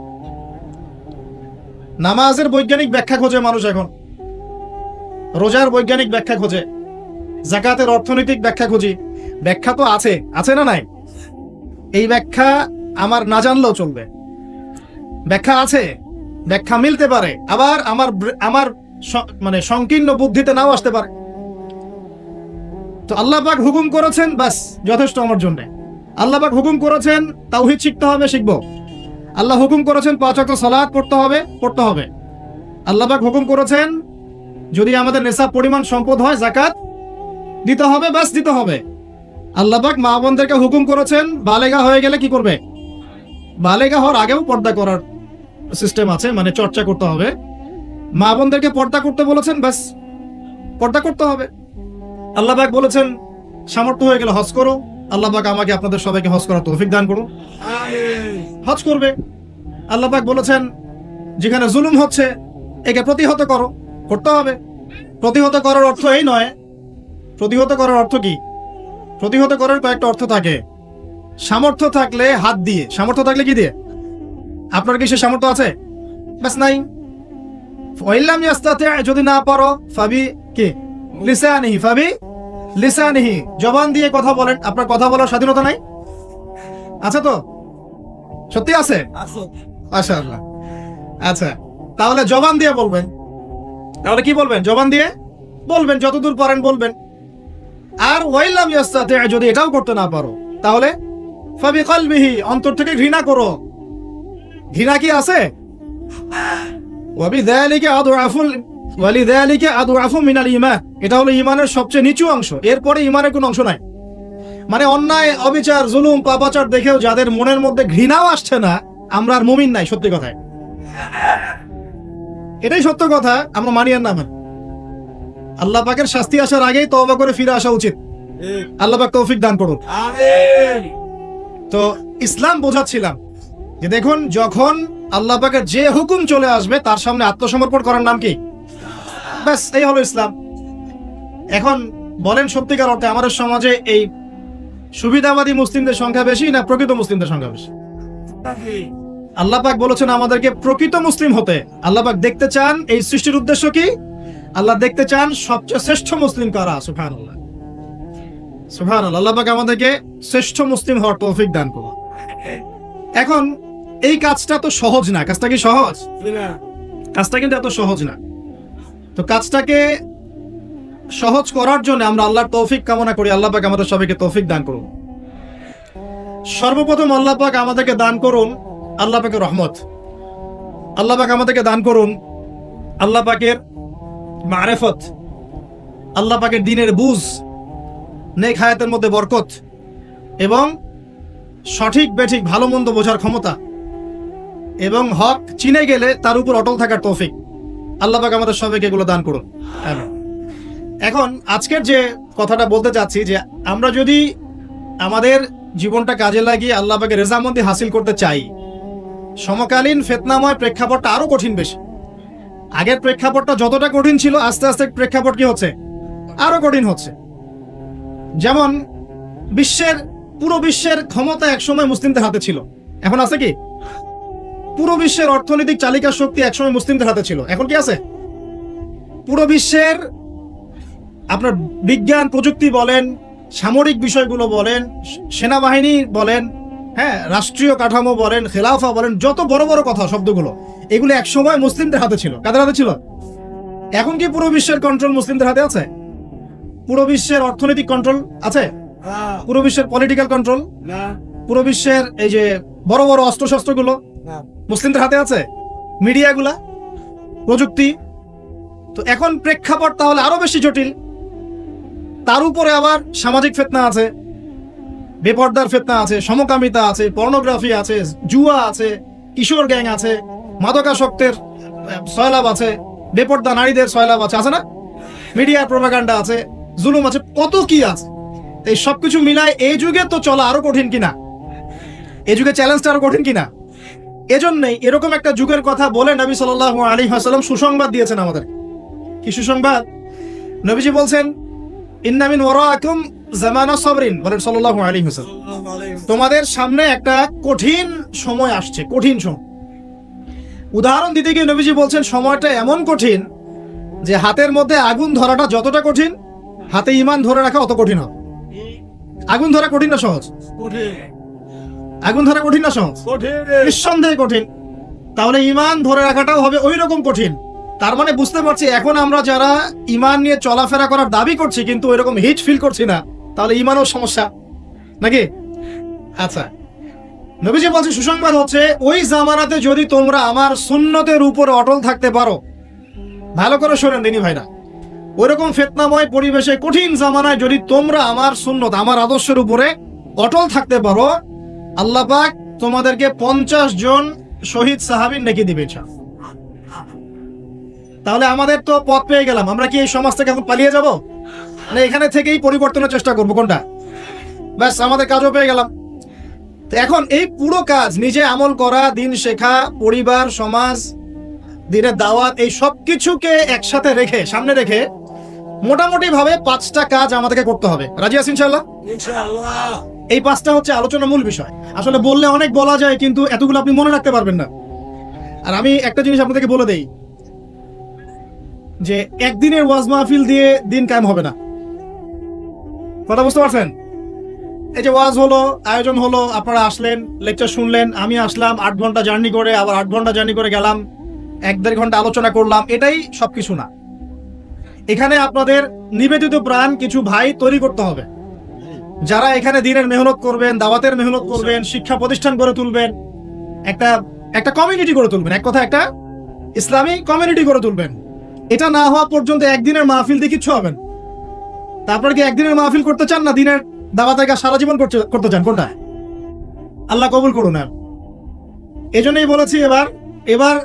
নামাজের বৈজ্ঞানিক ব্যাখ্যা খোঁজে মানুষ এখন, রোজার বৈজ্ঞানিক ব্যাখ্যা খোঁজে, যাকাতের অর্থনৈতিক ব্যাখ্যা খুঁজি। ব্যাখ্যা তো আছে, আছে না নাই? এই ব্যাখ্যা আমার না জানলেও চলবে, ব্যাখ্যা আছে, ব্যাখ্যা মিলতে পারে, আবার আমার মানে সংকীর্ণ বুদ্ধিতে নাও আসতে পারে। তো আল্লাহ পাক হুকুম করেছেন, বাস যথেষ্ট আমার জন্য। আল্লাহ পাক হুকুম করেছেন তাওহীদ শিখতে হবে, শিখবো। আল্লাহ হুকুম করেছেন 5 ওয়াক্ত সালাত পড়তে হবে, পড়তে হবে। আল্লাহ পাক হুকুম করেছেন যদি আমাদের নেশাব পরিমাণ সম্পদ হয় যাকাত দিতে হবে, বাস দিতে হবে। আল্লাহ পাক মা বোনদেরকে হুকুম করেছেন বালেগা হয়ে গেলে কি করবে? বালেগা হওয়ার আগেও পর্দা করার সিস্টেম আছে, মানে চর্চা করতে হবে। মা বোনদেরকে পর্দা করতে বলেছেন, বাস পর্দা করতে হবে। আল্লাহ পাক বলেছেন সামর্থ্য হয়ে গেলে হজ করো। আল্লাহ পাক আমাকে আপনাদের সবাইকে হজ করার তৌফিক দান করুন, হজ করবে। আল্লাহ পাক বলেছেন যেখানে জুলুম হচ্ছে একে প্রতিহত করো, করতে হবে। প্রতিহত করার অর্থ এই নয়, প্রতিহত করার অর্থ কি? প্রতিহত করার কয়েকটা অর্থ থাকে। সামর্থ্য থাকলে হাত দিয়ে, সামর্থ্য থাকলে কি দিয়ে? আপনার কি সে সামর্থ্য আছে? বাস নাই। ওয়াইল্লাম ইয়াস্তাতি, যদি না পারো ফাবি কি লিসানিহি, ফাবি লিসানিহি, জবান দিয়ে কথা বলেন। আপনার কথা বলার স্বাধীনতা নাই? আছে তো? সত্যি আছে? মাশাআল্লাহ। আচ্ছা, তাহলে জবান দিয়ে বলবেন। তাহলে কি বলবেন? জবান দিয়ে বলবেন, যতদূর পারেন বলবেন। আর ওয়াইল্লাম ইয়াস্তাতি, যদি এটাও করতে না পারো তাহলে ফাবি কলবিহি, অন্তর থেকে ঘৃণা করো। ঘৃণা কি আছে? ওয়াবিযালিকা আদআফু মিনাল ঈমান, এটা হলো ঈমানের সবচেয়ে নিচু অংশ। এরপরে ঈমানের কোনো অংশ নাই। মানে অন্যায়, অবিচার, জুলুম, পাপাচার দেখেও যাদের মনের মধ্যে ঘৃণাও আসছে না, আমরা আর মুমিন নাই। সত্যি কথায় এটাই সত্য কথা, আমরা মানি আর না মানি। আল্লাহ পাকের শাস্তি আসার আগেই তওবা করে ফিরে আসা উচিত। আল্লাহ পাক তৌফিক দান করুন। তো ইসলাম বোঝাচ্ছিলাম যে দেখুন, যখন আল্লাহ পাকের যে হুকুম চলে আসবে তার সামনে আত্মসমর্পণ করার নাম কি? ব্যাস এই হলো ইসলাম। এখন বলেন সত্যিকার অর্থে আমাদের সমাজে এই সুবিধাবাদী মুসলিমদের সংখ্যা বেশি না প্রকৃত মুসলিমদের সংখ্যা বেশি? আল্লাহ পাক বলেছেন আমাদেরকে প্রকৃত মুসলিম হতে। আল্লাহ পাক দেখতে চান, এই সৃষ্টির উদ্দেশ্য কি? আল্লাহ দেখতে চান সবচেয়ে শ্রেষ্ঠ মুসলিম কারা। সুবহানাল্লাহ, সুবহানাল্লাহ। আল্লাহ পাক আমাদেরকে শ্রেষ্ঠ মুসলিম হওয়ার তৌফিক দান করুন। এখন এই কাজটা তো সহজ না। কাজটা কি সহজ? কাজটা কিন্তু এত সহজ না। তো কাজটাকে সহজ করার জন্য আমরা আল্লাহর তৌফিক কামনা করি। আল্লাহ পাক আমাদের সবাইকে তৌফিক দান করুন। সর্বপ্রথম আল্লাহ পাক আমাদেরকে দান করুন আল্লাহ পাকের রহমত। আল্লাহ পাক আমাদেরকে দান করুন আল্লাহ পাকের মারেফত, আল্লাহ পাকের দ্বীনের বুঝ, নেক হায়াতের মধ্যে বরকত এবং সঠিক বেঠিক ভালো মন্দ বোঝার ক্ষমতা এবং হক চিনে গেলে তার উপর অটল থাকার তৌফিক। আল্লাহ পাক আমাদের সবাইকে এগুলো দান করুন। এখন আজকের যে কথাটা বলতে চাচ্ছি, যে আমরা যদি আমাদের জীবনটা কাজে লাগিয়ে আল্লাহ পাকের রেজামন্দি হাসিল করতে চাই, সমকালীন ফিতনাময় প্রেক্ষাপটটা আরো কঠিন বেশি। আগের প্রেক্ষাপটটা যতটা কঠিন ছিল, আস্তে আস্তে প্রেক্ষাপট কি হচ্ছে? আরো কঠিন হচ্ছে। যেমন পুরো বিশ্বের ক্ষমতা একসময় মুসলিমদের হাতে ছিল, এখন আছে কি? পুরো বিশ্বের অর্থনৈতিক চালিকা শক্তি একসময় মুসলিমদের হাতে ছিল, এখন কি আছে? পুরো বিশ্বের আপনার বিজ্ঞান প্রযুক্তি বলেন, সামরিক বিষয়গুলো বলেন, সেনাবাহিনী বলেন, হ্যাঁ, রাষ্ট্রীয় কাঠামো বলেন, খেলাফা বলেন, যত বড় বড় কথা শব্দগুলো, এগুলো একসময় মুসলিমদের হাতে ছিল। কাদের হাতে ছিল? এখন কি পুরো বিশ্বের কন্ট্রোল মুসলিমদের হাতে আছে? পুরো বিশ্বের অর্থনৈতিক কন্ট্রোল আছে? পুরো বিশ্বের পলিটিক্যাল কন্ট্রোল, পুরো বিশ্বের এই যে বড় বড় অস্ত্রশস্ত্রগুলো মুসলিমদের হাতে আছে? মিডিয়াগুলা, প্রযুক্তি। তো এখন প্রেক্ষাপট তাহলে আরো বেশি জটিল। তার উপরে আবার সামাজিক ফিতনা আছে, বেপর্দার ফিতনা আছে, সমকামিতা আছে, পর্নোগ্রাফি আছে, জুয়া আছে, কিশোর গ্যাং আছে, মাদকাসক্তের সয়লাভ আছে, বেপর্দা নারীদের সয়লাভ আছে না, মিডিয়ার প্রোপাগান্ডা আছে, জুলুম আছে, কত কি আছে। এই সবকিছু মিলায় এই যুগে তো চলা আরো কঠিন কিনা, এই যুগে চ্যালেঞ্জটা আরো কঠিন কিনা। এজন্যই এরকম একটা যুগের কথা বলে নবী সাল্লাল্লাহু আলাইহি ওয়াসাল্লাম সুসংবাদ দিয়েছেন আমাদের। কি সুসংবাদ? নবীজি বলছেন, ইন্না মিন ওয়ারাকুম জামানা সাবরিন, বলেন সাল্লাল্লাহু আলাইহি ওয়াসাল্লাম, তোমাদের সামনে একটা কঠিন সময় আসছে, কঠিন সময়। উদাহরণ দিতে গিয়ে নবীজি বলছেন সময়টা এমন কঠিন যে হাতের মধ্যে আগুন ধরাটা যতটা কঠিন, হাতে ঈমান ধরে রাখা অত কঠিন হবে। আগুন ধরা কঠিন না সহজ? আগুন ধরা কঠিন না সহজ? নিঃসন্দেহে কঠিন। তাহলে ঈমান ধরে রাখাটাও হবে ওই রকম কঠিন। তার মানে বুঝতে পারছি এখন আমরা যারা ঈমান নিয়ে চলাফেরা করার দাবি করছি কিন্তু ওই রকম হিট ফিল করছি না, তাহলে ঈমানও সমস্যা নাকি? আচ্ছা, নবীজি বলছে সুসংবাদ হচ্ছে ওই জামানাতে যদি তোমরা আমার সুন্নতের উপর অটল থাকতে পারো, ভালো করে শোনেন দিনী ভাইরা, ওইরকম ফিতনাময় পরিবেশে কঠিন জামানায় যদি তোমরা আমার সুন্নত, আমার আদর্শের উপরে অটল থাকতে পারো, আল্লাহ পাক তোমাদেরকে 50 জন শহীদ সাহাবীর নেকি দিবে। তাহলে আমাদের তো পথ পেয়ে গেলাম। আমরা কি এই সমাজ থেকে এখন পালিয়ে যাব, মানে এখানে থেকেই পরিবর্তনের চেষ্টা করবো কোনটা? ব্যাস, আমাদের কাজও পেয়ে গেলাম। তো এখন এই পুরো কাজ, নিজে আমল করা, দিন শেখা, পরিবার, সমাজ, দিনের দাওয়াত, এই সব কিছুকে একসাথে রেখে, সামনে রেখে মোটামুটি ভাবে 5টা কাজ আমাদেরকে করতে হবে। রাজি আছেন ইনশাআল্লাহ? এই 5টা হচ্ছে আলোচনার মূল বিষয়। আসলে বললে অনেক বলা যায়, কিন্তু এতগুলো আপনি মনে রাখতে পারবেন না। আর আমি একটা জিনিস আপনাদেরকে বলে দেই যে একদিনের ওয়াজ মাহফিল দিয়ে দিন কায়েম হবে না। কথা বুঝতে পারছেন? এই যে ওয়াজ হলো, আয়োজন হলো, আপনারা আসলেন, লেকচার শুনলেন, আমি আসলাম 8 ঘন্টা জার্নি করে, আবার 8 ঘন্টা জার্নি করে গেলাম, 1-1.5 ঘন্টা আলোচনা করলাম, এটাই সবকিছু না। এখানে আপনাদের নিবেদিত প্রাণ কিছু ভাই তৈরি করতে হবে, যারা এখানে দিনের মেহনত করবেন, দাওয়াতের মেহনত করবেন, শিক্ষা প্রতিষ্ঠান গড়ে তুলবেন, একটা কমিউনিটি গড়ে তুলবেন, এক কথা একটা ইসলামী কমিউনিটি গড়ে তুলবেন। এটা না হওয়া পর্যন্ত একদিনের মাহফিল দিয়ে কিচ্ছু হবে না। তারপর কি একদিনের মাহফিল করতে চান, না দিনের দাওয়াতের কাজ সারা জীবন করতে চান? কোনটা? আল্লাহ কবুল করুন। আর এই জন্যই বলেছি, এবার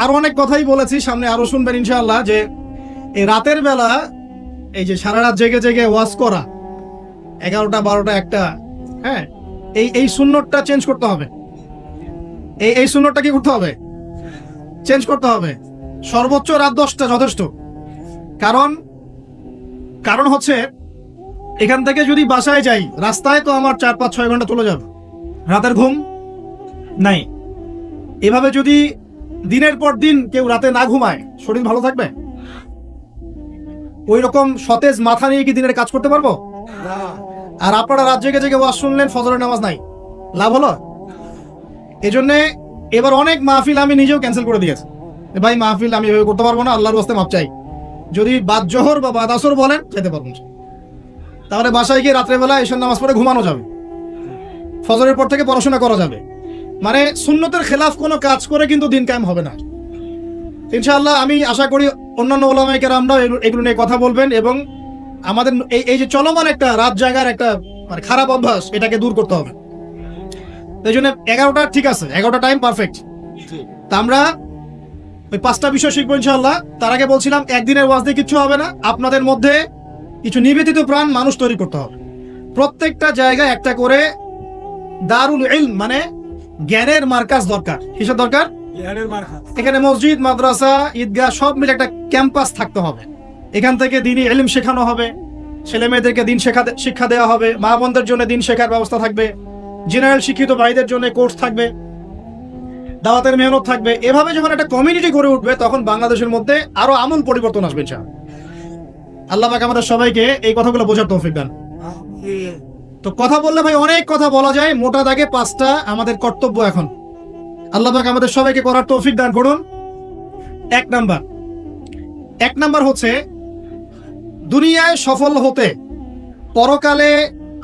আরো অনেক কথাই বলেছি, সামনে আরো শুনবেন ইনশাআল্লাহ, যে এই রাতের বেলা এই যে সারা রাত জেগে জেগে ওয়াজ করা, 11টা 12টা 1টা, হ্যাঁ, এই সুন্নতটা চেঞ্জ করতে হবে। এই সুন্নতটা কি করতে হবে? চেঞ্জ করতে হবে। সর্বোচ্চ রাত 10টা যথেষ্ট। কারণ হচ্ছে এখান থেকে যদি বাসায় যাই, রাস্তায় তো আমার 4-5-6 ঘন্টা চলে যাবে, রাতের ঘুম নাই। এভাবে যদি দিনের পর দিন কেউ রাতে না ঘুমায়, শরীর ভালো থাকবে? ওই রকম সতেজ মাথা নিয়ে কি দিনের কাজ করতে পারবো? আর আপনারা রাত জেগে জেগে ওয়াজ শুনলেন, ফজরের নামাজ নাই, লাভ হলো? এজন্যে এবার অনেক মাহফিল আমি নিজেও ক্যান্সেল করে দিয়েছি। ভাই মাহফিল আমি এভাবে করতে পারবো না, আল্লাহর ওয়াস্তে মাপ চাই। যদি বাদ জোহর বা বাদ আসর বলেন, যেতে পারবো না। তাহলে বাসায় গিয়ে রাত্রেবেলা এশার নামাজ পড়ে ঘুমানো যাবে, ফজরের পর থেকে পড়াশোনা করা যাবে। মানে সুন্নতের খেলাফ কোনো কাজ করে কিন্তু দিন কায়েম হবে না ইনশাআল্লাহ। আমি আশা করি অন্যান্য ওলামায়ে কেরামরাও এগুলো নিয়ে কথা বলবেন, এবং আমাদের এই যে চলমান একটা রাত জায়গার একটা মানে খারাপ অভ্যাস, এটাকে দূর করতে হবে। এই জন্য 11টা ঠিক আছে, 11টা টাইম পারফেক্ট। তা আমরা ওই 5টা বিষয় শিখবো ইনশাআল্লাহ। তার আগে বলছিলাম, একদিনের ওয়াজ দিয়ে কিচ্ছু হবে না, আপনাদের মধ্যে কিছু নিবেদিত প্রাণ মানুষ তৈরি করতে হবে। প্রত্যেকটা জায়গায় একটা করে দারুল ইলম, মানে জ্ঞানের মার্কাজ দরকার। কিসের দরকার? এখানে মসজিদ, মাদ্রাসা, ঈদগাহ সব মিলে একটা ক্যাম্পাস থাকতে হবে। এখান থেকে দিনই ইলম শেখানো হবে, ছেলে মেয়েদেরকে দিন শিক্ষা দেওয়া হবে, মা বোনদের জন্য দিন শেখার ব্যবস্থা থাকবে, জেনারেল শিক্ষিত ভাইদের জন্য কোর্স থাকবে, দাওয়াতের মেহনত থাকবে। এভাবে যখন একটা কমিউনিটি গড়ে উঠবে, তখন বাংলাদেশের মধ্যে আরো আমূল পরিবর্তন আসবে ইনশাআল্লাহ। আল্লাহ পাক আমাদের সবাইকে এই কথাগুলো বোঝার তৌফিক দান। তো কথা বললে ভাই অনেক কথা বলা যায়, মোটা দাগে 5টা আমাদের কর্তব্য এখন আল্লাহ পাক আমাদের সবাইকে করার তৌফিক দান করুন। 1 নাম্বার হচ্ছে, দুনিয়ায় সফল হতে, পরকালে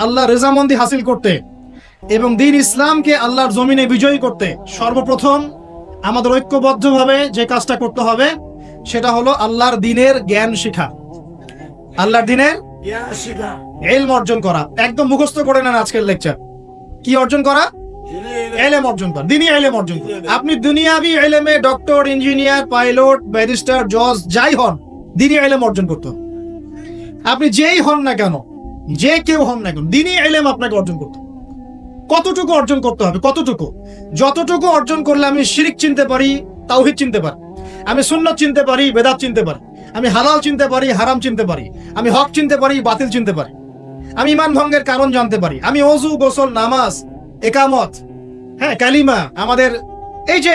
আল্লাহ রেজামন্দি হাসিল করতে এবং দ্বীন ইসলামকে আল্লাহর জমিনে বিজয়ী করতে সর্বপ্রথম আমাদের ঐক্যবদ্ধভাবে যে কাজটা করতে হবে, সেটা হলো আল্লাহর দ্বীনের জ্ঞান শিখা, আল্লাহর দ্বীনের ইলম অর্জন করা। একদম মুখস্থ করে নেন আজকের লেকচার। কি অর্জন করা? ইলম অর্জন কর, দিনী ইলম অর্জন কর। আপনি দুনিয়াবি ইলমে ডক্টর, ইঞ্জিনিয়ার, পাইলট, ব্যারিস্টার, জজ যাই হন, দিনী ইলম অর্জন করতে হবে। আপনি যেই হন না কেন, যে কেউ হন না কেন, দিনী ইলম আপনাকে অর্জন করতে হবে। কতটুকু অর্জন করতে হবে? কতটুকু? যতটুকু অর্জন করলে আমি শিরিক চিনতে পারি, তাওহীদ চিনতে পারি, আমি সুন্নাত চিনতে পারি, বেদাত চিনতে পারি, আমি হালাল চিনতে পারি, হারাম চিনতে পারি, আমি হক চিনতে পারি, বাতিল চিনতে পারি, আমি ঈমান ভঙ্গের কারণ জানতে পারি, আমি ওযু, গোসল, নামাজ, ইকামত, হ্যাঁ কালিমা, আমাদের এই যে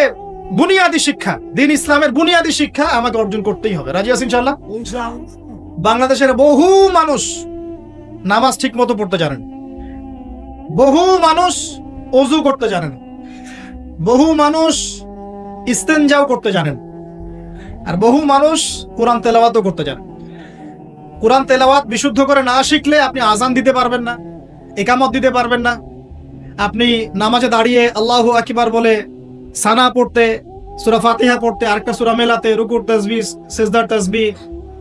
বুনিয়াদী শিক্ষা, দ্বীন ইসলামের বুনিয়াদী শিক্ষা আমাকে অর্জন করতেই হবে। রাজি আছেন ইনশাআল্লাহ? বাংলাদেশের বহু মানুষ নামাজ ঠিক মতো পড়তে জানেন, বহু মানুষ ওযু করতে জানেন, বহু মানুষ ইস্তেনজাও করতে জানেন, আর বহু মানুষ কোরআন তেলাওয়াতও করতে জানেন। কোরআন তেলাওয়াত বিশুদ্ধ করে না শিখলে আপনি আজান দিতে পারবেন না, ইকামত দিতে পারবেন না, আপনি নামাজে দাঁড়িয়ে আল্লাহু আকবার বলে সানা পড়তে, সূরা ফাতিহা পড়তে, আরেকটা সূরা মেলাতে, রুকুর তাসবিহ, সিজদার তাসবিহ,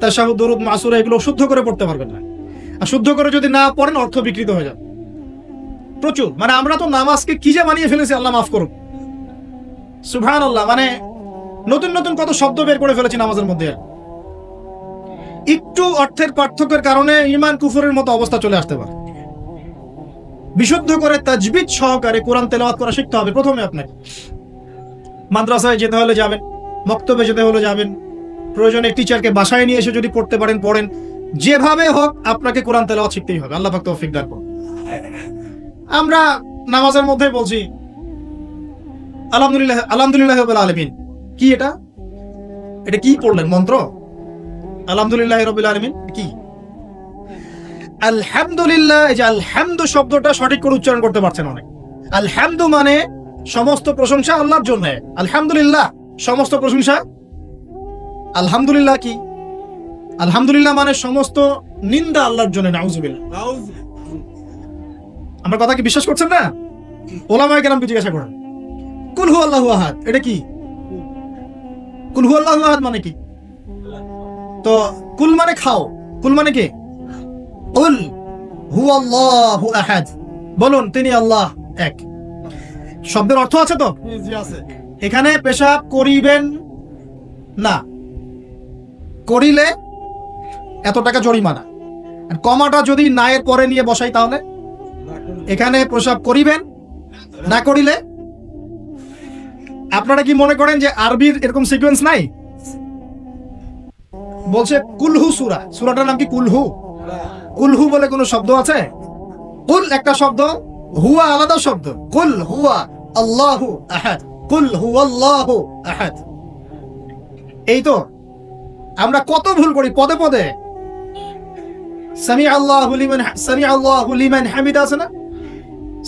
তাশাহুদ, দুরুদ, মাসুরা এগুলো শুদ্ধ করে পড়তে পারবেন না। আর শুদ্ধ করে যদি না পড়েন অর্থ বিকৃত হয়ে যাবে প্রচুর। মানে আমরা তো নামাজকে কি যে বানিয়ে ফেলেছি, আল্লাহ মাফ করুন, সুবহানাল্লাহ। মানে নতুন নতুন কত শব্দ বের করে ফেলেছি নামাজের মধ্যে। একটু অর্থের পার্থক্যের কারণে ঈমান কুফরের মতো অবস্থা চলে আসতে পারে। বিশুদ্ধ করে তাজবিদ সহকারে কোরআন তেলাওয়াত করা শিখতে হবে প্রথমে। আপনাকে মাদ্রাসায় যেতে হলে যাবেন, মক্তবে যেতে হলে যাবেন, প্রয়োজনে টিচারকে বাসায় নিয়ে এসে যদি পড়তে পারেন পড়েন, যেভাবে হোক আপনাকে কোরআন তেলাওয়াত শিখতেই হবে। আল্লাহ পাক তৌফিক দান করুন। আমরা নামাজের মধ্যে বলছি আলহামদুলিল্লাহ, আলহামদুলিল্লাহি রাব্বিল আলামিন। কি এটা? এটা কি পড়লেন মন্ত্র? আলহামদুলিল্লাহি রাব্বিল আলামিন কি? আলহামদুলিল্লাহ, এই যে আলহামদু শব্দটা সঠিক করে উচ্চারণ করতে পারছেন অনেক। আলহামদু মানে সমস্ত প্রশংসা আল্লাহর জন্য। আলহামদুলিল্লাহ সমস্ত প্রশংসা। আলহামদুলিল্লাহ কি? আলহামদুলিল্লাহ মানে সমস্ত নিন্দা আল্লাহর জন্য। নাউজুবিল্লাহ। আমার কথা কি বিশ্বাস করছেন না? ওলামায়ে কেরামকে জিজ্ঞাসা করেন। কুল হু আল্লাহু আহাদ এটা কি? কুল হু আল্লাহু আহাদ মানে কি? তো কুল মানে খাও, কুল মানে কি? কুল হু আল্লাহু আহাদ, বলুন তিনি আল্লাহ এক। শব্দের অর্থ আছে তো? এখানে পেশাব করিবেন না, করিলে এত টাকা জরিমানা। কমাটা যদি না এর পরে নিয়ে বসাই তাহলে এখানে প্রসাব করিবেন না, করিলে। আপনারা কি মনে করেন যে আরবির এরকম সিকোয়েন্স নাই? বলছে কুলহু সূরা, সূরাটার নাম কি কুলহু? কুলহু বলে কোনো শব্দ আছে? কুল একটা শব্দ, হুয়া আলাদা শব্দ। কুল হুয়া আল্লাহু আহাদ, কুল হুয়াল্লাহু আহাদ। এই তো আমরা কত ভুল করি পদে পদে। সামিআল্লাহু লিমান হামিদা আছে না?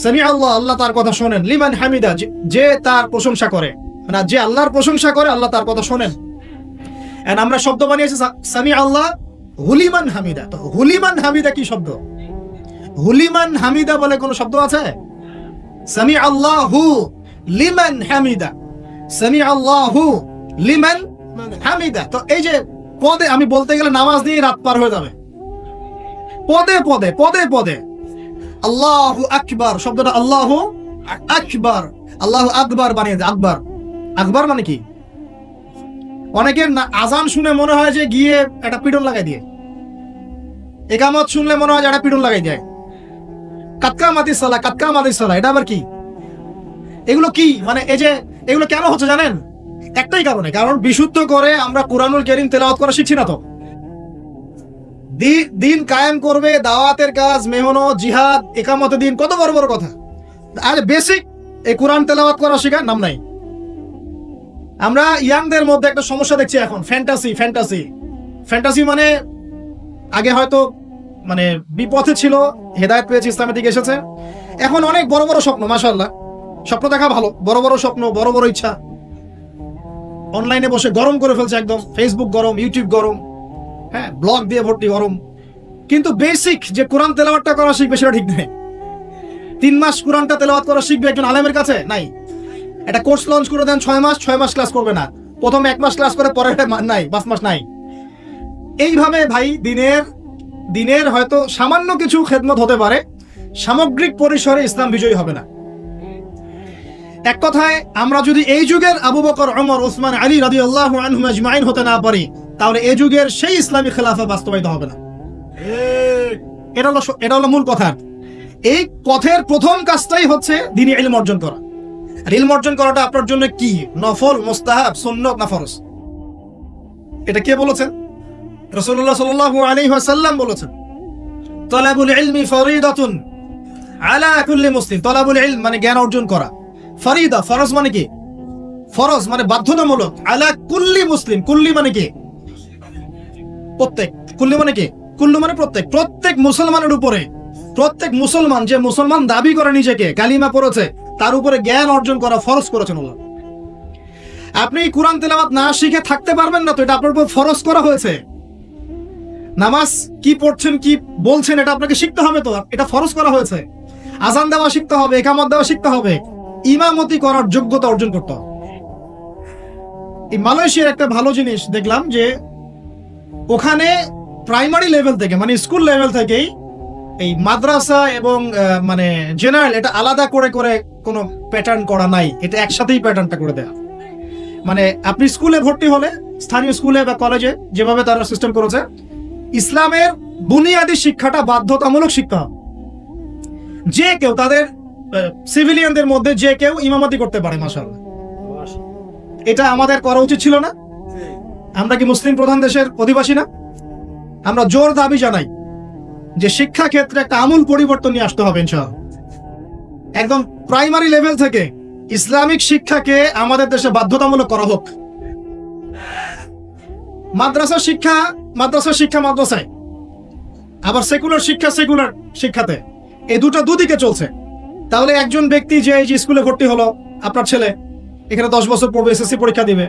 সামিআল্লাহ, আল্লাহ তার কথা শোনেন। লিমান হামিদা, যে তার প্রশংসা করে, মানে যে আল্লাহর প্রশংসা করে আল্লাহ তার কথা শোনেন। এন্ড আমরা শব্দ বানিয়েছি সামিআল্লাহ হুলিমান হামিদা। তো হুলিমান হামিদা কি শব্দ? হুলিমান হামিদা বলে কোন শব্দ আছে? সামিআল্লাহু লিমান হামিদা, সামিআল্লাহু লিমান হামিদা। তো এই যে পদে, আমি বলতে গেলে নামাজ দিয়ে রাত পার হয়ে যাবে। পদে পদে পদে পদে আল্লাহু আকবার শব্দটা আল্লাহু আকবার, আল্লাহু আকবার বানিয়ে দেয়। আকবার, আকবার মানে কি? অনেকের আজান শুনে মনে হয় যে গিয়ে একটা পিটন লাগাই দিয়ে, ইকামত শুনলে মনে হয় যে একটা পিটন লাগাই দেয়। কাতকা মাতিস সালাহ, কাতকা মাতিস সালাহ, এটা আবার কি? এগুলো কি? মানে এই যে এগুলো কেন হচ্ছে জানেন? একটাই কারণে, কারণ বিশুদ্ধ করে আমরা কুরআনুল কারীম তেলাওয়াত করা শিখছি না। তো দিন কায়েম করবে, দাওয়াতের কাজ, মেহনত, জিহাদ, ইকামতের দিন, কত বড় বড় কথা। আর বেসিক এই কোরআন তেলাওয়াত করা শেখার নাম নাই। আমরা ইয়াংদের মধ্যে একটা সমস্যা দেখছি এখন, ফ্যান্টাসি। ফ্যান্টাসি ফ্যান্টাসি মানে আগে হয়তো মানে বিপথে ছিল, হেদায়েত পেয়েছে, ইসলামের দিকে এসেছে। এখন অনেক বড় বড় স্বপ্ন, মাশাআল্লাহ। স্বপ্ন দেখা ভালো, বড় বড় স্বপ্ন, বড় বড় ইচ্ছা। অনলাইনে বসে গরম করে ফেলছে একদম, ফেসবুক গরম, ইউটিউব গরম, হ্যাঁ ব্লগ দিয়ে ভর্তি গরম। কিন্তু বেসিক যে কোরআন তেলাওয়াতটা করা শিখবে সেটা ঠিক নেই। 3 মাস কোরআনটা তেলাওয়াত করা শিখবে একজন আলেমের কাছে নাই। একটা কোর্স লঞ্চ করে দেন 6 মাস ক্লাস করবে না, প্রথম 1 মাস ক্লাস করে পরে নাই, 5 মাস নাই। এইভাবে ভাই দিনের হয়তো সামান্য কিছু খেদমত হতে পারে, সামগ্রিক পরিসরে ইসলাম বিজয়ী হবে না। এক কথায় আমরা যদি এই যুগের আবু বকর, ওমর, উসমান, আলী রাদিয়াল্লাহু আনহুম আজমাইন হতে না পারি, তাহলে এই যুগের সেই ইসলামী খেলাফা বাস্তবায়িত হবে না। এটা হলো মূল কথা। এই পথের প্রথম কাজটাই হচ্ছে দ্বীনি ইলম অর্জন করা। আর ইলম অর্জন করাটা আপনার জন্য কি? নফল, মুস্তাহাব, সুন্নত না ফরজ? এটা কে বলেছেন? রাসূলুল্লাহ সাল্লাল্লাহু আলাইহি ওয়াসাল্লাম বলেছেন, তালাবুল ইলমি ফরিদাতুন আলা কুল্লি মুসলিম। তালাবুল ইলম মানে জ্ঞান অর্জন করা। ফরিদা, ফরজ মানে কি? ফরজ মানে বাধ্যতামূলক। আলা কুল্লি মুসলিম, কুল্লি মানে কি? প্রত্যেক। কুল্লি মানে কি? কুল্লু মানে প্রত্যেক। প্রত্যেক মুসলমানের উপরে, প্রত্যেক মুসলমান যে মুসলমান দাবি করে নিজেকে, কালিমা পড়েছে, তার উপরে জ্ঞান অর্জন করা ফরজ করেছেন আল্লাহ। আপনি কুরআন তেলাওয়াত না শিখে থাকতে পারবেন না, তো এটা আপনার উপর ফরজ করা হয়েছে। নামাজ কি পড়ছেন, কি বলছেন, এটা আপনাকে শিখতে হবে, তো এটা ফরজ করা হয়েছে। আজান দেওয়া শিখতে হবে, ইকামত দেওয়া শিখতে হবে, ইমামতি করার যোগ্যতা অর্জন করতে হবে। এই মালয়েশিয়ার একটা ভালো জিনিস দেখলাম যে ওখানে প্রাইমারি লেভেল থেকে, মানে স্কুল লেভেল থেকেই এই মাদ্রাসা এবং মানে জেনারেল এটা আলাদা করে করে কোনো প্যাটার্ন করা নাই, এটা একসাথেই প্যাটার্নটা করে দেয়া। মানে আপনি স্কুলে ভর্তি হলে, স্থানীয় স্কুলে বা কলেজে যেভাবে তারা সিস্টেম করেছে, ইসলামের বুনিয়াদী শিক্ষাটা বাধ্যতামূলক শিক্ষা। যে কেউ, তাদের সিভিলিয়ানদের মধ্যে যে কেউ ইমামতি করতে পারে। মাশাআল্লাহ, এটা আমাদের করা উচিত ছিল না? আমরা কি মুসলিম প্রধান দেশের অধিবাসী না? আমরা জোর দাবি জানাই যে শিক্ষা ক্ষেত্রে একটা আমূল পরিবর্তন নিয়ে আসতে হবে ইনশাআল্লাহ। একদম প্রাইমারি লেভেল থেকে ইসলামিক শিক্ষাকে আমাদের দেশে বাধ্যতামূলক করা হোক। মাদ্রাসা শিক্ষা মাদ্রাসায়, আবার সেকুলার শিক্ষাতে, এই দুদিকে চলছে। তাহলে একজন ব্যক্তি যে এই যে স্কুলে ভর্তি হলো, আপনার ছেলে এখানে 10 বছর পড়বে, এসএসসি পরীক্ষা দিবে,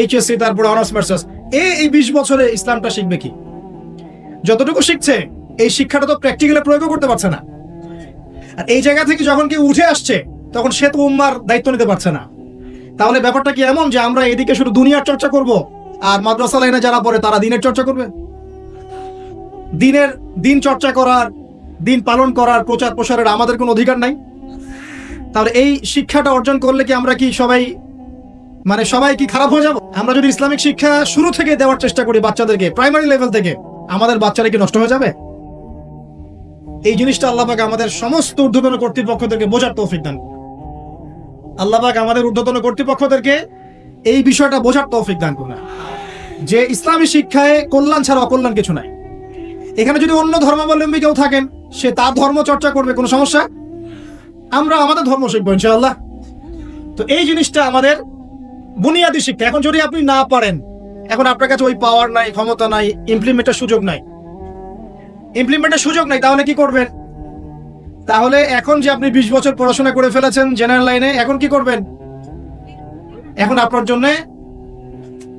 এইচএসসি, তারপরে অনার্স মাস্টার্স, এই 20 বছরে ইসলামটা শিখবে কি? যতটুকু শিখছে এই শিক্ষাটা তো প্র্যাকটিক্যালি প্রয়োগ করতে পারছে না। আর এই জায়গা থেকে যখন কেউ উঠে আসছে, তখন সে তো উম্মার দায়িত্ব নিতে পারছে না। তাহলে ব্যাপারটা কি এমন যে আমরা এদিকে শুধু দুনিয়ার চর্চা করব, আর মাদ্রাসা লাইনে যারা পড়ে তারা দিনের চর্চা করবে? দিন চর্চা করার, দিন পালন করার, প্রচার প্রসারের আমাদের কোনো অধিকার নাই? তাহলে এই শিক্ষাটা অর্জন করলে কি আমরা কি সবাই কি খারাপ হয়ে যাব? আমরা যদি ইসলামিক শিক্ষা শুরু থেকে দেওয়ার চেষ্টা করি বাচ্চাদেরকে, প্রাইমারি লেভেল থেকে, আমাদের বাচ্চারা কি নষ্ট হয়ে যাবে? এই জিনিসটা আল্লাহ পাক আমাদের সমস্ত ঊর্ধ্বতন কর্তৃপক্ষদেরকে বোঝার তৌফিক দান করুন। আল্লাহ পাক আমাদের ঊর্ধ্বতন কর্তৃপক্ষদেরকে এই বিষয়টা বোঝার তৌফিক দান করুন যে ইসলামী শিক্ষায় কল্যাণ ছাড়া অকল্যাণ কিছু নাই। এখানে যদি অন্য ধর্মাবলম্বী কেউ থাকেন, সে তার ধর্ম চর্চা করবে, কোনো সমস্যা? আমরা আমাদের ধর্ম শিখবো ইনশাআল্লাহ। তো এই জিনিসটা আমাদের বুনিয়াদী শিক্ষা। এখন যদি আপনি না পারেন, এখন আপনার কাছে ওই পাওয়ার নাই, ক্ষমতা নাই, ইমপ্লিমেন্টের সুযোগ নাই, তাহলে কি করবেন? তাহলে এখন যে আপনি 20 বছর পড়াশোনা করে ফেলেছেন জেনারেল লাইনে, এখন কি করবেন? এখন আপনার জন্য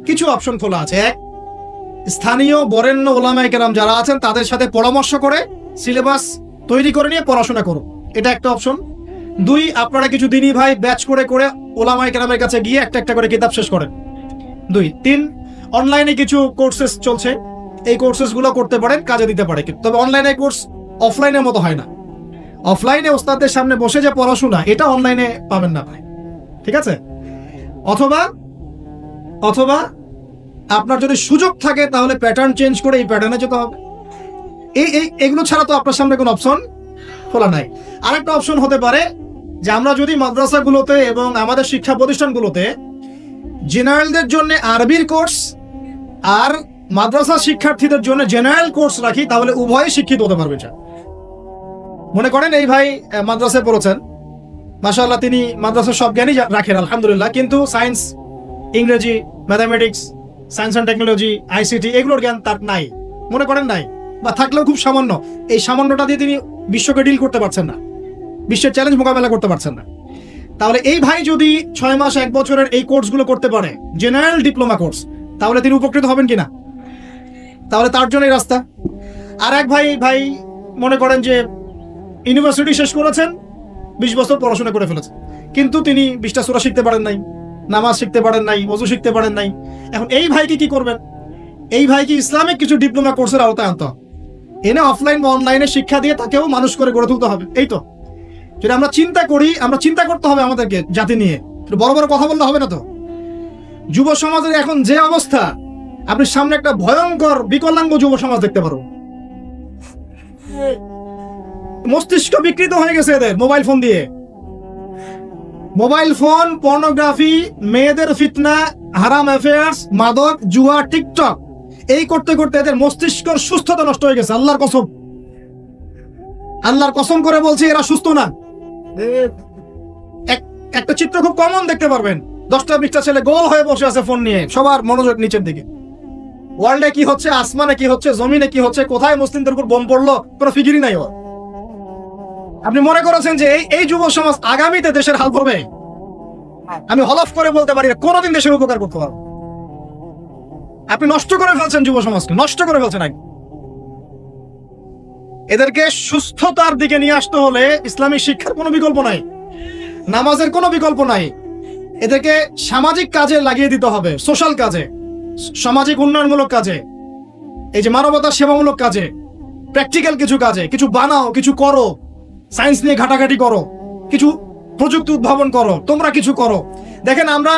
কিছু অপশন খোলা আছে। এক, স্থানীয় বরেণ্য ওলামায়ে কেরাম যারা আছেন তাদের সাথে পরামর্শ করে সিলেবাস তৈরি করে নিয়ে পড়াশোনা করুন, এটা একটা অপশন। 2, আপনারা কিছু দিনী ভাই ব্যাচ করে করে ওলামায়ে কেরামের কাছে গিয়ে একটা করে কিতাব শেষ করেন। 2, 3, অনলাইনে কিছু কোর্সেস চলছে, এই কোর্সেসগুলো করতে পারেন, কাজে দিতে পারে। তবে অনলাইনে কোর্স অফলাইনের মতো হয় না। অফলাইনে ওস্তাদের সামনে বসে যে পড়াশোনা, এটা অনলাইনে পাবেন না ভাই, ঠিক আছে? অথবা আপনার যদি সুযোগ থাকে তাহলে প্যাটার্ন চেঞ্জ করে এই প্যাটার্নে যেতে হবে। এগুলো ছাড়া তো আপনার সামনে কোনো অপশন খোলা নাই। আরেকটা অপশন হতে পারে যে আমরা যদি মাদ্রাসাগুলোতে এবং আমাদের শিক্ষা প্রতিষ্ঠানগুলোতে জেনারেলদের জন্য আরবির কোর্স আর মাদ্রাসা শিক্ষার্থীদের জন্য জেনারেল কোর্স রাখি, তাহলে উভয়ে শিক্ষিত হতে পারবে। মনে করেন এই ভাই মাদ্রাসায় পড়েছেন, মাশাআল্লাহ, তিনি মাদ্রাসার সব জ্ঞানই রাখেন আলহামদুলিল্লাহ, কিন্তু সায়েন্স, ইংরেজি, mathematics, science and technology, ICT এগুলোর জ্ঞান তার নাই, মনে করেন নাই, বা থাকলেও খুব সামান্য। এই সামান্যটা দিয়ে তিনি বিশ্বকে ডিল করতে পারছেন না, বিশ্বের চ্যালেঞ্জ মোকাবেলা করতে পারছেন না। তাহলে এই ভাই যদি 6 মাস 1 বছরের এই কোর্সগুলো করতে পারে, জেনারেল ডিপ্লোমা কোর্স, তাহলে তিনি উপকৃত হবেন কিনা? তাহলে তার জন্য এই রাস্তা। আর এক ভাই মনে করেন যে ইউনিভার্সিটি শেষ করেছেন, 20 বছর পড়াশোনা করে ফেলেছেন, কিন্তু তিনি 20টা সূরা শিখতে পারেন নাই, নামাজ শিখতে পারেন নাই, ওযু শিখতে পারেন নাই। এখন এই ভাইকে কি করবেন? এই ভাইকে ইসলামিক কিছু ডিপ্লোমা কোর্সের আওতায় আনতে হবে, এনে অফলাইন বা অনলাইনে শিক্ষা দিয়ে তাকেও মানুষ করে গড়ে তুলতে হবে। এই তো যদি আমরা চিন্তা করি, আমরা চিন্তা করতে হবে আমাদেরকে জাতি নিয়ে, বড় বড় কথা বললে হবে না তো। যুব সমাজের এখন যে অবস্থা, আপনি সামনে একটা ভয়ঙ্কর বিকলাঙ্গ যুব সমাজ দেখতে পারো। মস্তিষ্ক বিকৃত হয়ে গেছে এদের মোবাইল ফোন দিয়ে। মোবাইল ফোন, পর্নোগ্রাফি, মেয়েদের ফিতনা, হারাম অ্যাফেয়ার্স, মাদক, জুয়া, টিকটক, এই করতে করতে এদের মস্তিষ্কের সুস্থতা নষ্ট হয়ে গেছে। আল্লাহর কসম, আল্লাহর কসম করে বলছি এরা সুস্থ না। একটা চিত্র খুব কমন দেখতে পারবেন, 10টা-20টা ছেলে গোল হয়ে বসে আছে ফোন নিয়ে, সবার মনোযোগ নিচের দিকে। ওয়ার্ল্ডে কি হচ্ছে, আসমানে কি হচ্ছে, জমিনে কি হচ্ছে, কোথায় মুসলিমদের উপর বোম পড়লো, কোনো ফিকিরই নাই ওর। আপনি মনে করেছেন যে এই যুব সমাজ আগামীতে দেশের হাল করবে? আমি হলফ করে বলতে পারি কোনোদিন দেশের উপকার করতে পারবো। আপনি নষ্ট করে ফেলছেন যুব সমাজকে, নষ্ট করে ফেলছেন। এদেরকে সুস্থতার দিকে নিয়ে আসতে হলে ইসলামিক শিক্ষার কোনো বিকল্প নাই, নামাজের কোনো বিকল্প নাই। এদেরকে সামাজিক কাজে লাগিয়ে দিতে হবে, সোশ্যাল কাজে, সামাজিক উন্নয়নমূলক কাজে, এই যে মানবতার সেবামূলক কাজে, প্র্যাকটিক্যাল কিছু কাজে। কিছু বানাও, কিছু করো, সায়েন্স নিয়ে ঘাটাঘাটি করো, কিছু প্রযুক্তি উদ্ভাবন করো, তোমরা কিছু করো। দেখেন আমরা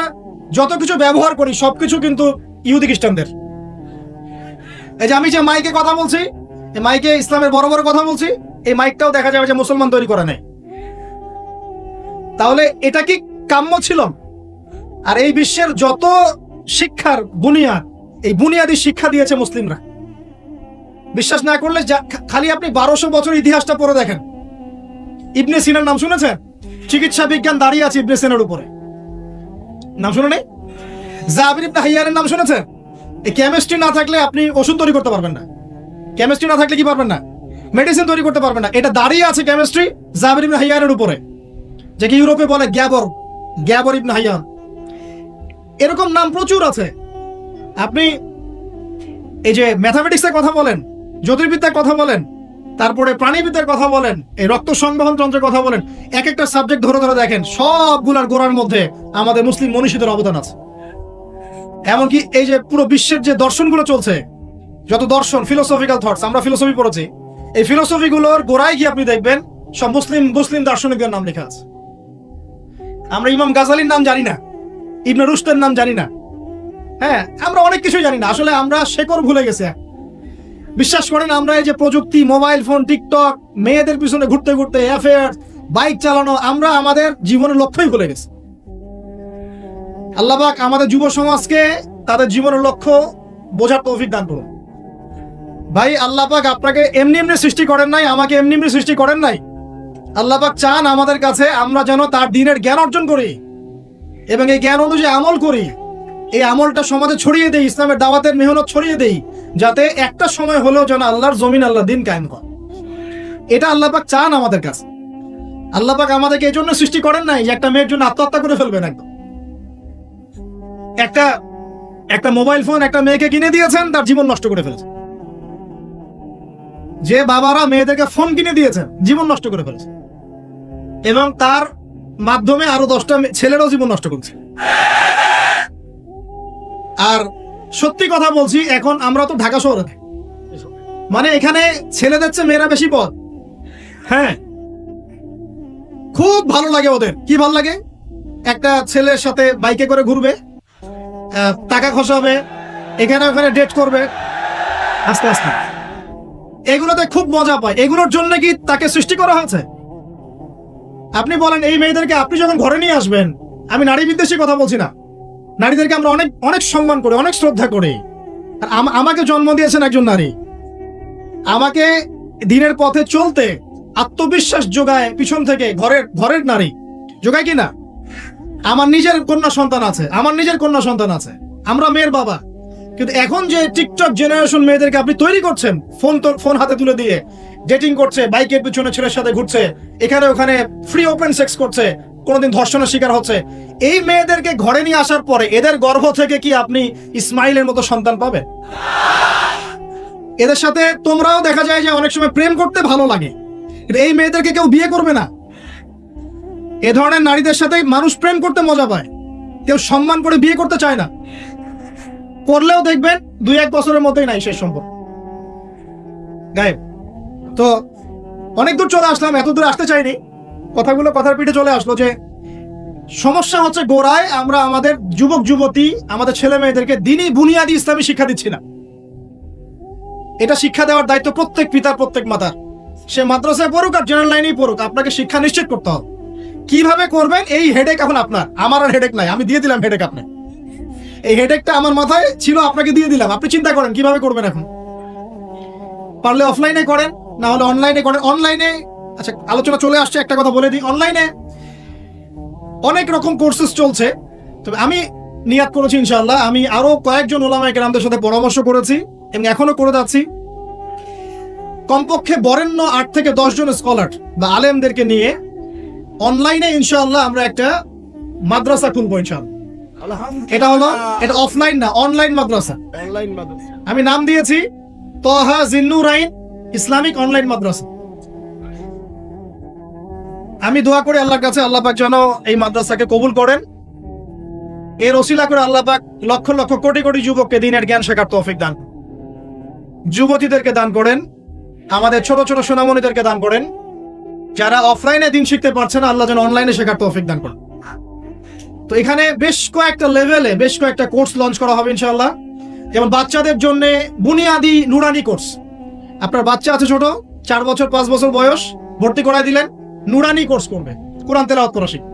যত কিছু ব্যবহার করি সবকিছু কিন্তু ইহুদি খ্রিস্টানদের। এই যে আমি যে মাইকে কথা বলছি, এই মাইকে ইসলামের বড় বড় কথা বলছি, এই মাইকটাও দেখা যাবে যে মুসলমান তৈরি করে নেয়। তাহলে এটা কি কাম্য ছিল? আর এই বিশ্বের যত শিক্ষার বুনিয়াদ, এই বুনিয়াদী শিক্ষা দিয়েছে মুসলিমরা। বিশ্বাস না করলে খালি আপনি 1200 বছর ইতিহাসটা পড়ে দেখেন। ইবনে সিনার নাম শুনেছেন? চিকিৎসা বিজ্ঞান দাঁড়িয়ে আছে ইবনে সিনার উপরে, নাম শুনে নেই? জাবির ইবনে হাইয়ানের নাম শুনেছেন? এই কেমিস্ট্রি না থাকলে আপনি ওষুধ তৈরি করতে পারবেন না। কেমিস্ট্রি না থাকলে কি পারবেন না? মেডিসিন তৈরি করতে পারবেন না। এটা দাঁড়িয়ে আছে কেমিস্ট্রি জাবির ইবনে হাইয়ানের উপরে, যাকে ইউরোপে বলে গ্যাবর ইবনে হাইয়ান। এরকম নাম প্রচুর আছে। আপনি এই যে ম্যাথামেটিক্সের কথা বলেন, জ্যোতির্বিদ্যার কথা বলেন, তারপরে প্রাণীবিদ্যার কথা বলেন, এই রক্ত সংবহন যন্ত্রের কথা বলেন, এক একটা সাবজেক্ট ধরে ধরে দেখেন, সবগুলার গোড়ার মধ্যে আমাদের মুসলিম মনীষীদের অবদান আছে। এমনকি এই যে পুরো বিশ্বের যে দর্শনগুলো চলছে, যত দর্শন, ফিলোসফিক্যাল থটস, আমরা ফিলোসফি পড়েছি, এই ফিলোসফিগুলোর গোড়ায় গিয়ে আপনি দেখবেন সব মুসলিম দার্শনিকদের নাম লেখা আছে। আমরা ইমাম গাজালির নাম জানি না, ইবনে রুশদের নাম জানি না, হ্যাঁ আমরা অনেক কিছু জানি না। আসলে আমরা শেকড় ভুলে গেছি। বিশ্বাস করেন, আমরা এই যে প্রযুক্তি, মোবাইল ফোন, টিকটক, মেয়েদের পিছনে ঘুরতে ঘুরতে, অ্যাফেয়ার, বাইক চালানো, আমরা আমাদের জীবনের লক্ষ্যই ভুলে গেছি। আল্লাহ পাক আমাদের যুব সমাজকে তাদের জীবনের লক্ষ্য বোঝার তৌফিক দান করুন। ভাই আল্লাহ পাক আপনাকে এমনি এমনি সৃষ্টি করেন নাই, আমাকে এমনি এমনি সৃষ্টি করেন নাই। আল্লাহ পাক চান আমাদের কাছে আমরা যেন তার দ্বীনের জ্ঞান অর্জন করি এবং এই জ্ঞান অনুযায়ী আমল করি। এই আমলটা সমাজে ছড়িয়ে দেই, ইসলামের দাওয়াতের মেহনত ছড়িয়ে দেই, যাতে একটা সময় হলেও যেন আল্লাহর জমিন, আল্লাহ দিন কায়েম করে। এটা আল্লাহ পাক চান আমাদের কাছে। আল্লাহ পাক আমাদেরকে এই জন্য সৃষ্টি করেন নাই যে একটা মেয়ের জন্য আত্মহত্যা করে ফেলবেন। একদম একটা মোবাইল ফোন একটা মেয়েকে কিনে দিয়েছেন, তার জীবন নষ্ট করে ফেলেছে। যে বাবারা মেয়েদেরকে ফোন কিনে দিয়েছেন, জীবন নষ্ট করে ফেলেছে, এবং তার মাধ্যমে আরো 10টা ছেলেরও জীবন নষ্ট করছে। আর সত্যি কথা বলছি, এখন আমরা তো ঢাকা শহরে থাকি, মানে এখানে ছেলেদের চেয়ে মেয়েরা বেশি পথ। হ্যাঁ, খুব ভালো লাগে ওদের। কি ভালো লাগে? একটা ছেলের সাথে বাইকে করে ঘুরবে, টাকা খসাবে, এখানে ওখানে ডেট করবে আস্তে আস্তে। এগুলোতে খুব মজা পায়। এগুলোর জন্য কি তাকে সৃষ্টি করা হয়েছে? আপনি বলেন, এই মেয়েদেরকে আপনি যখন ঘরে নিয়ে আসবেন, আমি নারী বিদ্বেষী কথা বলছি না, নারীদেরকে আমরা অনেক অনেক সম্মান করি, অনেক শ্রদ্ধা করি। আর আমাকে জন্ম দিয়েছেন একজন নারী, আমাকে দিনের পথে চলতে আত্মবিশ্বাস যোগায় পিছন থেকে ঘরের নারী যোগায় কিনা? আমার নিজের কন্যা সন্তান আছে, আমরা মেয়ের বাবা। কিন্তু এখন যে টিকটক জেনারেশন মেয়েদেরকে আপনি তৈরি করছেন, ফোন হাতে তুলে দিয়ে ডেটিং করছে, বাইকের পিছনে ছেলের সাথে ঘুরছে, এখানে ওখানে ফ্রি ওপেন সেক্স করছে, কোনোদিন ধর্ষণের শিকার হচ্ছে। এই মেয়েদেরকে ঘরে নিয়ে আসার পরে এদের গর্ভ থেকে কি আপনি ইসমাইলের মতো সন্তান পাবেন? এদের সাথে তোমরাও দেখা যায় যে অনেক সময় প্রেম করতে ভালো লাগে, কিন্তু এই মেয়েদেরকে কেউ বিয়ে করবে না। এ ধরনের নারীদের সাথে মানুষ প্রেম করতে মজা পায়, কেউ সম্মান করে বিয়ে করতে চায় না। করলেও দেখবেন 2-1 বছরের মধ্যেই নাই শেষ সম্পর্ক, গায়েব। তো অনেক দূর চলে আসলাম, এত দূর আসতে চাইনি। কথার পিঠে চলে আসলো যে সমস্যা হচ্ছে গোড়ায় আমরা আমাদের যুবক যুবতী, আমাদের ছেলে মেয়েদেরকে দিনই বুনিয়াদি ইসলামী শিক্ষা দিচ্ছি না। এটা শিক্ষা দেওয়ার দায়িত্ব প্রত্যেক পিতার, প্রত্যেক মাতার। সে মাদ্রাসায় পড়ুক আর জেনারেল লাইনেই পড়ুক, আপনাকে শিক্ষা নিশ্চিত করতে হবে। কিভাবে করবেন এই হেডেক এখন আপনার, আমার আর হেডেক নাই, আমি দিয়ে দিলাম হেডেক। আপনি এই হেডেকটা আমার মাথায় ছিল, আপনাকে দিয়ে দিলাম, আপনি চিন্তা করেন কিভাবে করবেন। এখন পারলে অফলাইনে করেন, না হলে অনলাইনে করেন। অনলাইনে আচ্ছা আলোচনা চলে আসছে, একটা কথা বলে দিই, অনলাইনে অনেক রকম কোর্সেস চলছে। তবে আমি নিয়াত করেছি ইনশাআল্লাহ, আমি আরো কয়েকজন ওলামায়ে কেরামদের সাথে পরামর্শ করেছি এবং এখনো করে যাচ্ছি, কমপক্ষে বরেণ্য 8 থেকে 10 জন স্কলার বা আলেমদেরকে নিয়ে অনলাইনে ইনশাআল্লাহ আমরা একটা মাদ্রাসা খুলবো ইনশাআল্লাহ। এটা অফলাইন না, অনলাইন মাদ্রাসা। আমি নাম দিয়েছি তহা জিন্নুরাইন ইসলামিক অনলাইন মাদ্রাসা। আমি দোয়া করি আল্লাহর কাছে, আল্লাহ পাক যেন এই মাদ্রাসাকে কবুল করেন। এর ওসিলা করে আল্লাহ পাক লক্ষ লক্ষ কোটি কোটি যুবককে দ্বীনের জ্ঞান শেখার তৌফিক দান, যুবতীদেরকে দান করেন, আমাদের ছোট ছোট সোনামণিদেরকে দান করেন। যারা অফলাইনে দিন শিখতে পারছে না, আল্লাহ যেন অনলাইনে শেখার তৌফিক দান করেন। তো এখানে বেশ কয়েকটা লেভেলে বেশ কয়েকটা কোর্স লঞ্চ করা হবে ইনশাআল্লাহ। যেমন বাচ্চাদের জন্য বুনিয়াদি নুরানি কোর্স। আপনার বাচ্চা আছে ছোট, 4 বছর 5 বছর বয়স, ভর্তি করাই দিলেন, নুরানি কোর্স করবে, কোরআন তেলাওয়াত করা শিখবে।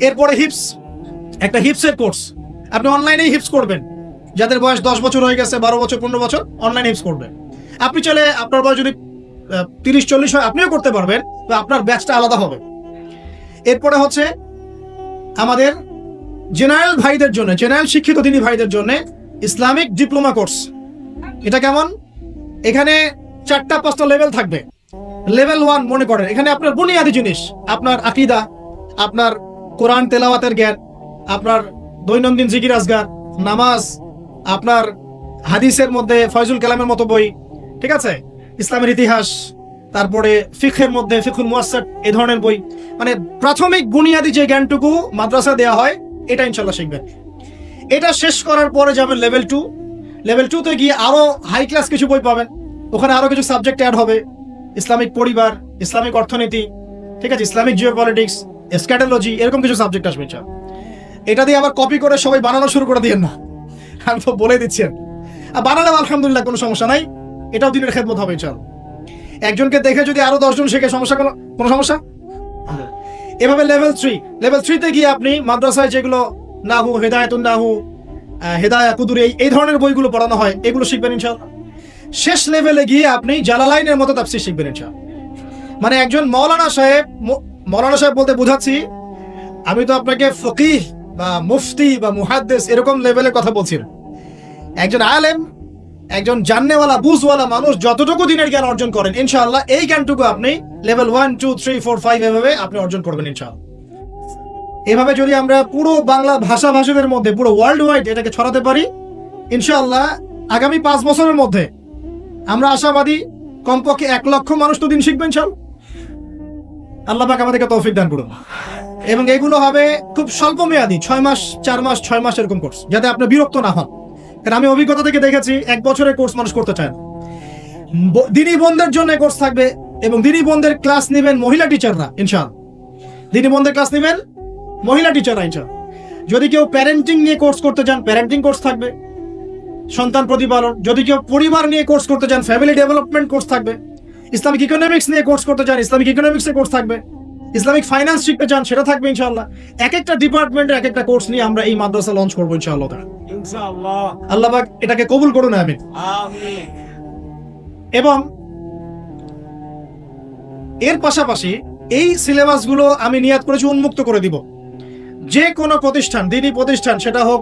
এরপরে হিপস, একটা হিপসের কোর্স, আপনি অনলাইনেই হিপস করবেন। যাদের বয়স 10 বছর হয়ে গেছে, 12 বছর 15 বছর, অনলাইন হিপস করবে। আপনি চাইলে আপনার বয়স যদি 30-40 হয় আপনিও করতে পারবেন, বা আপনার ব্যাচটা আলাদা হবে। এরপরে হচ্ছে আমাদের জেনারেল ভাইদের জন্য, জেনারেল শিক্ষিত দিনী ভাইদের জন্য ইসলামিক ডিপ্লোমা কোর্স। এটা কেমন? এখানে 4-5টা লেভেল থাকবে। লেভেল 1 মনে করেন এখানে আপনার বুনিয়াদি জিনিস, আপনার আকীদা, আপনার কোরআন তেলাওয়াতের জ্ঞান, আপনার দৈনন্দিন জিকির আজগার, নামাজ, আপনার হাদিসের মধ্যে ফয়জুল কালামের মতো বই, ঠিক আছে, ইসলামের ইতিহাস, তারপরে ফিকহের মধ্যে ফিকহুল মুয়াসসার, এই ধরনের বই। মানে প্রাথমিক বুনিয়াদি যে জ্ঞানটুকু মাদ্রাসা দেওয়া হয় এটা ইনশাআল্লাহ শিখবেন। এটা শেষ করার পরে যাবেন লেভেল 2। লেভেল 2 তে গিয়ে আরো হাই ক্লাস কিছু বই পাবেন, ওখানে আরো কিছু সাবজেক্ট অ্যাড হবে, ইসলামিক পরিবার, ইসলামিক অর্থনীতি, ঠিক আছে, ইসলামিক জিওপলিটিক্স, এসক্যাটোলজি, এরকম কিছু সাবজেক্ট আসবে ইনশাআল্লাহ। এটা দিয়ে আবার কপি করে সবাই বানানো শুরু করে দিয়েন না, আমি তো বলে দিচ্ছি। আর বানালে আলহামদুলিল্লাহ কোনো সমস্যা নাই, এটাও দিনের খেদমত হবে ইনশাআল্লাহ। একজনকে দেখে যদি আরো 10 জন শেখে, সমস্যা কোনো সমস্যা? এভাবে লেভেল 3 তে গিয়ে আপনি মাদ্রাসায় যেগুলো নাহু, হেদায়েতুন নাহু, হেদায়া কুদুরি, এই ধরনের বইগুলো পড়ানো হয়, এগুলো শিখবেন ইনশাআল্লাহ। শেষ লেভেলে গিয়ে আপনি জালালাইনের মতো তাফসীর শিখবেন ইনশাআল্লাহ। মানে একজন মৌলানা সাহেব বলতে বোঝাচ্ছি, আমি তো আপনাকে ফকিহ বা মুফতি বা মুহাদ্দিস এরকম লেভেলের কথা বলছি না। একজন আলেম, একজন জাননেওয়ালা, বুঝওয়ালা মানুষ যতটুকু দিনের জ্ঞান অর্জন করেন ইনশাআল্লাহ, এই জ্ঞানটুকু আপনি লেভেল 1, 2, 3, 4, 5 এভাবে আপনি অর্জন করবেন ইনশাআল্লাহ। এভাবে যদি আমরা পুরো বাংলা ভাষাভাষীদের মধ্যে পুরো ওয়ার্ল্ড ওয়াইড এটাকে ছড়াতে পারি ইনশাআল্লাহ, আগামী 5 বছরের মধ্যে আমরা আশাবাদী কমপক্ষে 1 লক্ষ মানুষ তো দিন শিখবেন ইনশাআল্লাহ। আল্লাহ পাক আমাদেরকে তৌফিক দান করুন। এবং এগুলো হবে খুব স্বল্প মেয়াদী, 6 মাস, 4 মাস, 6 মাস এরকম কোর্স, যাতে আপনি বিরক্ত না হন। কারণ আমি অভিজ্ঞতা থেকে দেখেছি 1 বছরের কোর্স মানুষ করতে চায় না। দিনী বোনদের জন্য কোর্স থাকবে, এবং দিনী বোনদের ক্লাস নেবেন মহিলা টিচাররা ইনশাআল্লাহ। দিনী বোনদের ক্লাস নেবেন মহিলা টিচাররা ইনশাআল্লাহ। যদি কেউ প্যারেন্টিং নিয়ে কোর্স করতে চান, প্যারেন্টিং কোর্স থাকবে, সন্তান প্রতিপালন। যদি কেউ পরিবার নিয়ে কোর্স করতে চান, ফ্যামিলি ডেভেলপমেন্ট কোর্স থাকবে। ইসলামিক ইকোনমিক্স নিয়ে কোর্স করতে চান, ইসলামিক ইকোনমিক্সের কোর্স থাকবে। ইসলামিক ফাইন্যান্স শিখতে চান, সেটা থাকবে ইনশাআল্লাহ। এক একটা ডিপার্টমেন্টের এক একটা কোর্স নিয়ে আমরা এই মাদ্রাসা লঞ্চ করবো ইনশাআল্লাহ। আল্লাহ পাক এটাকে কবুল করুন, আমিন। এবং এর পাশাপাশি এই সিলেবাসগুলো আমি নিয়াত করেছি উন্মুক্ত করে দিব। যে কোনো প্রতিষ্ঠান, দিনী প্রতিষ্ঠান, সেটা হোক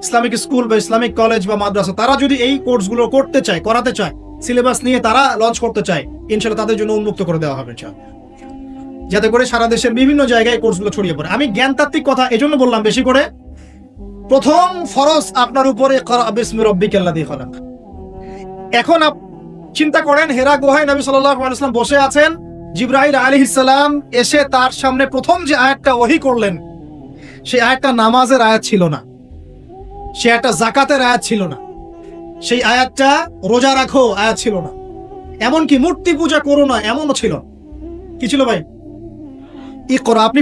ইসলামিক স্কুল বা ইসলামিক কলেজ বা মাদ্রাসা, তারা যদি এই কোর্সগুলো করতে চায়, করাতে চায়, সিলেবাস নিয়ে তারা লঞ্চ করতে চায়, ইনশাআল্লাহ তাদের জন্য উন্মুক্ত করে দেওয়া হবে ইনশাআল্লাহ, যাতে করে সারা দেশের বিভিন্ন জায়গায় কোর্সগুলো ছড়িয়ে পড়ে। আমি জ্ঞানতাত্ত্বিক কথা এজন্য বললাম বেশি করে, প্রথম ফরজ আপনার উপরে ইকরা বিসমি রাব্বিকাল্লাযী খালাক। এখন চিন্তা করেন, হেরা গুহায় নবী সাল্লাল্লাহু আলাইহি ওয়াসাল্লাম বসে আছেন, জিবরাইল আলাইহিস সালাম এসে তার সামনে প্রথম যে আয়াতটা ওহী করলেন, সেই আয়াতটা নামাজের আয়াত ছিল না, সে একটা যাকাতের আয়াত ছিল না, সেই আয়াতটা রোজা রাখো আয়াত ছিল না, এমনকি মূর্তি পূজা করো না এমনও ছিল। কি ছিল ভাই? ইকরা, আপনি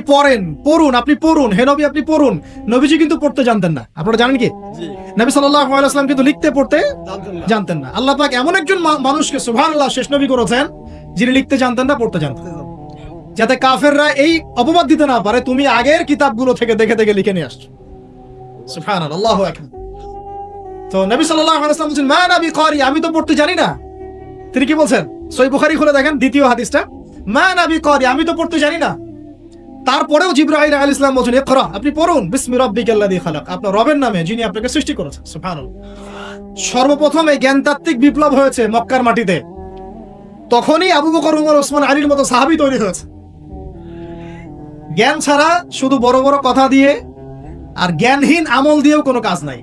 আপনি পড়ুন, হে নবী আপনি পড়ুন। নবীজি কিন্তু পড়তে জানতেন না, আপনারা জানেন কি? নবী সাল্লাল্লাহু আলাইহি ওয়াসাল্লাম কিন্তু লিখতে পড়তে জানতেন না। আল্লাহ পাক এমন একজন মানুষকে সুবহানাল্লাহ শেষ নবী করেছেন যিনি লিখতে জানতেন না, পড়তে জানতেন, যাতে কাফেররা এই অপবাদ দিতে না পারে তুমি আগের কিতাবগুলো থেকে দেখে দেখে লিখে নিয়ে আসছো। সুবহানাল্লাহ, আল্লাহু আকবার। তো নবী সাল্লাল্লাহু আলাইহি ওয়াসাল্লাম বলেন মা নবী করি, আমি তো পড়তে জানি না। তিনি কি বলছেন? সহিহ বুখারী খুলে দেখেন দ্বিতীয় হাদিসটা, মা নবী করি, আমি তো পড়তে জানি না। তারপরেও জিবরাইল আলাইহিস সালাম বলেন ইকরা, আপনি পড়ুন, বিসমি রাব্বিকাল্লাযী খালাক, আপনার রবের নামে যিনি আপনাকে সৃষ্টি করেছেন। সুবহানাল্লাহ। সর্বপ্রথম এই জ্ঞানতাত্ত্বিক বিপ্লব হয়েছে মক্কার মাটিতে, তখনই আবু বকর, উমর, ওসমান, আলীর মতো সাহাবী তৈরি হয়েছে। জ্ঞান ছাড়া শুধু বড় বড় কথা দিয়ে আর জ্ঞানহীন আমল দিয়েও কোনো কাজ নাই।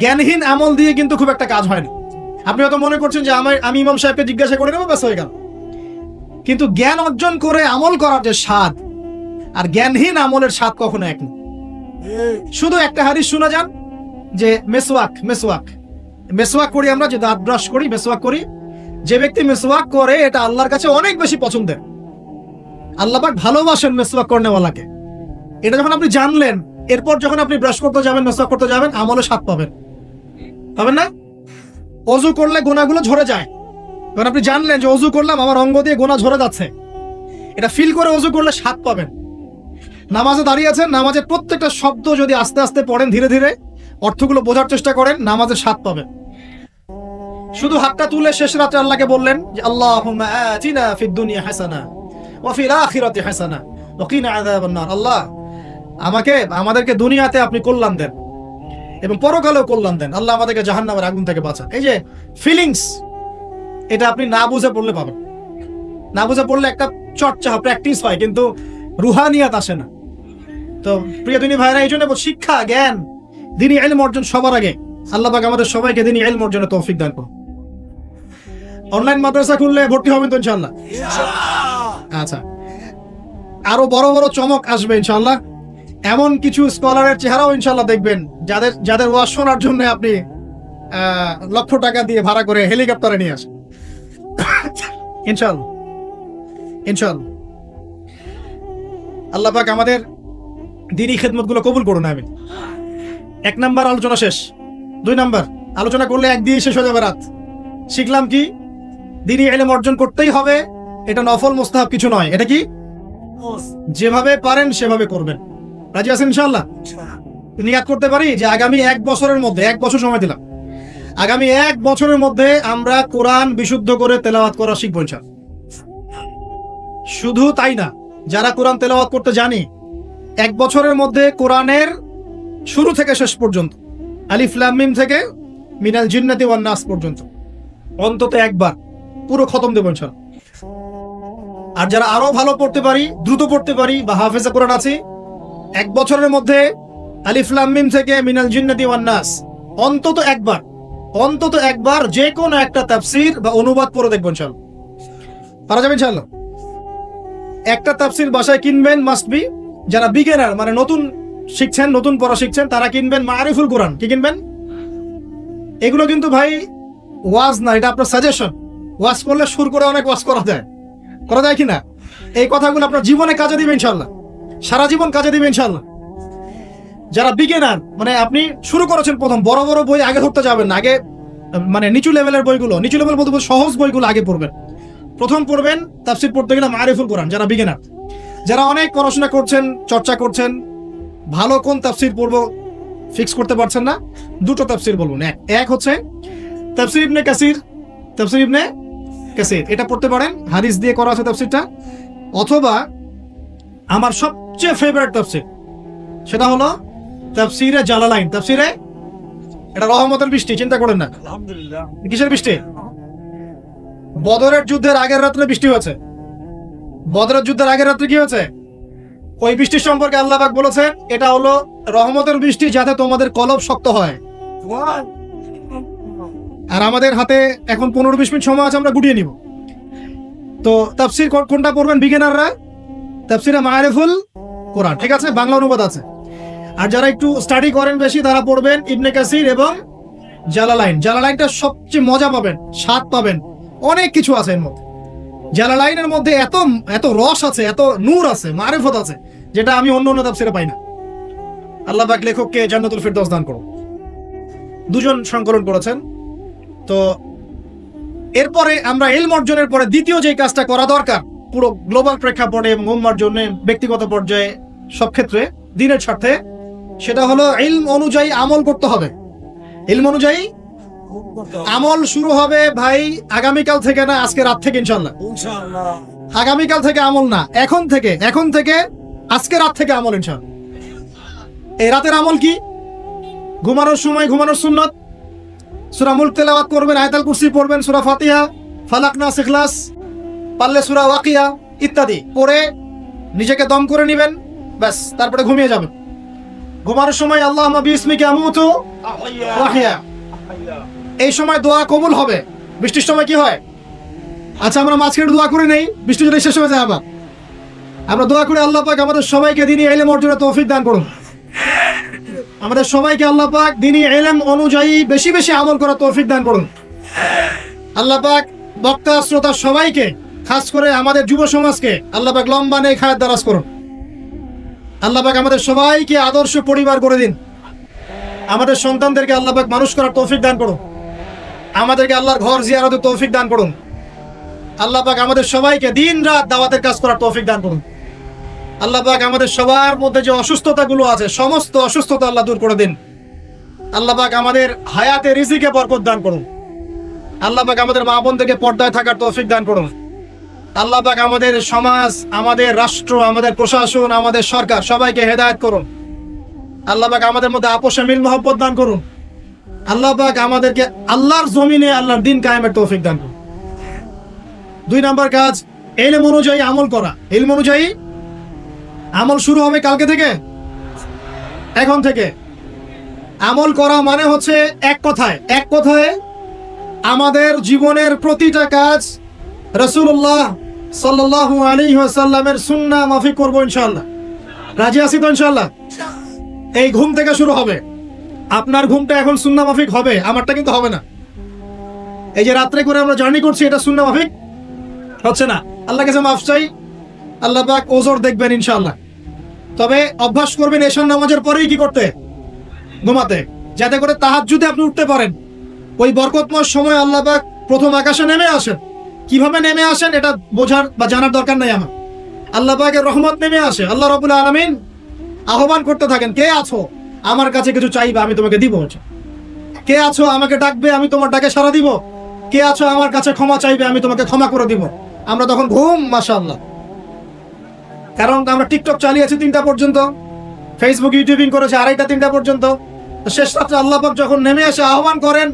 জ্ঞানহীন আমল দিয়ে কিন্তু খুব একটা কাজ হয় না। আপনি হয়তো মনে করছেন যে আমি ইমাম সাহেবকে জিজ্ঞাসা করে নেবো, ব্যাস হয়ে গেল। কিন্তু জ্ঞান অর্জন করে আমল করার যে স্বাদ আর জ্ঞানহীন আমলের স্বাদ কখনো এক না। শুধু একটা হাদিস শোনা যান যে মেসওয়াক করি আমরা, যে দাঁত ব্রাশ করি, মেসওয়াক করি, যে ব্যক্তি মেসওয়াক করে এটা আল্লাহর কাছে অনেক বেশি পছন্দের। আল্লাহ পাক ভালোবাসেন মেসওয়াক করনেওয়ালাকে। এটা যখন আপনি জানলেন, এরপর যখন আপনি ব্রাশ করতে যাবেন, মেসওয়াক করতে যাবেন, আমলে স্বাদ পাবেন না? অজু করলে গোনাগুলো ঝরে যায়, কারণ আপনি জানলেন যে অজু করলাম, আমার অঙ্গ দিয়ে গোনা ঝরে যাচ্ছে, এটা ফিল করে অজু করলে স্বাদ পাবেন। নামাজে দাঁড়িয়ে আছেন, নামাজের প্রত্যেকটা শব্দ যদি আস্তে আস্তে পড়েন, ধীরে ধীরে অর্থগুলো বোঝার চেষ্টা করেন, নামাজের স্বাদ পাবেন। শুধু হাতটা তুলে শেষ রাতে আল্লাহকে বললেন যে আল্লাহুম্মা আতিনা ফিদ দুনিয়া হাসানা ওয়া ফিল আখিরাতি হাসানা ওয়া কিনা আযাবান নার। আল্লাহ আমাদেরকে দুনিয়াতে আপনি কল্যাণ দেন এবং পরকালেও কল্যাণ দেন। আল্লাহ আমাদেরকে জাহান্নামের আগুন থেকে বাঁচান। এই যে ফিলিংস, এটা আপনি না বুঝে পড়লে পাবেন। না বুঝে পড়লে একটা চর্চা, প্র্যাকটিস হয়, কিন্তু রুহানিয়াত আসে না। তো প্রিয় দিনী ভাইরা, এই জন্য শিক্ষা, জ্ঞান, দ্বীনি ইলম অর্জন সবার আগে। আল্লাহ পাক আমাদের সবাইকে দ্বীনি ইলম অর্জনের তৌফিক দান করুন। অনলাইন মাদ্রাসা খুললে ভর্তি হবেন তো ইনশাআল্লাহ? আচ্ছা, আরো বড় বড় চমক আসবে ইনশাআল্লাহ। এমন কিছু স্কলারের চেহারাও ইনশাআল্লাহ দেখবেন যাদের ওয়াজ শোনার জন্য আপনি লক্ষ টাকা দিয়ে ভাড়া করে হেলিকপ্টারে নিয়ে আসেন ইনশাআল্লাহ। আল্লাহ পাক আমাদের দ্বীনি খেদমতগুলো কবুল করুন, আমিন। 1 নাম্বার আলোচনা শেষ। 2 নাম্বার আলোচনা করলে এক দিয়ে শেষ হয়ে যাবে রাত। শিখলাম কি? দ্বীনি ইলম অর্জন করতেই হবে, এটা নফল মুস্তাহাব কিছু নয়। এটা কি? যেভাবে পারেন সেভাবে করবেন। রাজি আছেন ইনশাআল্লাহ? নিয়াত করতে পারি যে আগামী 1 বছরের মধ্যে, 1 বছর সময় দিলাম, আগামী 1 বছরের মধ্যে আমরা কোরআন বিশুদ্ধ করে তেলাওয়াত করা শিখব ইনশাআল্লাহ। শুধু তাই না, যারা কোরআন তেলাওয়াত করতে জানি, 1 বছরের মধ্যে কোরআনের শুরু থেকে শেষ পর্যন্ত, আলিফ লাম মিম থেকে মিনাল জিন্নাতি ওয়ান নাস পর্যন্ত অন্তত একবার পুরো খতম দেব ইনশাআল্লাহ। আর যারা আরো ভালো পড়তে পারি, দ্রুত পড়তে পারি বা হাফেজে কোরআন আছি, 1 বছরের মধ্যে আলিফ লাম মিম থেকে মিনাল জিন্নাতি ওয়ান নাস অন্তত একবার যে কোনো একটা তাফসীর বা অনুবাদ পড়ে দেখব ইনশাআল্লাহ। পারা যাবে ইনশাআল্লাহ। একটা তাফসীর বাসায় কিনবেন, মাস্ট বি। যারা বিগিনার, মানে নতুন শিখছেন, নতুন পড়া শিখছেন, তারা কিনবেন মারিফুল কোরআন। কি কিনবেন? এগুলো কিন্তু ভাই ওয়াজ না, এটা আপনার সাজেশন। ওয়াজ করলে সুর করে অনেক ওয়াজ করা যায় কিনা? এই কথাগুলো আপনার জীবনে কাজে দিবে ইনশাআল্লাহ, সারা জীবন কাজে দিবে ইনশাআল্লাহ। যারা বিগিনার, মানে আপনি শুরু করেছেন প্রথম, বড় বড় বই আগে ধরতে যাবেন না, আগে মানে নিচু লেভেলের বইগুলো, নিচু লেভেল বলতে সহজ বইগুলো আগে পড়বেন। প্রথম পড়বেন তাফসীর পড়তে গেলে মারিফুল কোরআন। যারা বিগিনার, যারা অনেক পড়াশোনা করছেন, চর্চা করছেন, ভালো কোন তাফসীর পড়বো ফিক্স করতে পারছেন না, 2টো তাফসীর বলবো। এক হচ্ছে তাফসীর ইবনে কাসির, এটা পড়তে পারেন, হাদিস দিয়ে করা আছে তাফসীরটা। অথবা আমার সবচেয়ে ফেভারিট তাফসীর, সেটা হলো তাফসীরে জালালাইন। তাফসীরে, এটা রহমতের বৃষ্টি, চিন্তা করেন না। আলহামদুলিল্লাহ। কিসের বৃষ্টি? বদরের যুদ্ধের আগের রাত্রে বৃষ্টি হয়েছে। বদরের যুদ্ধের আগের রাত্রে কি হয়েছে? ওই বৃষ্টির সম্পর্কে আল্লাহ পাক বলেছেন এটা হলো রহমতের বৃষ্টি, যাতে তোমাদের কলব শক্ত হয়। আর আমাদের হাতে এখন 15-20 মিনিট সময় আছে, আমরা গুটিয়ে নিব। তো তাফসীর কোনটা পড়বেন বিগিনাররা? তাফসীরে মারিফুল কোরআন, ঠিক আছে, বাংলা অনুবাদ আছে। আর যারা একটু স্টাডি করেন বেশি, তারা পড়বেন ইবনে কাসির এবং জালালাইন। জালালাইনটা সবচেয়ে মজা পাবেন, স্বাদ পাবেন, অনেক কিছু আছে এর মধ্যে। জালালাইনের মধ্যে এত এত রস আছে, এত নূর আছে, মারিফত আছে, যেটা আমি অন্য অন্য তাফসিরে পাই না। আল্লাহ পাক লেখককে জান্নাতুল ফিরদৌস দান করুন। দুজন সংকলন করেছেন। তো এরপরে আমরা ইলম অর্জনের পরে দ্বিতীয় যে কাজটা করা দরকার পুরো গ্লোবাল প্রেক্ষাপটে এবং উম্মার জন্য, ব্যক্তিগত পর্যায়ে, সব ক্ষেত্রে দ্বীনের স্বার্থে, সেটা হলো ইলম অনুযায়ী আমল করতে হবে। ইলম অনুযায়ী আমল শুরু হবে ভাই আগামীকাল থেকে না, আজকে রাত থেকে ইনশাআল্লাহ। আগামীকাল থেকে আমল না, এখন থেকে আজকে রাত থেকে আমল ইনশাআল্লাহ। এই রাতের আমল কি? ঘুমানোর সময় ঘুমানোর সুন্নত, সূরা মুলক তেলাওয়াত করবেন, আয়াতুল কুরসি পড়বেন, সূরা ফাতিহা, ফালাক, নাস, ইখলাস, পারলে সূরা ওয়াকিয়া ইত্যাদি পড়ে নিজেকে দম করে নেবেন, ব্যাস, তারপরে ঘুমিয়ে যাবেন। ঘুমানোর সময় আল্লাহুম্মা বিসমিকা আমুতু ওয়া আহইয়া, এই সময় দোয়া কবুল হবে। বৃষ্টির সময় কি হয়? আচ্ছা, আমরা মাঝখানে দোয়া করে নেই, বৃষ্টি যদি শেষ হয়ে যায় আবার আমরা দোয়া করে আল্লাহ পাক আমাদের সবাইকে দ্বীনি ইলম অর্জনের তৌফিক দান করুন। আমাদের সবাইকে আল্লাহ পাক দ্বীনি ইলম অনুযায়ী বেশি বেশি আমল করার তৌফিক দান করুন। আল্লাহ পাক বক্তা শ্রোতা সবাইকে, খাস করে আমাদের যুব সমাজকে আল্লাহ পাক লম্বা নেক হায়াত দারাজ করুন। আল্লাহ পাক আমাদের সবাইকে আদর্শ পরিবার করে দিন। আমাদের সন্তানদেরকে আল্লাহ পাক মানুষ করার তৌফিক দান করুন। আমাদেরকে আল্লাহর ঘর জিয়ারতের তৌফিক দান করুন। আল্লাহ পাক আমাদের সবাইকে দিন রাত দাওয়াতের কাজ করার তৌফিক দান করুন। আল্লাহ পাক আমাদের সবার মধ্যে যে অসুস্থতাগুলো আছে, সমস্ত অসুস্থতা আল্লাহ দূর করে দিন। আল্লাহ পাক আমাদের হায়াতে রিজিকে বরকত দান করুন। আল্লাহ পাক আমাদের মা বোনদেরকে পর্দায় থাকার তৌফিক দান করুন। আল্লাহ পাক আমাদের সমাজ, আমাদের রাষ্ট্র, আমাদের প্রশাসন, আমাদের সরকার সবাইকে হেদায়েত করুন। আল্লাহ পাক আমাদের মধ্যে আপোষে মিল মহব্বত দান করুন। আল্লাহ পাক আমাদেরকে আল্লাহর জমিনে আল্লাহর দিন কায়েমের তৌফিক দান করুন। 2 নম্বর কাজ, ইলম অনুযায়ী আমল করা। ইলম অনুযায়ী আমল শুরু হবে কালকে থেকে, এখন থেকে। আমল করা মানে হচ্ছে এক কথায় আমাদের জীবনের প্রতিটা কাজ রাসূলুল্লাহ সাল্লাল্লাহু আলাইহি ওয়াসাল্লামের সুন্নাহ মাফিক করব ইনশাআল্লাহ। রাজি আছি তো ইনশাআল্লাহ? এই ঘুম থেকে শুরু হবে। আপনার ঘুমটা এখন সুন্নাহ মাফিক হবে, আমারটা কিন্তু হবে না। এই যে রাত্রে করে আমরা জার্নি করছি, এটা সুন্নাহ মাফিক হচ্ছে না। আল্লাহর কাছে মাফ চাই, আল্লাহ পাক ওজর দেখবেন ইনশাআল্লাহ। তবে অভ্যাস করবেন এশার নামাজের পরেই কি করতে? ঘুমাতে, যাতে করে তাহাজ্জুদে আপনি উঠতে পারেন। ওই বরকতময় সময় আল্লাহ পাক প্রথম আকাশে নেমে আসেন। কিভাবে নেমে আসেন এটা বোঝার বা জানার দরকার নাই আমার। আল্লাহ পাকের রহমত নেমে আসে। আল্লাহ রাব্বুল আলামিন আহ্বান করতে থাকেন, কে আছো আমার কাছে কিছু চাইবে আমি তোমাকে দিব। কে আছো আমাকে ডাকবে আমি তোমার ডাকে সাড়া দিব। কে আছো আমার কাছে ক্ষমা চাইবে আমি তোমাকে ক্ষমা করে দিব। আমরা তখন ঘুম, মাশাআল্লাহ। কারণ আমরা টিকটক চালিয়েছি 3টা পর্যন্ত, ফেসবুক ইউটিউবিং করেছি 2:30 3টা পর্যন্ত। শেষ রাত্রে আল্লাহ পাক যখন নেমে এসে আহ্বান করেন,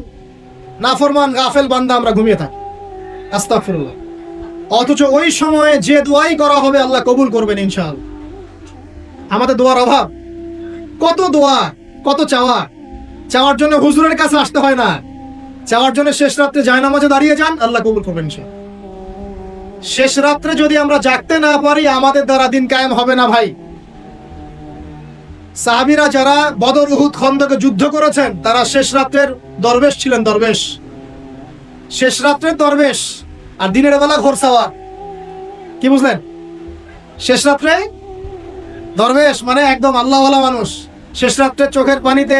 নাফরমান গাফেল বান্দা আমরা ঘুমিয়ে থাকি। আস্তাগফিরুল্লাহ। অথচ ওই সময়ে যে দোয়াই করা হবে আল্লাহ কবুল করবেন ইনশাআল্লাহ। আমাদের দোয়ার অভাব, কত দোয়া, কত চাওয়ার জন্য হুজুরের কাছে আসতে হয় না। চাওয়ার জন্য শেষ রাত্রে জায়নামাজে দাঁড়িয়ে যান, আল্লাহ কবুল করবেন ইনশাআল্লাহ। শেষ রাত্রে যদি আমরা জাগতে না পারি, আমাদের দ্বারা দিন কায়েম হবে না ভাই। সাহাবীরা যারা বদর, উহুদ, খন্দকে যুদ্ধ করেছেন, তারা শেষ রাত্রের দরবেশ ছিলেন। দরবেশ, শেষ রাত্রের দরবেশ। আর দিনের বেলা ঘোরসাওয়ার। কি বুঝলেন? শেষ রাত্রে দরবেশ মানে একদম আল্লাহওয়ালা মানুষ। শেষ রাত্রে চোখের পানিতে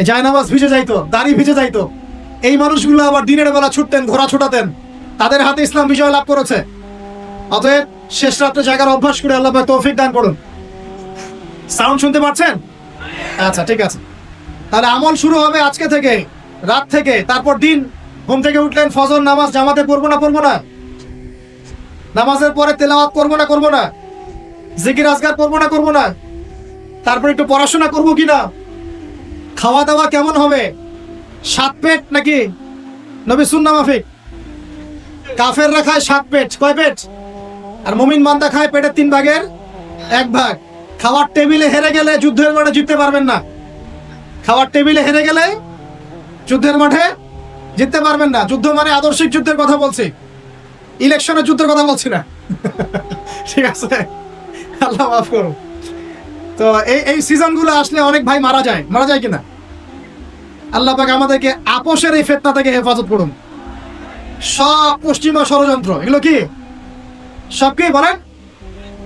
জায়নামাজ ভিজে যাইতো, দাড়ি ভিজে যাইতো। এই মানুষগুলো আবার দিনের বেলা ছুটতেন, ঘোড়া ছোটাতেন। তাদের হাতে ইসলাম বিজয় লাভ করেছে। অতএব শেষ রাত্রে জায়গার অভ্যাস করে আল্লাহ পাক তৌফিক দান করুন। সাউন্ড শুনতে পাচ্ছেন? আচ্ছা, ঠিক আছে। তাহলে আমল শুরু হবে আজকে থেকে, রাত থেকে। তারপর দিন ঘুম থেকে উঠলেন, ফজর নামাজ জামাতে পড়বো না? নামাজের পরে তেলাওয়াত করবো না? জিকির আজকার করবো না? তারপর একটু পড়াশোনা করবো কিনা? খাওয়া দাওয়া কেমন হবে? 7 পেট নাকি নবী সুন্নাহ মাফিক? কাফেররা খায় 7 পেট। কয় পেট? আর মুমিন বান্দা খায় পেটের 3 ভাগের 1 ভাগ। খাওয়ার টেবিলে হেরে গেলে যুদ্ধের মাঠে জিততে পারবেন না। খাওয়ার টেবিলে হেরে গেলে যুদ্ধের মাঠে জিততে পারবেন না। যুদ্ধ মানে আদর্শিক যুদ্ধের কথা বলছি, ইলেকশনের যুদ্ধের কথা বলছি না। ঠিক আছে, আল্লাহ মাফ করুন। তো এই সিজনগুলো আসলে অনেক ভাই মারা যায় কিনা? আল্লাহ পাক আমাদেরকে আপোষের এই ফিতনা থেকে হেফাজত করুন। সব পশ্চিমা ষড়যন্ত্র, এগুলো কি সবকে বলেন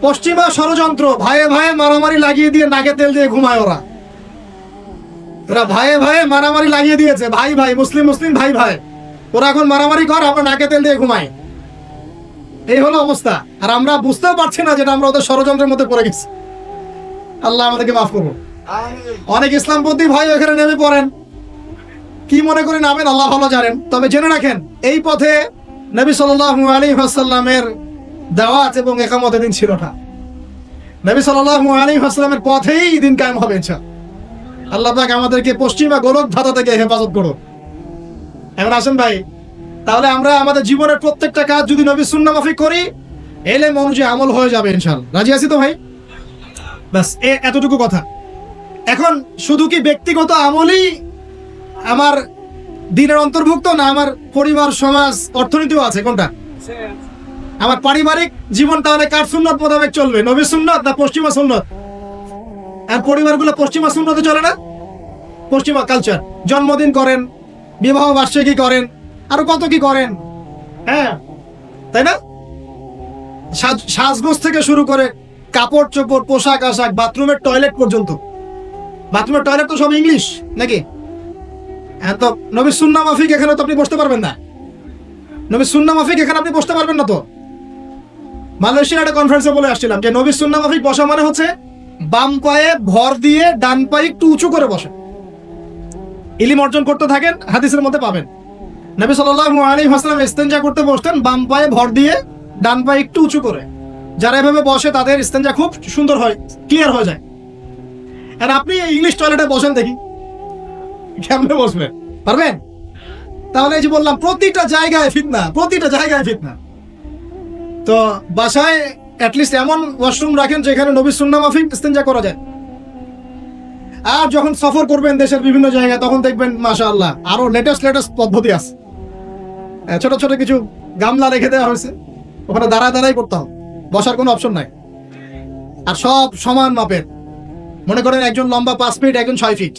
পশ্চিমা ষড়যন্ত্র, ভাইয়ে ভাইয়ে মারামারি লাগিয়ে দিয়ে নাকে তেল দিয়ে ঘুমায় ওরা ভাইয়ে ভাইয়ে মারামারি লাগিয়ে দিয়েছে, ভাই ভাই মুসলিম মুসলিম ভাই ভাই, ওরা এখন মারামারি কর, আমরা নাকে তেল দিয়ে ঘুমাই। এই হলো অবস্থা। আর আমরা বুঝতেও পারছি না যেটা আমরা ওদের ষড়যন্ত্রের মধ্যে পড়ে গেছি। আল্লাহ আমাদেরকে মাফ করবো। অনেক ইসলামপন্থী ভাই এখানে নেমে পড়েন, কি মনে করে নামেন আল্লাহ ভালো জানেন। তবে জেনে রাখেন এই পথে নবী সাল্লাল্লাহু আলাইহি ওয়াসাল্লামের দাওয়াত এবং ইকামতের দিন ছিল না। নবী সাল্লাল্লাহু আলাইহি ওয়াসাল্লামের পথেই দিন কায়েম হবে ইনশাআল্লাহ। আল্লাহ পাক আমাদেরকে পশ্চিমা গোলক ধাঁধা থেকে হেফাজত করুন। এখন আসেন ভাই, তাহলে আমরা আমাদের জীবনের প্রত্যেকটা কাজ যদি নবী সুন্নাহ মাফিক করি, এলেম অনুযায়ী আমল হয়ে যাবে ইনশাআল্লাহ। রাজি আছি তো ভাই? ব্যাস এতটুকু কথা। এখন শুধু কি ব্যক্তিগত আমলই আমার দিনের অন্তর্ভুক্ত, না আমার পরিবার সমাজ অর্থনীতিও আছে? কোনটা? আমার পারিবারিক জীবন তাহলে কার সুন্নাত মোতাবেক চলবে, নবী সুন্নাত না পশ্চিমা সুন্নাত? আর পরিবারগুলো পশ্চিমা সুন্নাতে চলে না, পশ্চিমা কালচার। জন্মদিন করেন, বিবাহ বার্ষিকী করেন, আরো কত কি করেন, হ্যাঁ তাই না? সাজগোজ থেকে শুরু করে কাপড় চোপড়, পোশাক আশাক, বাথরুমের টয়লেট পর্যন্ত। বাথরুমের টয়লেট তো সব ইংলিশ নাকি? হ্যাঁ, তো নবী সুন্নাহ মাফিক এখানে তো আপনি বসতে পারবেন না। নবী সুন্নাহ মাফিক এখানে আপনি বসতে পারবেন না। তো মালয়েশিয়ার একটা কনফারেন্সে বলে আসছিলাম যে নবী সুন্নাহ মাফিক বসা মানে হচ্ছে বাম পায়ে ভর দিয়ে ডান পায়ে একটু উঁচু করে বসে। ইলম অর্জন করতে থাকেন, হাদিসের মধ্যে পাবেন নবী সাল্লাল্লাহু আলাইহি ওয়াসাল্লাম ইস্তেনজা করতে বসতেন বাম পায়ে ভর দিয়ে ডান পায়ে একটু উঁচু করে। যারা এভাবে বসে তাদের ইস্তেনজা খুব সুন্দর হয়, ক্লিয়ার হয়ে যায়। আর আপনি ইংলিশ টয়লেটে বসেন, দেখি কেমনে বসবেন, পারবেন? তাহলে এই যে বললাম প্রতিটা জায়গায় ফিতনা, প্রতিটা জায়গায় ফিতনা। তো বাসায় অ্যাটলিস্ট এমন ওয়াশরুম রাখেন যেখানে নবী সুন্নাহ মাফিক ইস্তেনজা করা যায়। আর যখন সফর করবেন দেশের বিভিন্ন জায়গায়, তখন দেখবেন মাশাআল্লাহ আরো লেটেস্ট পদ্ধতি আছে। ছোট ছোট কিছু গামলা রেখে দেওয়া হয়েছে, ওখানে দাঁড়ায় দাঁড়াই করতে হবে, বসার কোনো অপশন নাই। আর সব সমান মাপের। মনে করেন একজন লম্বা 5 ফিট, একজন 6 ফিট,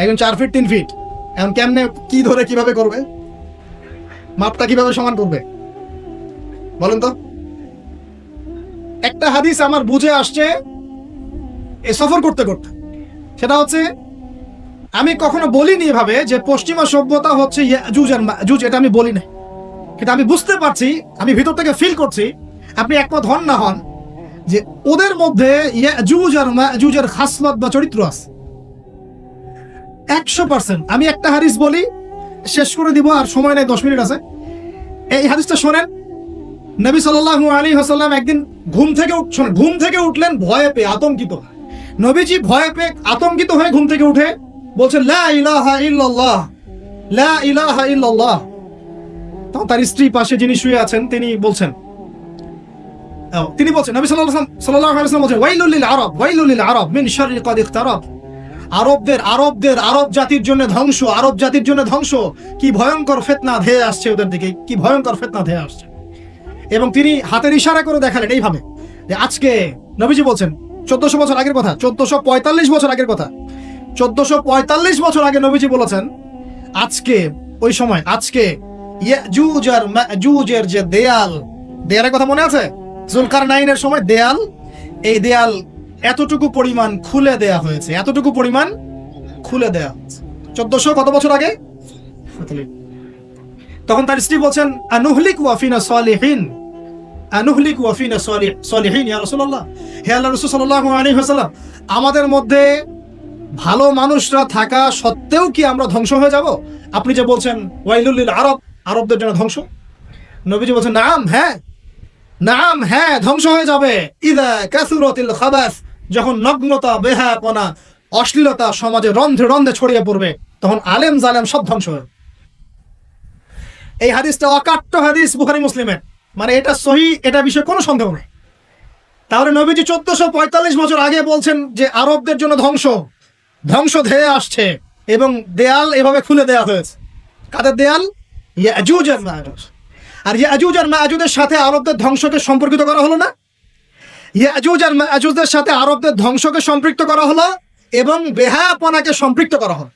একজন 4 ফিট 3 ফিট। এখন কেমনে কি ধরে কিভাবে করবে, মাপটা কিভাবে সমান করবে বলেন তো? একটা হাদিস আমার বুঝে আসছে এ সফর করতে করতে, সেটা হচ্ছে আমি কখনো বলিনি এভাবে যে পশ্চিমা সভ্যতা হচ্ছে ইয়াজুজ আর মাজুজ, এটা আমি বলি না, কিন্তু আমি বুঝতে পারছি, আমি ভিতর থেকে ফিল করছি, আপনি একমত হন না হন, যে ওদের মধ্যে ইয়াজুজ আর মাজুজের খাসলত বা চরিত্র আছে 100%। আমি একটা হাদিস বলি, শেষ করে দিব, আর সময় নেই, 10 মিনিট আছে। এই হাদিসটা শোনেন। নবী সাল্লাল্লাহু আলাইহি ওয়াসাল্লাম একদিন ঘুম থেকে উঠলেন ভয়ে পেয়ে, আতঙ্কিত। নবীজি ভয়ে পেয়ে আতঙ্কিত হয়ে ঘুম থেকে উঠে বলছেন লা ইলাহা ইল্লাল্লাহ, লা ইলাহা ইল্লাল্লাহ। তখন তার স্ত্রী পাশে যিনি শুয়ে আছেন তিনি বলছেন নবী সাল্লাল্লাহু আলাইহি ওয়াসাল্লাম বলছেন ওয়াইলুল লিল আরব, ওয়াইলুল লিল আরব মিন শাররি ক্বাদ ইখতারাব। আরব জাতির জন্য ধ্বংস, আরব জাতির জন্য ধ্বংস। কি ভয়ঙ্কর ফিতনা ধেয়ে আসছে ওদের দিকে, কি ভয়ঙ্কর ফিতনা ধেয়ে আসছে। এবং তিনি হাতের ইশারা করে দেখালেন এইভাবে যে আজকে, নবীজি বলছেন 1400 বছর আগের কথা, 1445 বছর আগের কথা, 1445 বছর আগে নবীজি বলেছেন আজকে, ওই সময় আজকে ইয়াজুজ আর মাজুজের যে দেয়ালের কথা মনে আছে? জুলকারনাইনের সময় দেয়াল, এই দেয়াল এতটুকু পরিমাণ খুলে দেয়া হয়েছে, এতটুকু পরিমাণ খুলে দেয়া হয়েছে 1400 কত বছর আগে? তখন তার স্ত্রী বলছেন আনুহলিক ওয়াফিনা সালিহিন, আনুহলিক ওয়াফিনা সালিহিন ইয়া রাসূলুল্লাহ, হে আল্লাহর রাসূল সাল্লাল্লাহু আলাইহি ওয়াসাল্লাম, আমাদের মধ্যে ভালো মানুষরা থাকা সত্ত্বেও কি আমরা ধ্বংস হয়ে যাব? আপনি যে বলছেন ওয়াইলুল লিল আরব, আরবদের জন্য ধ্বংস। নবীজি বলছেন নাম, হ্যাঁ নাম, হ্যাঁ ধ্বংস হয়ে যাবে। ইদা কাসুরাতিল খাবাস, যখন নগ্নতা, বেহায়াপনা, অশ্লীলতা সমাজে রন্ধ্রে রন্ধ্রে ছড়িয়ে পড়বে, তখন আলেম জালেম সব ধ্বংস হবে। এই হাদিসটা অকাট্য হাদিস বুখারী মুসলিমের, মানে এটা সহিহ, এটা বিষয়ে কোনো সন্দেহ নেই। তাহলে নবীজি 1445 বছর আগে বলছেন যে আরবদের জন্য ধ্বংস ধেয়ে আসছে, এবং দেয়াল এভাবে খুলে দেওয়া হয়েছে। কাদের দেয়াল? ইয়াজুজ আর মাজুজ। আর ইয়াজুজ আর মাজুজের সাথে আরবদের ধ্বংসকে সম্পর্কিত করা হলো না? ইয়াজুজ আর মাজুজের সাথে আরবদের ধ্বংসকে সম্পৃক্ত করা হলো এবং বেহায়াপনাকে সম্পৃক্ত করা হলো।